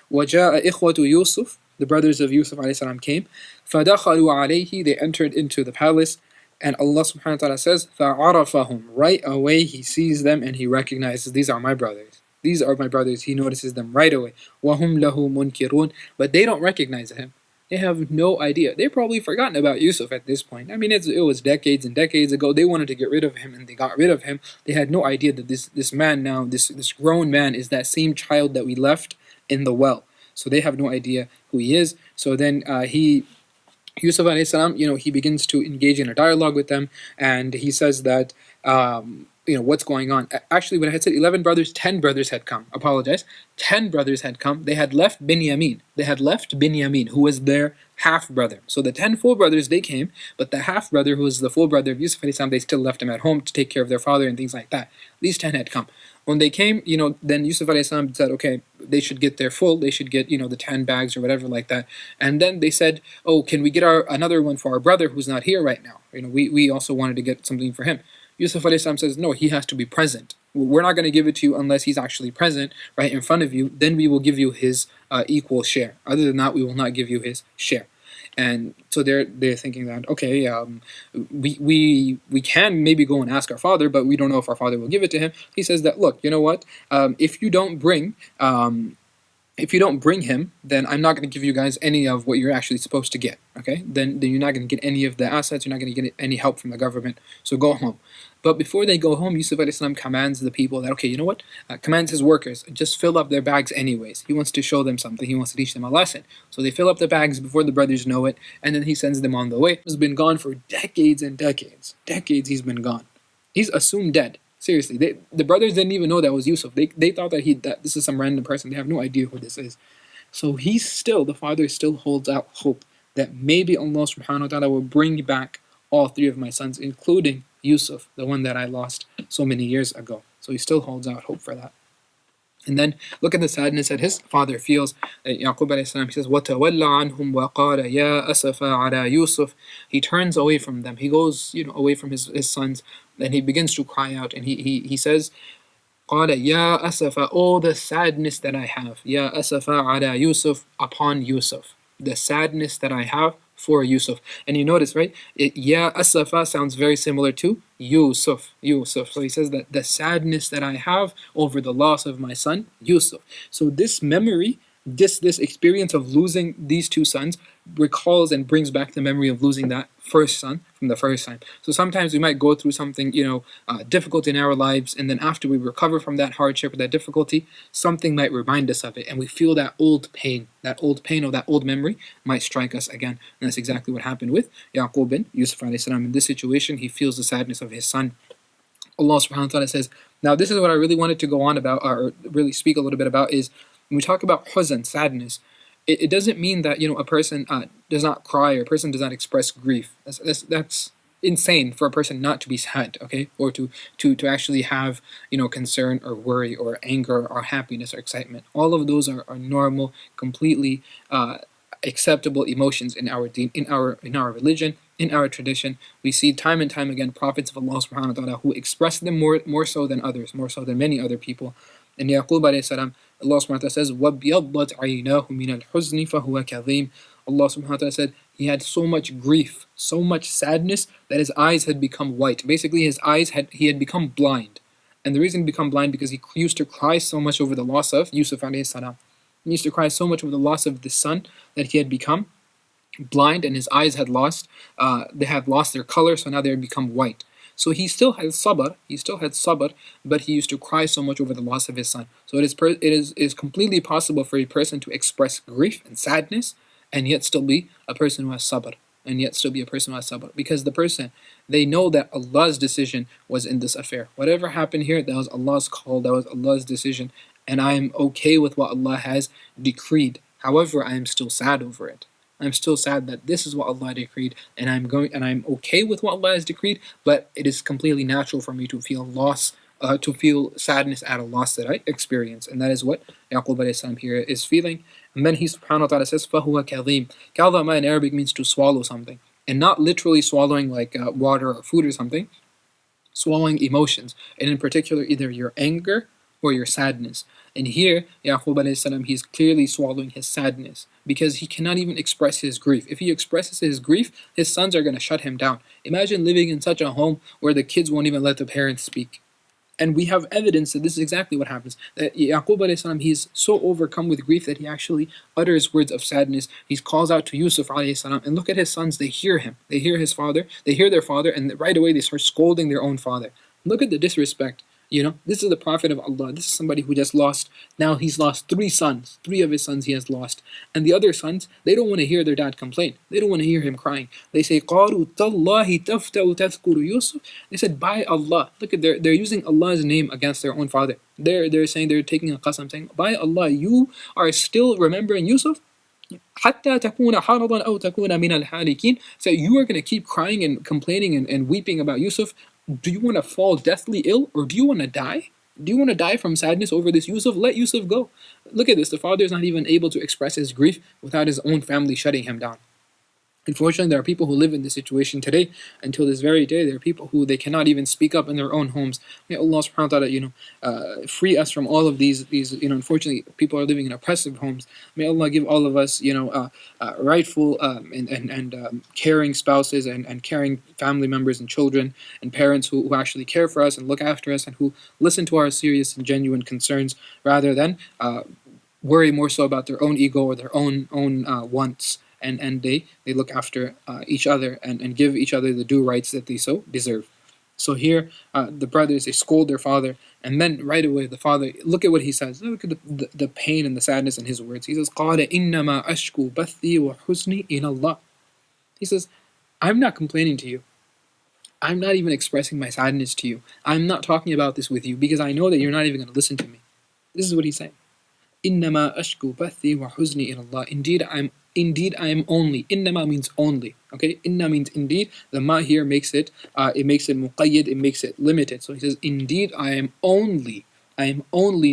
[SPEAKER 1] وَجَاءَ إِخْوَةُ يُوسُف, the brothers of Yusuf alayhi salam came. فَدَخَلُوا عَلَيْهِ, they entered into the palace, and Allah subhanahu wa ta'ala says, فَعَرَفَهُمْ, right away he sees them and he recognizes, these are my brothers. These are my brothers. He notices them right away. وَهُمْ لَهُ مُنْكِرُونَ, but they don't recognize him. They have no idea. They've probably forgotten about Yusuf at this point. I mean, it was decades and decades ago. They wanted to get rid of him, and they got rid of him. They had no idea that this man now, this grown man, is that same child that we left in the well. So they have no idea who he is. So then Yusuf alayhi salam, he begins to engage in a dialogue with them, and he says that, what's going on. Actually, when I had said 11 brothers, 10 brothers had come. Apologize. 10 brothers had come. They had left Binyamin, who was their half-brother. So the 10 full brothers, they came, but the half-brother, who was the full brother of Yusuf alayhi salam, they still left him at home to take care of their father and things like that. These 10 had come. When they came, then Yusuf alayhi salam said, okay, they should get their full, they should get, the 10 bags or whatever like that. And then they said, oh, can we get another one for our brother who's not here right now? We also wanted to get something for him. Yusuf alayhi salam says, no, he has to be present. we're not going to give it to you unless he's actually present right in front of you. Then we will give you his equal share. Other than that, we will not give you his share. And so they're thinking that, okay, we can maybe go and ask our father, but we don't know if our father will give it to him. He says that, look, you know what? If you don't bring him, then I'm not going to give you guys any of what you're actually supposed to get. Okay, then you're not going to get any of the assets. You're not going to get any help from the government. So go home. But before they go home, Yusuf alayhi salam commands the people that, okay, you know what? Commands his workers, just fill up their bags anyways. He wants to show them something. He wants to teach them a lesson. So they fill up the bags before the brothers know it, and then he sends them on the way. He's been gone for decades and decades. Decades he's been gone. He's assumed dead. Seriously, the brothers didn't even know that was Yusuf. They thought that this is some random person. They have no idea who this is. So the father still holds out hope that maybe Allah subhanahu wa ta'ala will bring back all three of my sons, including Yusuf, the one that I lost so many years ago. So he still holds out hope for that. And then look at the sadness that his father feels. Yaqub alayhi salam, he says, وَتَوَلَّ عَنْهُمْ وَقَالَ يَا أَسَفَ عَلَى يُوسُف. He turns away from them. He goes, away from his sons, and he begins to cry out. And he says, قَالَ يَا أَسَفَ. Oh, the sadness that I have. يَا أَسَفَ عَلَى يُوسُف. Upon Yusuf. The sadness that I have for Yusuf. And you notice, right? Ya Asafa sounds very similar to Yusuf. So he says that the sadness that I have over the loss of my son, Yusuf. So this memory, this experience of losing these two sons recalls and brings back the memory of losing that first son from the first time. So sometimes we might go through something, difficult in our lives, and then after we recover from that hardship or that difficulty, something might remind us of it, and we feel that old pain or that old memory might strike us again. And that's exactly what happened with Yaqub bin Yusuf alayhi salam. In this situation, he feels the sadness of his son. Allah subhanahu wa ta'ala says, now this is what I really wanted to go on about, or really speak a little bit about, is when we talk about huzn, sadness, it doesn't mean that a person does not cry, or a person does not express grief. That's insane for a person not to be sad, okay, or to actually have concern or worry or anger or happiness or excitement. All of those are normal, completely acceptable emotions in our deen, in our religion, in our tradition. We see time and time again prophets of Allah subhanahu wa ta'ala who express them more so than others, more so than many other people. And Yaqub alayhi salam, Allah subhanahu wa ta'ala says, وَبْيَضَّتْ عَيْنَاهُ مِنَ الْحُزْنِ فَهُوَ كَظِيمٌ. Allah subhanahu wa ta'ala said he had so much grief, so much sadness that his eyes had become white. Basically, he had become blind. And the reason he become blind because he used to cry so much over the loss of Yusuf alayhi salam. He used to cry so much over the loss of the son that he had become blind, and his eyes had lost their color, so now they had become white. So he still had sabr, but he used to cry so much over the loss of his son. So it is completely possible for a person to express grief and sadness and yet still be a person who has sabr. Because the person, they know that Allah's decision was in this affair. Whatever happened here, that was Allah's call, that was Allah's decision, and I am okay with what Allah has decreed. However, I am still sad over it. I'm still sad that this is what Allah decreed, and I'm okay with what Allah has decreed, but it is completely natural for me to feel to feel sadness at a loss that I experience. And that is what Yaqub alayhi salam here is feeling. And then he subhanahu wa ta'ala says, فَهُوَ كَظِيمٌ. Kalama in Arabic means to swallow something. And not literally swallowing like water or food or something, swallowing emotions. And in particular, either your anger or your sadness. And here, Yaqub alayhi salam, he's clearly swallowing his sadness because he cannot even express his grief. If he expresses his grief, his sons are going to shut him down. Imagine living in such a home where the kids won't even let the parents speak. And we have evidence that this is exactly what happens. That Yaqub alayhi salam, he's so overcome with grief that he actually utters words of sadness. He calls out to Yusuf alayhi salam, and look at his sons, they hear him. They hear his father, they hear their father, and right away they start scolding their own father. Look at the disrespect. This is the Prophet of Allah. This is somebody who just lost. Now he's lost 3 sons. 3 of his sons he has lost. And the other sons, they don't want to hear their dad complain. They don't want to hear him crying. They say, قَالُوا تَاللَّهِ تَفْتَأُ تَذْكُرُ يُوسُف. They said, by Allah. Look at they're using Allah's name against their own father. They're saying, they're taking a qasam, saying, by Allah, you are still remembering Yusuf? حَتَّى تَكُونَ حَرَضًا أَوْ تَكُونَ مِنَ الْحَالِكِينَ. So you are going to keep crying and complaining and weeping about Yusuf. Do you want to fall deathly ill, or do you want to die? Do you want to die from sadness over this Yusuf? Let Yusuf go. Look at this. The father is not even able to express his grief without his own family shutting him down. Unfortunately, there are people who live in this situation today. Until this very day, there are people who they cannot even speak up in their own homes. May Allah subhanahu wa ta'ala, free us from all of these, unfortunately, people are living in oppressive homes. May Allah give all of us, rightful and caring spouses and caring family members and children and parents who actually care for us and look after us and who listen to our serious and genuine concerns rather than worry more so about their own ego or their own wants, and they look after each other and give each other the due rights that they so deserve. So here, the brothers, they scold their father, and then right away the father, look at what he says. Look at the pain and the sadness in his words. He says, قَالَ إِنَّمَا أَشْكُو بَثِّي وَحُزْنِي إِلَى اللَّهِ. He says, I'm not complaining to you. I'm not even expressing my sadness to you. I'm not talking about this with you because I know that you're not even going to listen to me. This is what he's saying. إنما أشكو بثي وحزني إلى الله. Indeed I am only. إنما means only. Okay, إنما means indeed. The ma here makes it muqayyid, it makes it limited. So he says, indeed I am only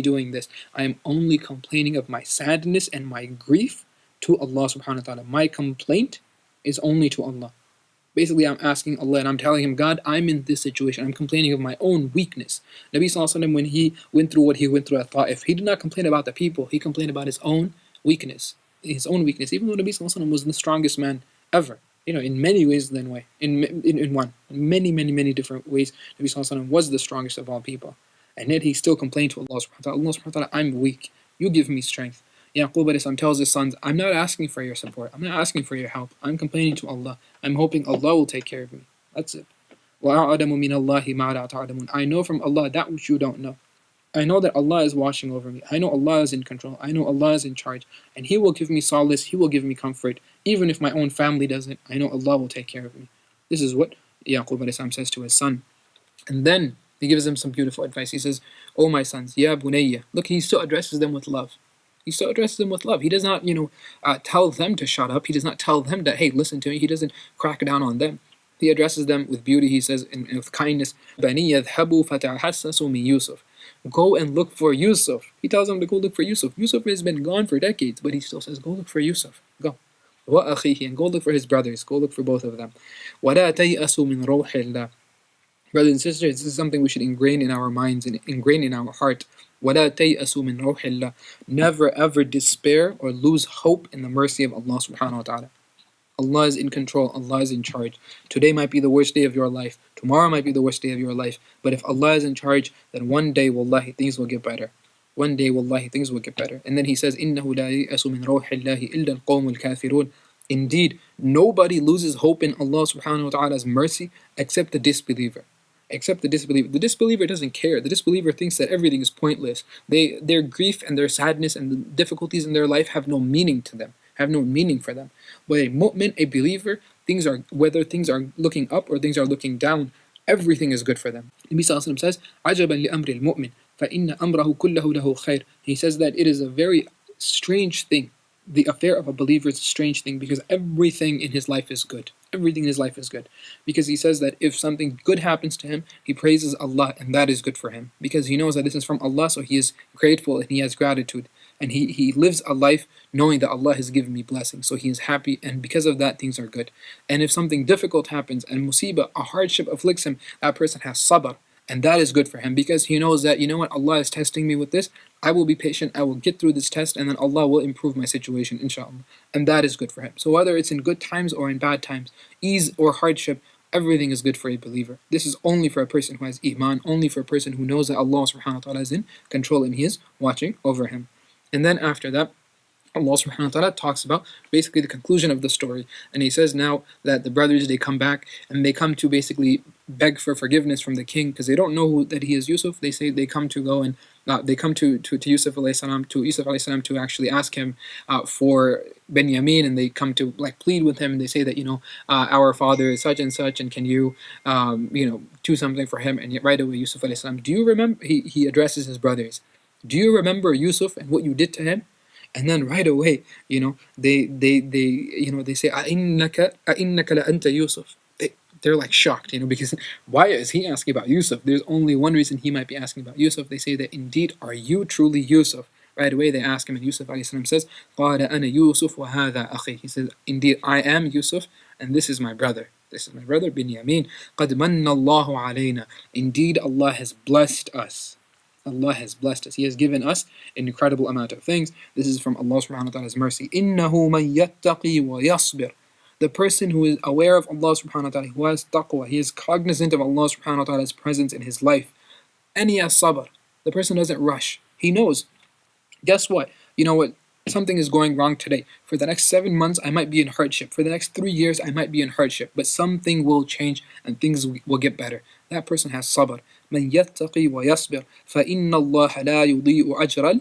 [SPEAKER 1] doing this. I am only complaining of my sadness and my grief to Allah subhanahu wa ta'ala. My complaint is only to Allah. Basically, I'm asking Allah and I'm telling Him, God, I'm in this situation. I'm complaining of my own weakness. Nabi Sallallahu Alaihi Wasallam, when he went through what he went through at Ta'if, he did not complain about the people. He complained about his own weakness. His own weakness. Even though Nabi Sallallahu Alaihi Wasallam was the strongest man ever. In many ways than way. In many different ways, Nabi Sallallahu Alaihi Wasallam was the strongest of all people. And yet he still complained to Allah subhanahu wa ta'ala. Allah subhanahu wa ta'ala, I'm weak. You give me strength. Yaqub alayhi salam tells his sons, I'm not asking for your support. I'm not asking for your help. I'm complaining to Allah. I'm hoping Allah will take care of me. That's it. وَأَعْلَمُ مِنَ اللَّهِ مَا لَا تَعْلَمُونَ. I know from Allah that which you don't know. I know that Allah is watching over me. I know Allah is in control. I know Allah is in charge. And He will give me solace. He will give me comfort. Even if my own family doesn't, I know Allah will take care of me. This is what Yaqub alayhi salam says to his son. And then he gives them some beautiful advice. He says, "Oh my sons, ya bunayya." Look, he still addresses them with love. He still addresses them with love. He does not, tell them to shut up. He does not tell them that, hey, listen to me. He doesn't crack down on them. He addresses them with beauty. He says, and with kindness, "Bani yadhhabu fatahassasu min Yusuf." Go and look for Yusuf. He tells them to go look for Yusuf. Yusuf has been gone for decades, but he still says, go look for Yusuf. Go. وَأَخِيهِ, and go look for his brothers. Go look for both of them. وَلَا تَيْأَسُوا مِنْ رَوْحِ اللَّهِ. Brothers and sisters, this is something we should ingrain in our minds and ingrain in our heart. وَلَا تَيْأَسُوا مِنْ رَوْحِ اللَّهِ. Never ever despair or lose hope in the mercy of Allah subhanahu wa ta'ala. Allah is in control. Allah is in charge. Today might be the worst day of your life. Tomorrow might be the worst day of your life. But if Allah is in charge, then one day, wallahi, things will get better. One day, wallahi, things will get better. And then he says, إِنَّهُ لَا يَيْأَسُ مِنْ رَوْحِ اللَّهِ إِلَّا الْقَوْمُ الْكَافِرُونَ. Indeed, nobody loses hope in Allah subhanahu wa ta'ala's mercy except the disbeliever. Except the disbeliever. The disbeliever doesn't care. The disbeliever thinks that everything is pointless. Their grief and their sadness and the difficulties in their life have no meaning to them, have no meaning for them. But a mu'min, a believer, whether things are looking up or things are looking down, everything is good for them. Nabi Sallallahu Alaihi Wasallam says, عَجَبًا لِأَمْرِ الْمُؤْمِنِ فَإِنَّ أَمْرَهُ كُلَّهُ لَهُ خَيْرٌ. He says that it is a very strange thing. The affair of a believer is a strange thing because everything in his life is good. Everything in his life is good. Because he says that if something good happens to him, he praises Allah and that is good for him. Because he knows that this is from Allah, so he is grateful and he has gratitude. And he lives a life knowing that Allah has given me blessings. So he is happy and because of that things are good. And if something difficult happens and musibah, a hardship afflicts him, that person has sabr. And that is good for him because he knows that, Allah is testing me with this. I will be patient, I will get through this test, and then Allah will improve my situation, inshallah. And that is good for him. So whether it's in good times or in bad times, ease or hardship, everything is good for a believer. This is only for a person who has iman, only for a person who knows that Allah subhanahu wa ta'ala is in control and He is watching over him. And then after that, Allah subhanahu wa ta'ala talks about basically the conclusion of the story. And He says now that the brothers, they come back and they come to basically beg for forgiveness from the king because they don't know that he is Yusuf. They say they come to go and they come to Yusuf alayhi salam to actually ask him for Benyamin, and they come to plead with him, and they say that our father is such and such, and can you do something for him? And yet right away Yusuf alayhi salam, do you remember, he addresses his brothers, do you remember Yusuf and what you did to him? And then right away, they say, أَإِنَّكَ لَأَنْتَ Yusuf. They're shocked, because why is he asking about Yusuf? There's only one reason he might be asking about Yusuf. They say that indeed, are you truly Yusuf? Right away they ask him, and Yusuf alayhi salam says, قَالَ أَنَا يُوسُف وَهَذَا أَخِي. He says, indeed, I am Yusuf, and this is my brother. This is my brother Binyamin. قَدْ مَنَّ اللَّهُ عَلَيْنَا. Indeed, Allah has blessed us. Allah has blessed us. He has given us an incredible amount of things. This is from Allah subhanahu wa ta'ala's mercy. إِنَّهُ مَن يَتَّقِي وَيَصْبِرْ. The person who is aware of Allah subhanahu wa ta'ala, who has taqwa, he is cognizant of Allah subhanahu wa ta'ala's presence in his life. And he has sabr. The person doesn't rush. He knows, guess what? You know what? Something is going wrong today. For the next 7 months, I might be in hardship. For the next 3 years, I might be in hardship. But something will change and things will get better. That person has sabr. من يتقي ويصبر فإن الله لا يضيء أجر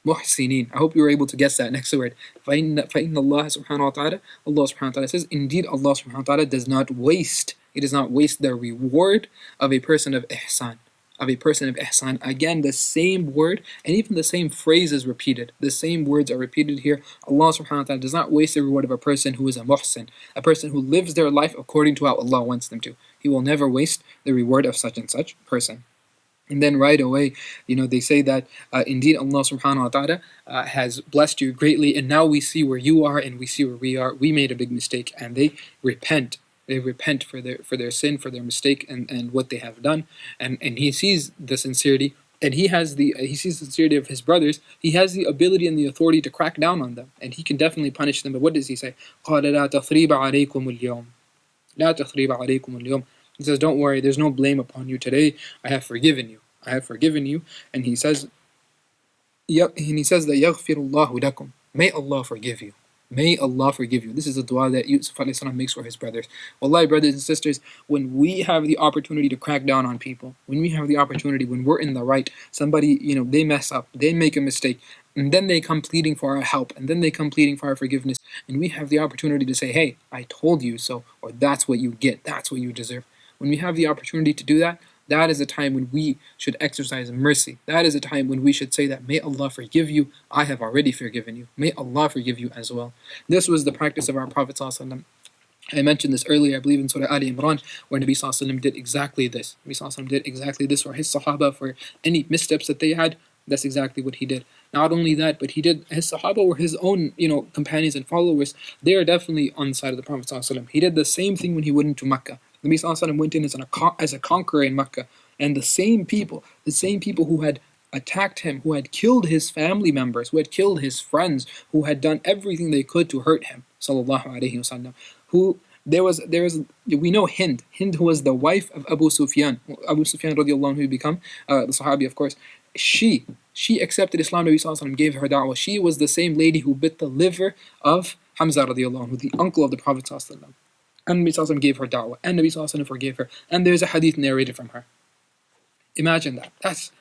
[SPEAKER 1] المحسنين. I hope you were able to guess that next word. فإن الله سبحانه وتعالى. Allah subhanahu wa ta'ala says, indeed Allah subhanahu wa ta'ala does not waste. He does not waste the reward of a person of ihsan. Of a person of ihsan. Again, the same word and even the same phrase is repeated. The same words are repeated here. Allah subhanahu wa ta'ala does not waste the reward of a person who is a muhsin, a person who lives their life according to how Allah wants them to. He will never waste the reward of such and such person. And then right away, they say that indeed Allah subhanahu wa ta'ala has blessed you greatly, and now we see where you are and we see where we are. We made a big mistake, and they repent. They repent for their sin, for their mistake, and what they have done. And he sees the sincerity, and he sees the sincerity of his brothers. He has the ability and the authority to crack down on them, and he can definitely punish them. But what does he say? قَالَ لَا تَثْرِيبَ عَلَيْكُمُ الْيَوْمِ لَا تَثْرِيبَ عَلَيْكُمُ الْيَوْمِ. He says, don't worry, there's no blame upon you today. I have forgiven you. I have forgiven you. And he says that يَغْفِرُ اللَّهُ لَكُمْ. May Allah forgive you. May Allah forgive you. This is the dua that Yusuf ﷺ makes for his brothers. Wallahi, brothers and sisters, when we have the opportunity to crack down on people, when we have the opportunity, when we're in the right, somebody, they mess up, they make a mistake, and then they come pleading for our help, and then they come pleading for our forgiveness, and we have the opportunity to say, hey, I told you so, or that's what you get, that's what you deserve. When we have the opportunity to do that, that is a time when we should exercise mercy. That is a time when we should say that, may Allah forgive you, I have already forgiven you. May Allah forgive you as well. This was the practice of our Prophet ﷺ. I mentioned this earlier, I believe in Surah Ali Imran, where Nabi ﷺ did exactly this. Nabi ﷺ did exactly this for his Sahaba, for any missteps that they had. That's exactly what he did. Not only that, but his Sahaba were his own, companions and followers. They are definitely on the side of the Prophet ﷺ. He did the same thing when he went into Mecca. Nabi ﷺ went in as a conqueror in Mecca, and the same people who had attacked him, who had killed his family members, who had killed his friends, who had done everything they could to hurt him, sallallahu alaihi wasallam. We know Hind, who was the wife of Abu Sufyan radiallahu anhu, who become the Sahabi, of course. She accepted Islam. Nabi sallallahu alaihi wasallam gave her da'wah. She was the same lady who bit the liver of Hamza radiallahu anhu, the uncle of the Prophet sallallahu alaihi wasallam. And Nabi sallallahu alaihi wasallam gave her da'wah, and Nabi sallallahu alaihi wasallam forgave her, and there's a hadith narrated from her. Imagine that. That's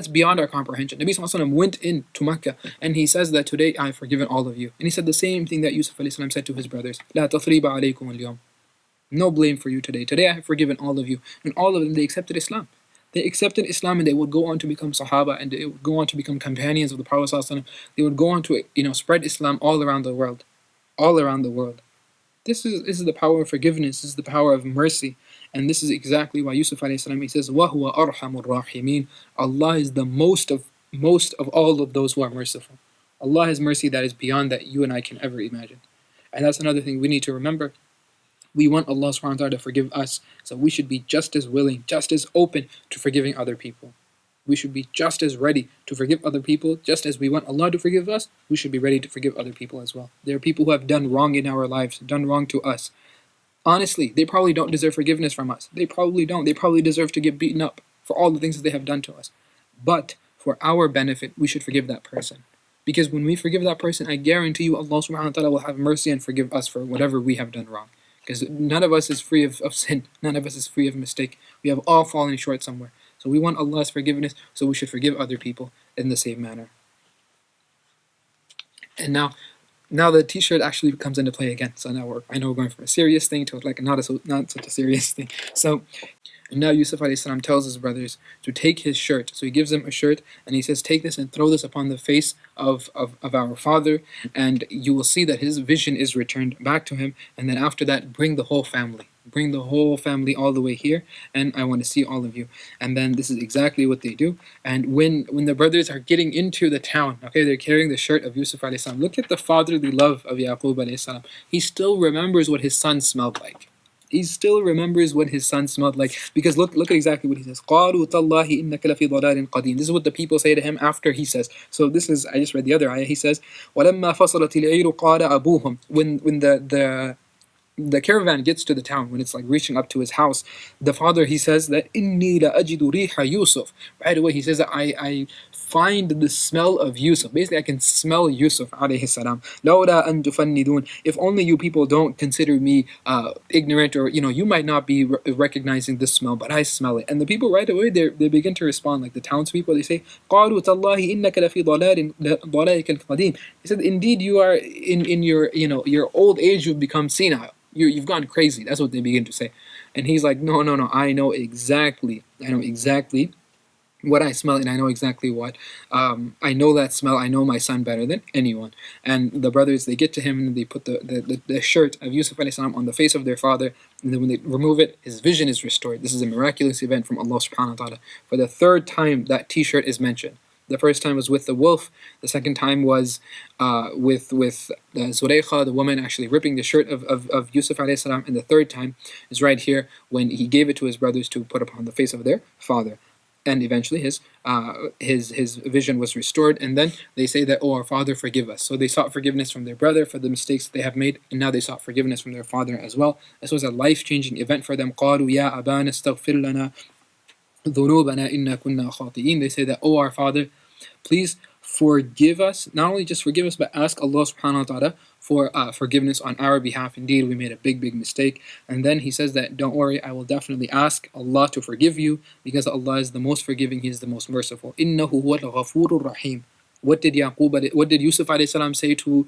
[SPEAKER 1] beyond our comprehension. Nabi sallallahu alaihi wasallam went into Mecca, and he says that today I have forgiven all of you. And he said the same thing that Yusuf alayhi salam said to his brothers. لا تثريب عليكم اليوم. No blame for you today. Today I have forgiven all of you. And all of them, they accepted Islam. They accepted Islam, and they would go on to become Sahaba, and they would go on to become companions of the Prophet sallallahu alaihi wasallam. They would go on to spread Islam all around the world. All around the world. This is the power of forgiveness. This is the power of mercy. And this is exactly why Yusuf alayhi salam, he says, وَهُوَ أَرْحَمُ الرَّاحِمِينَ. Allah is the most of all of those who are merciful. Allah has mercy that is beyond that you and I can ever imagine. And that's another thing we need to remember. We want Allah subhanahu wa ta'ala to forgive us, so we should be just as willing, just as open to forgiving other people. We should be just as ready to forgive other people, just as we want Allah to forgive us, we should be ready to forgive other people as well. There are people who have done wrong in our lives, done wrong to us. Honestly, they probably don't deserve forgiveness from us. They probably don't. They probably deserve to get beaten up for all the things that they have done to us. But for our benefit, we should forgive that person. Because when we forgive that person, I guarantee you Allah subhanahu wa ta'ala will have mercy and forgive us for whatever we have done wrong. Because none of us is free of sin. None of us is free of mistake. We have all fallen short somewhere. So we want Allah's forgiveness, so we should forgive other people in the same manner. And now the t-shirt actually comes into play again. So now I know we're going from a serious thing to like not such a serious thing. So now Yusuf alayhi salam tells his brothers to take his shirt. So he gives them a shirt, and he says, take this and throw this upon the face of our father, and you will see that his vision is returned back to him. And then after that, bring the whole family. bring the whole family all the way here, and I want to see all of you. And then this is exactly what they do. And when the brothers are getting into the town, okay, they're carrying the shirt of Yusuf alayhi salam. Look at the fatherly love of Yaqub alayhi salam. He still remembers what his son smelled like. He still remembers what his son smelled like, because look at exactly what he says. قَالُوا تَاللَّهِ إِنَّكَ لَفِي ضَلَالٍ قَدِيمٍ. This is what the people say to him after he says. So this is, I just read the other ayah. He says, وَلَمَّا فَصَلَتِ الْعِيرُ قَالَ أَبُوهُم. When the caravan gets to the town, when it's like reaching up to his house, the father, he says that inni la ajidu riha Yusuf. Right away he says that I find the smell of Yusuf. Basically, I can smell Yusuf alayhi salam. Lawla an tufannidun. If only you people don't consider me ignorant, or you might not be recognizing this smell, but I smell it. And the people right away, they begin to respond, like the townspeople. They say, قالوا تالله إنك لفي ضلالك القديم. He said, indeed you are in your your old age, you've become senile. You've gone crazy. That's what they begin to say. And he's like, no, I know exactly what I smell, and I know exactly what I know that smell. I know my son better than anyone. And the brothers, they get to him and they put the shirt of Yusuf alayhi salam on the face of their father, and then when they remove it, his vision is restored. This is a miraculous event from Allah subhanahu wa ta'ala. For the third time that t-shirt is mentioned. The first time was with the wolf. The second time was with Zulaykha, the woman, actually ripping the shirt of Yusuf alayhi salam. And the third time is right here when he gave it to his brothers to put upon the face of their father. And eventually his vision was restored. And then they say that, oh, our father, forgive us. So they sought forgiveness from their brother for the mistakes that they have made, and now they sought forgiveness from their father as well. This was a life-changing event for them. قالوا يا أبانا استغفر لنا ذنوبنا إنا كنا خاطئين. They say that, oh, our father, please forgive us. Not only just forgive us, but ask Allah subhanahu wa ta'ala for forgiveness on our behalf. Indeed, we made a big mistake. And then he says that, don't worry, I will definitely ask Allah to forgive you, because Allah is the most forgiving, He is the most merciful. إِنَّهُ هُوَ الْغَفُورُ الرَّحِيمُ. What did Yusuf alayhi salam say to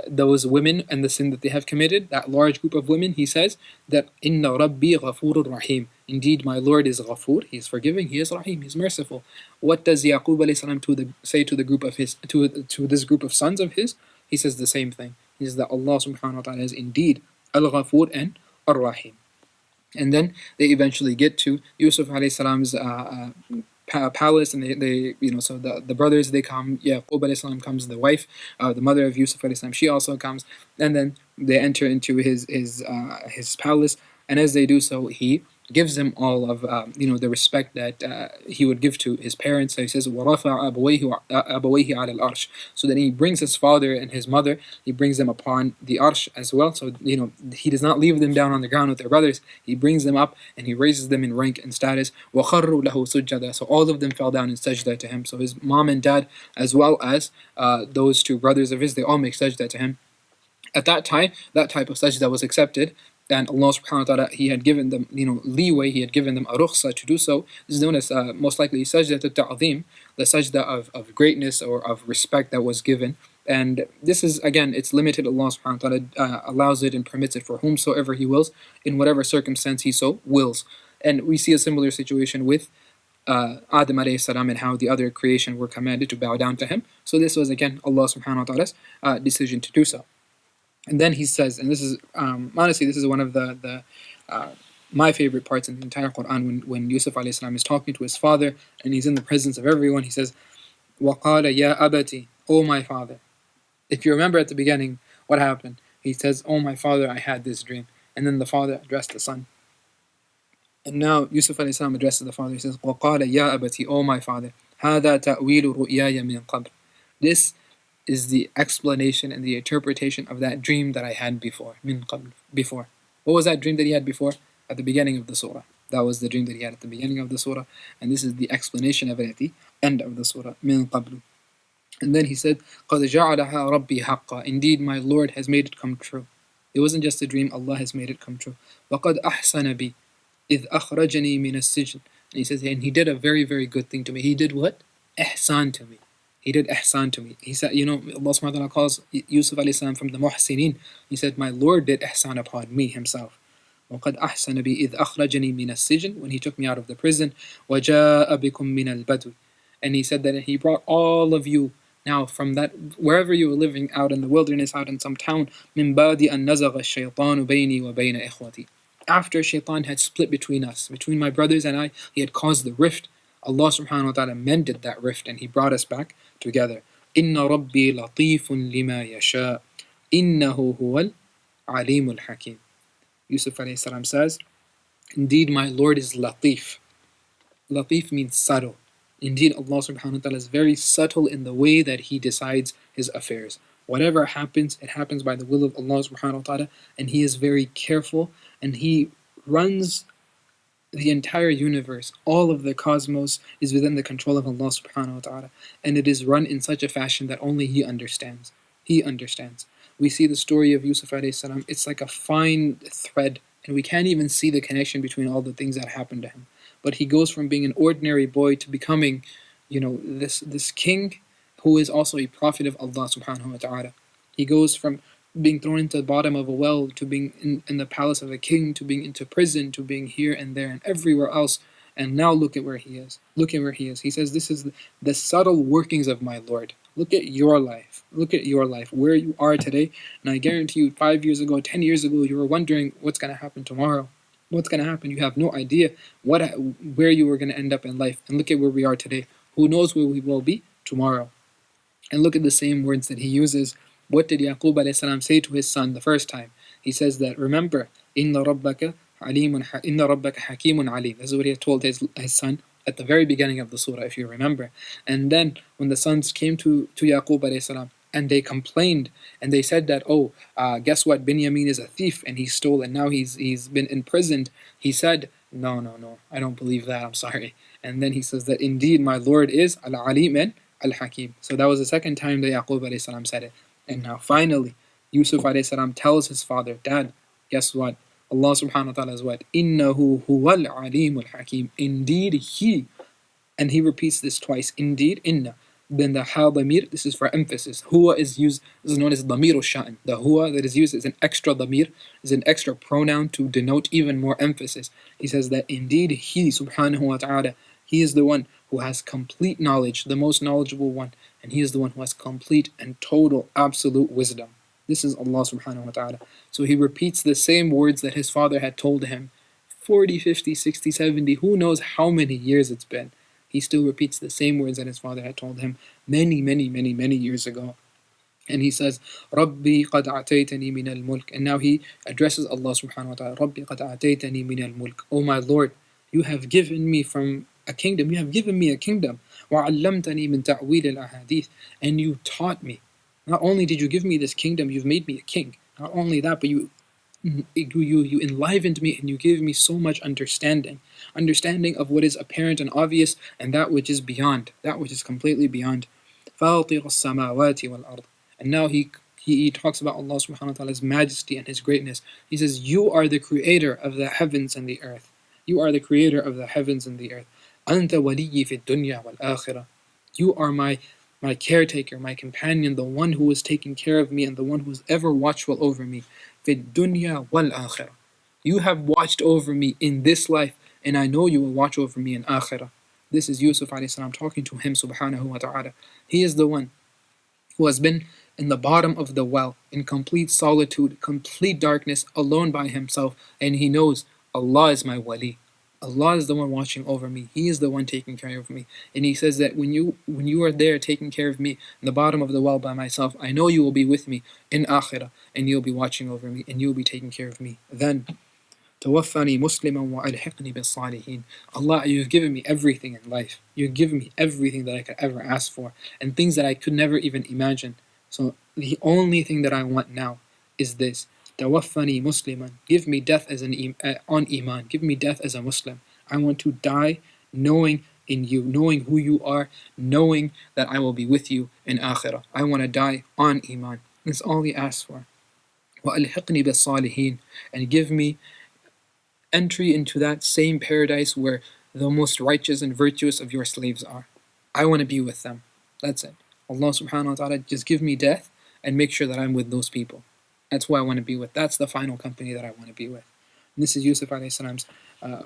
[SPEAKER 1] those women and the sin that they have committed, that large group of women? He says that Inna Rabbi Ghafurur Rahim. Indeed, my Lord is Ghafur, He is forgiving, He is Rahim, He is merciful. What does Yaqub alayhi salam say to the group of his to this group of sons of his? He says the same thing. He says that Allah subhanahu wa ta'ala is indeed Al-Ghafur and Ar-Rahim. And then they eventually get to Yusuf alayhi salam's palace, and they so the brothers, they come. Yaqub alayhi salam comes, the wife, the mother of Yusuf alayhi salam, she also comes, and then they enter into his palace. And as they do so, he gives them all of the respect that he would give to his parents. So he says, وَرَفَعَ أَبَوَيْهِ عَلَى الْأَرْشِ. So then he brings his father and his mother, he brings them upon the arsh as well. So he does not leave them down on the ground with their brothers. He brings them up and he raises them in rank and status. وَخَرُّوا لَهُ سُجَّدًا. So all of them fell down in sajda to him. So his mom and dad, as well as those two brothers of his, they all make sajda to him. At that time, that type of sajda was accepted, and Allah subhanahu wa ta'ala, He had given them leeway, He had given them a rukhsa to do so. This is known as most likely sajda al-ta'zim, the sajda of greatness or of respect that was given. And this is, again, it's limited. Allah subhanahu wa ta'ala allows it and permits it for whomsoever He wills, in whatever circumstance He so wills. And we see a similar situation with Adam alayhi salam, and how the other creation were commanded to bow down to him. So this was, again, Allah subhanahu wa ta'ala's decision to do so. And then he says, and this is honestly, this is one of the my favorite parts in the entire Quran, when Yusuf alayhi salam is talking to his father and he's in the presence of everyone. He says, وَقَالَ يَا أَبَتِي, O my father. If you remember at the beginning, what happened? He says, O my father, I had this dream. And then the father addressed the son. And now Yusuf alayhi salam addresses the father. He says, وَقَالَ يَا أَبَتِي, O my father, هَذَا تَأْوِيلُ رُؤْيَايَ مِنْ قَبْلِ. This is the explanation and the interpretation of that dream that I had before. Min qabl, before. What was that dream that he had before? At the beginning of the surah. That was the dream that he had at the beginning of the surah, and this is the explanation of it at the end of the surah. Min qabl. And then he said, قَدْ جَعَلَهَا رَبِّي حَقًّا. Indeed, my Lord has made it come true. It wasn't just a dream, Allah has made it come true. وَقَدْ أَحْسَنَ بِي إِذْ أَخْرَجَنِي مِنَ السِّجْنِ. And he says, and He did a very good thing to me. He did what? Ihsan to me. He did ihsan to me. He said, Allah subhanahu wa ta'ala calls Yusuf alayhi salam from the muhsinin. He said, my Lord did ihsan upon me Himself. وَقَدْ أَحْسَنَ بِي إِذْ أَخْرَجَنِي مِنَ السِّجْنِ. When He took me out of the prison. وَجَاءَ بِكُم مِّنَ الْبَدْوِ. And He said that He brought all of you now from that, wherever you were living out in the wilderness, out in some town. مِن بَعْدِ أَن نَزَغَ الشَّيْطَانُ بَيْنِي وَبَيْنَ إِخْوَتِي. After shaitan had split between us, between my brothers and I, he had caused the rift. Allah subhanahu wa ta'ala mended that rift and he brought us back together. Inna Rabbi latifun lima yasha. Innahu huwal alimul hakim. Yusuf alayhi salam says, indeed my Lord is latif. Latif means subtle. Indeed, Allah subhanahu wa ta'ala is very subtle in the way that He decides His affairs. Whatever happens, it happens by the will of Allah subhanahu wa ta'ala, and He is very careful, and He runs the entire universe. All of the cosmos is within the control of Allah subhanahu wa ta'ala, and it is run in such a fashion that only He understands. He understands. We see the story of Yusuf alayhi salam, it's like a fine thread, and we can't even see the connection between all the things that happened to him. But he goes from being an ordinary boy to becoming, this king who is also a prophet of Allah subhanahu wa ta'ala. He goes from being thrown into the bottom of a well to being in the palace of a king to being into prison to being here and there and everywhere else. And now look at where he is. Look at where he is. He says, this is the subtle workings of my Lord. Look at your life. Look at your life, where you are today. And I guarantee you, 5 years ago, 10 years ago, you were wondering what's going to happen tomorrow. What's going to happen? You have no idea where you were going to end up in life. And look at where we are today. Who knows where we will be tomorrow? And look at the same words that he uses. What did Yaqub alayhi salam say to his son the first time? He says that, remember, Inna Rabbaka Hakimun Alim. This is what he had told his son at the very beginning of the surah, if you remember. And then when the sons came to Yaqub alayhi salam, and they complained, and they said that, guess what, Binyamin is a thief, and he stole, and now he's been imprisoned. He said, no, I don't believe that, I'm sorry. And then he says that, indeed, my Lord is Al-Alim and Al-Hakim. So that was the second time that Yaqub alayhi salam said it. And now finally, Yusuf alayhi salam tells his father, Dad, guess what? Allah subhanahu wa ta'ala is what? Innahu huwal alimul hakim. Indeed, He. And he repeats this twice. Indeed, inna. Then the ha damir, this is for emphasis. Huwa is used, this is known as damir al-sha'n. The huwa that is used is an extra damir, is an extra pronoun to denote even more emphasis. He says that indeed He subhanahu wa ta'ala, He is the one who has complete knowledge, the most knowledgeable one, and He is the one who has complete and total absolute wisdom. This is Allah subhanahu wa ta'ala. So he repeats the same words that his father had told him 40, 50, 60, 70, who knows how many years it's been. He still repeats the same words that his father had told him many, many, many, many years ago. And he says, Rabbi qad a'taytani min al-mulk. And now he addresses Allah subhanahu wa ta'ala. Rabbi qad a'taytani min al-mulk. Oh my Lord, you have given me from a kingdom. You have given me a kingdom. وَعَلَّمْتَنِي مِن تَعْوِيلِ الْأَحَادِيثِ. And you taught me. Not only did you give me this kingdom, you've made me a king. Not only that, but you enlivened me and you gave me so much understanding of what is apparent and obvious and that which is beyond, that which is completely beyond. فَاطِرَ السَّمَاوَاتِ وَالْأَرْضِ. And now he talks about Allah subhanahu wa ta'ala's majesty and His greatness. He says, you are the creator of the heavens and the earth. You are the creator of the heavens and the earth. أَنْتَ وَلِيِّي فِي الدُّنْيَا وَالْآخِرَةِ. You are my caretaker, my companion, the one who is taking care of me and the one who is ever watchful over me. فِي الدُّنْيَا وَالْآخِرَةِ. You have watched over me in this life, and I know you will watch over me in akhirah. This is Yusuf alayhi salam talking to him subhanahu wa ta'ala. He is the one who has been in the bottom of the well, in complete solitude, complete darkness, alone by himself, and he knows Allah is my wali. Allah is the one watching over me. He is the one taking care of me. And he says that when you are there taking care of me in the bottom of the well by myself, I know you will be with me in akhirah, and you'll be watching over me, and you'll be taking care of me. Then, توفني مسلما وألحقني بالصالحين. Allah, you've given me everything in life. You've given me everything that I could ever ask for, and things that I could never even imagine. So the only thing that I want now is this. توفني مسلما. Give me death as on iman. Give me death as a Muslim. I want to die knowing in you, knowing who you are, knowing that I will be with you in akhirah. I want to die on iman. That's all he asks for. وألحقني بالصالحين. And give me entry into that same paradise where the most righteous and virtuous of your slaves are. I want to be with them. That's it. Allah subhanahu wa ta'ala, just give me death and make sure that I'm with those people. That's who I want to be with. That's the final company that I want to be with. And this is Yusuf alayhi salam's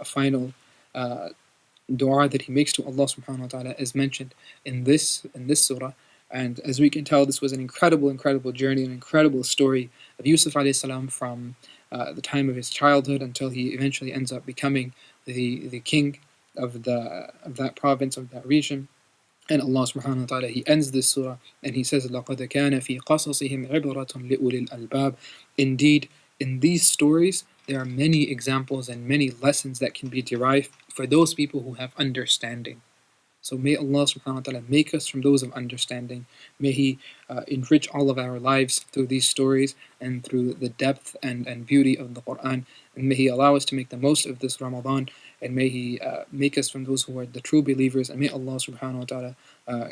[SPEAKER 1] final dua that he makes to Allah subhanahu wa ta'ala, as mentioned in this surah. And as we can tell, this was an incredible, incredible journey, an incredible story of Yusuf alayhi salam from the time of his childhood until he eventually ends up becoming the king of that province, of that region. And Allah subhanahu wa ta'ala, He ends this surah and He says, لَقَدْ كَانَ فِي قَصَصِهِمْ عِبْرَةٌ لِأُولِي الْأَلْبَابِ. Indeed, in these stories, there are many examples and many lessons that can be derived for those people who have understanding. So may Allah subhanahu wa ta'ala make us from those of understanding. May He enrich all of our lives through these stories and through the depth and beauty of the Quran. And may He allow us to make the most of this Ramadan. And may He make us from those who are the true believers. And may Allah subhanahu wa ta'ala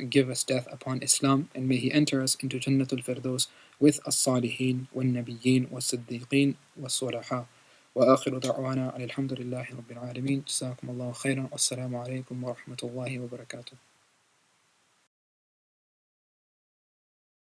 [SPEAKER 1] give us death upon Islam. And may He enter us into Jannatul Firdaus with As-Salihin, wal-Nabiyyin, was-Siddiqeen, was-Sulaha. وآخر دعوانا أن الحمد لله رب العالمين جزاكم الله خيرا والسلام عليكم ورحمة الله وبركاته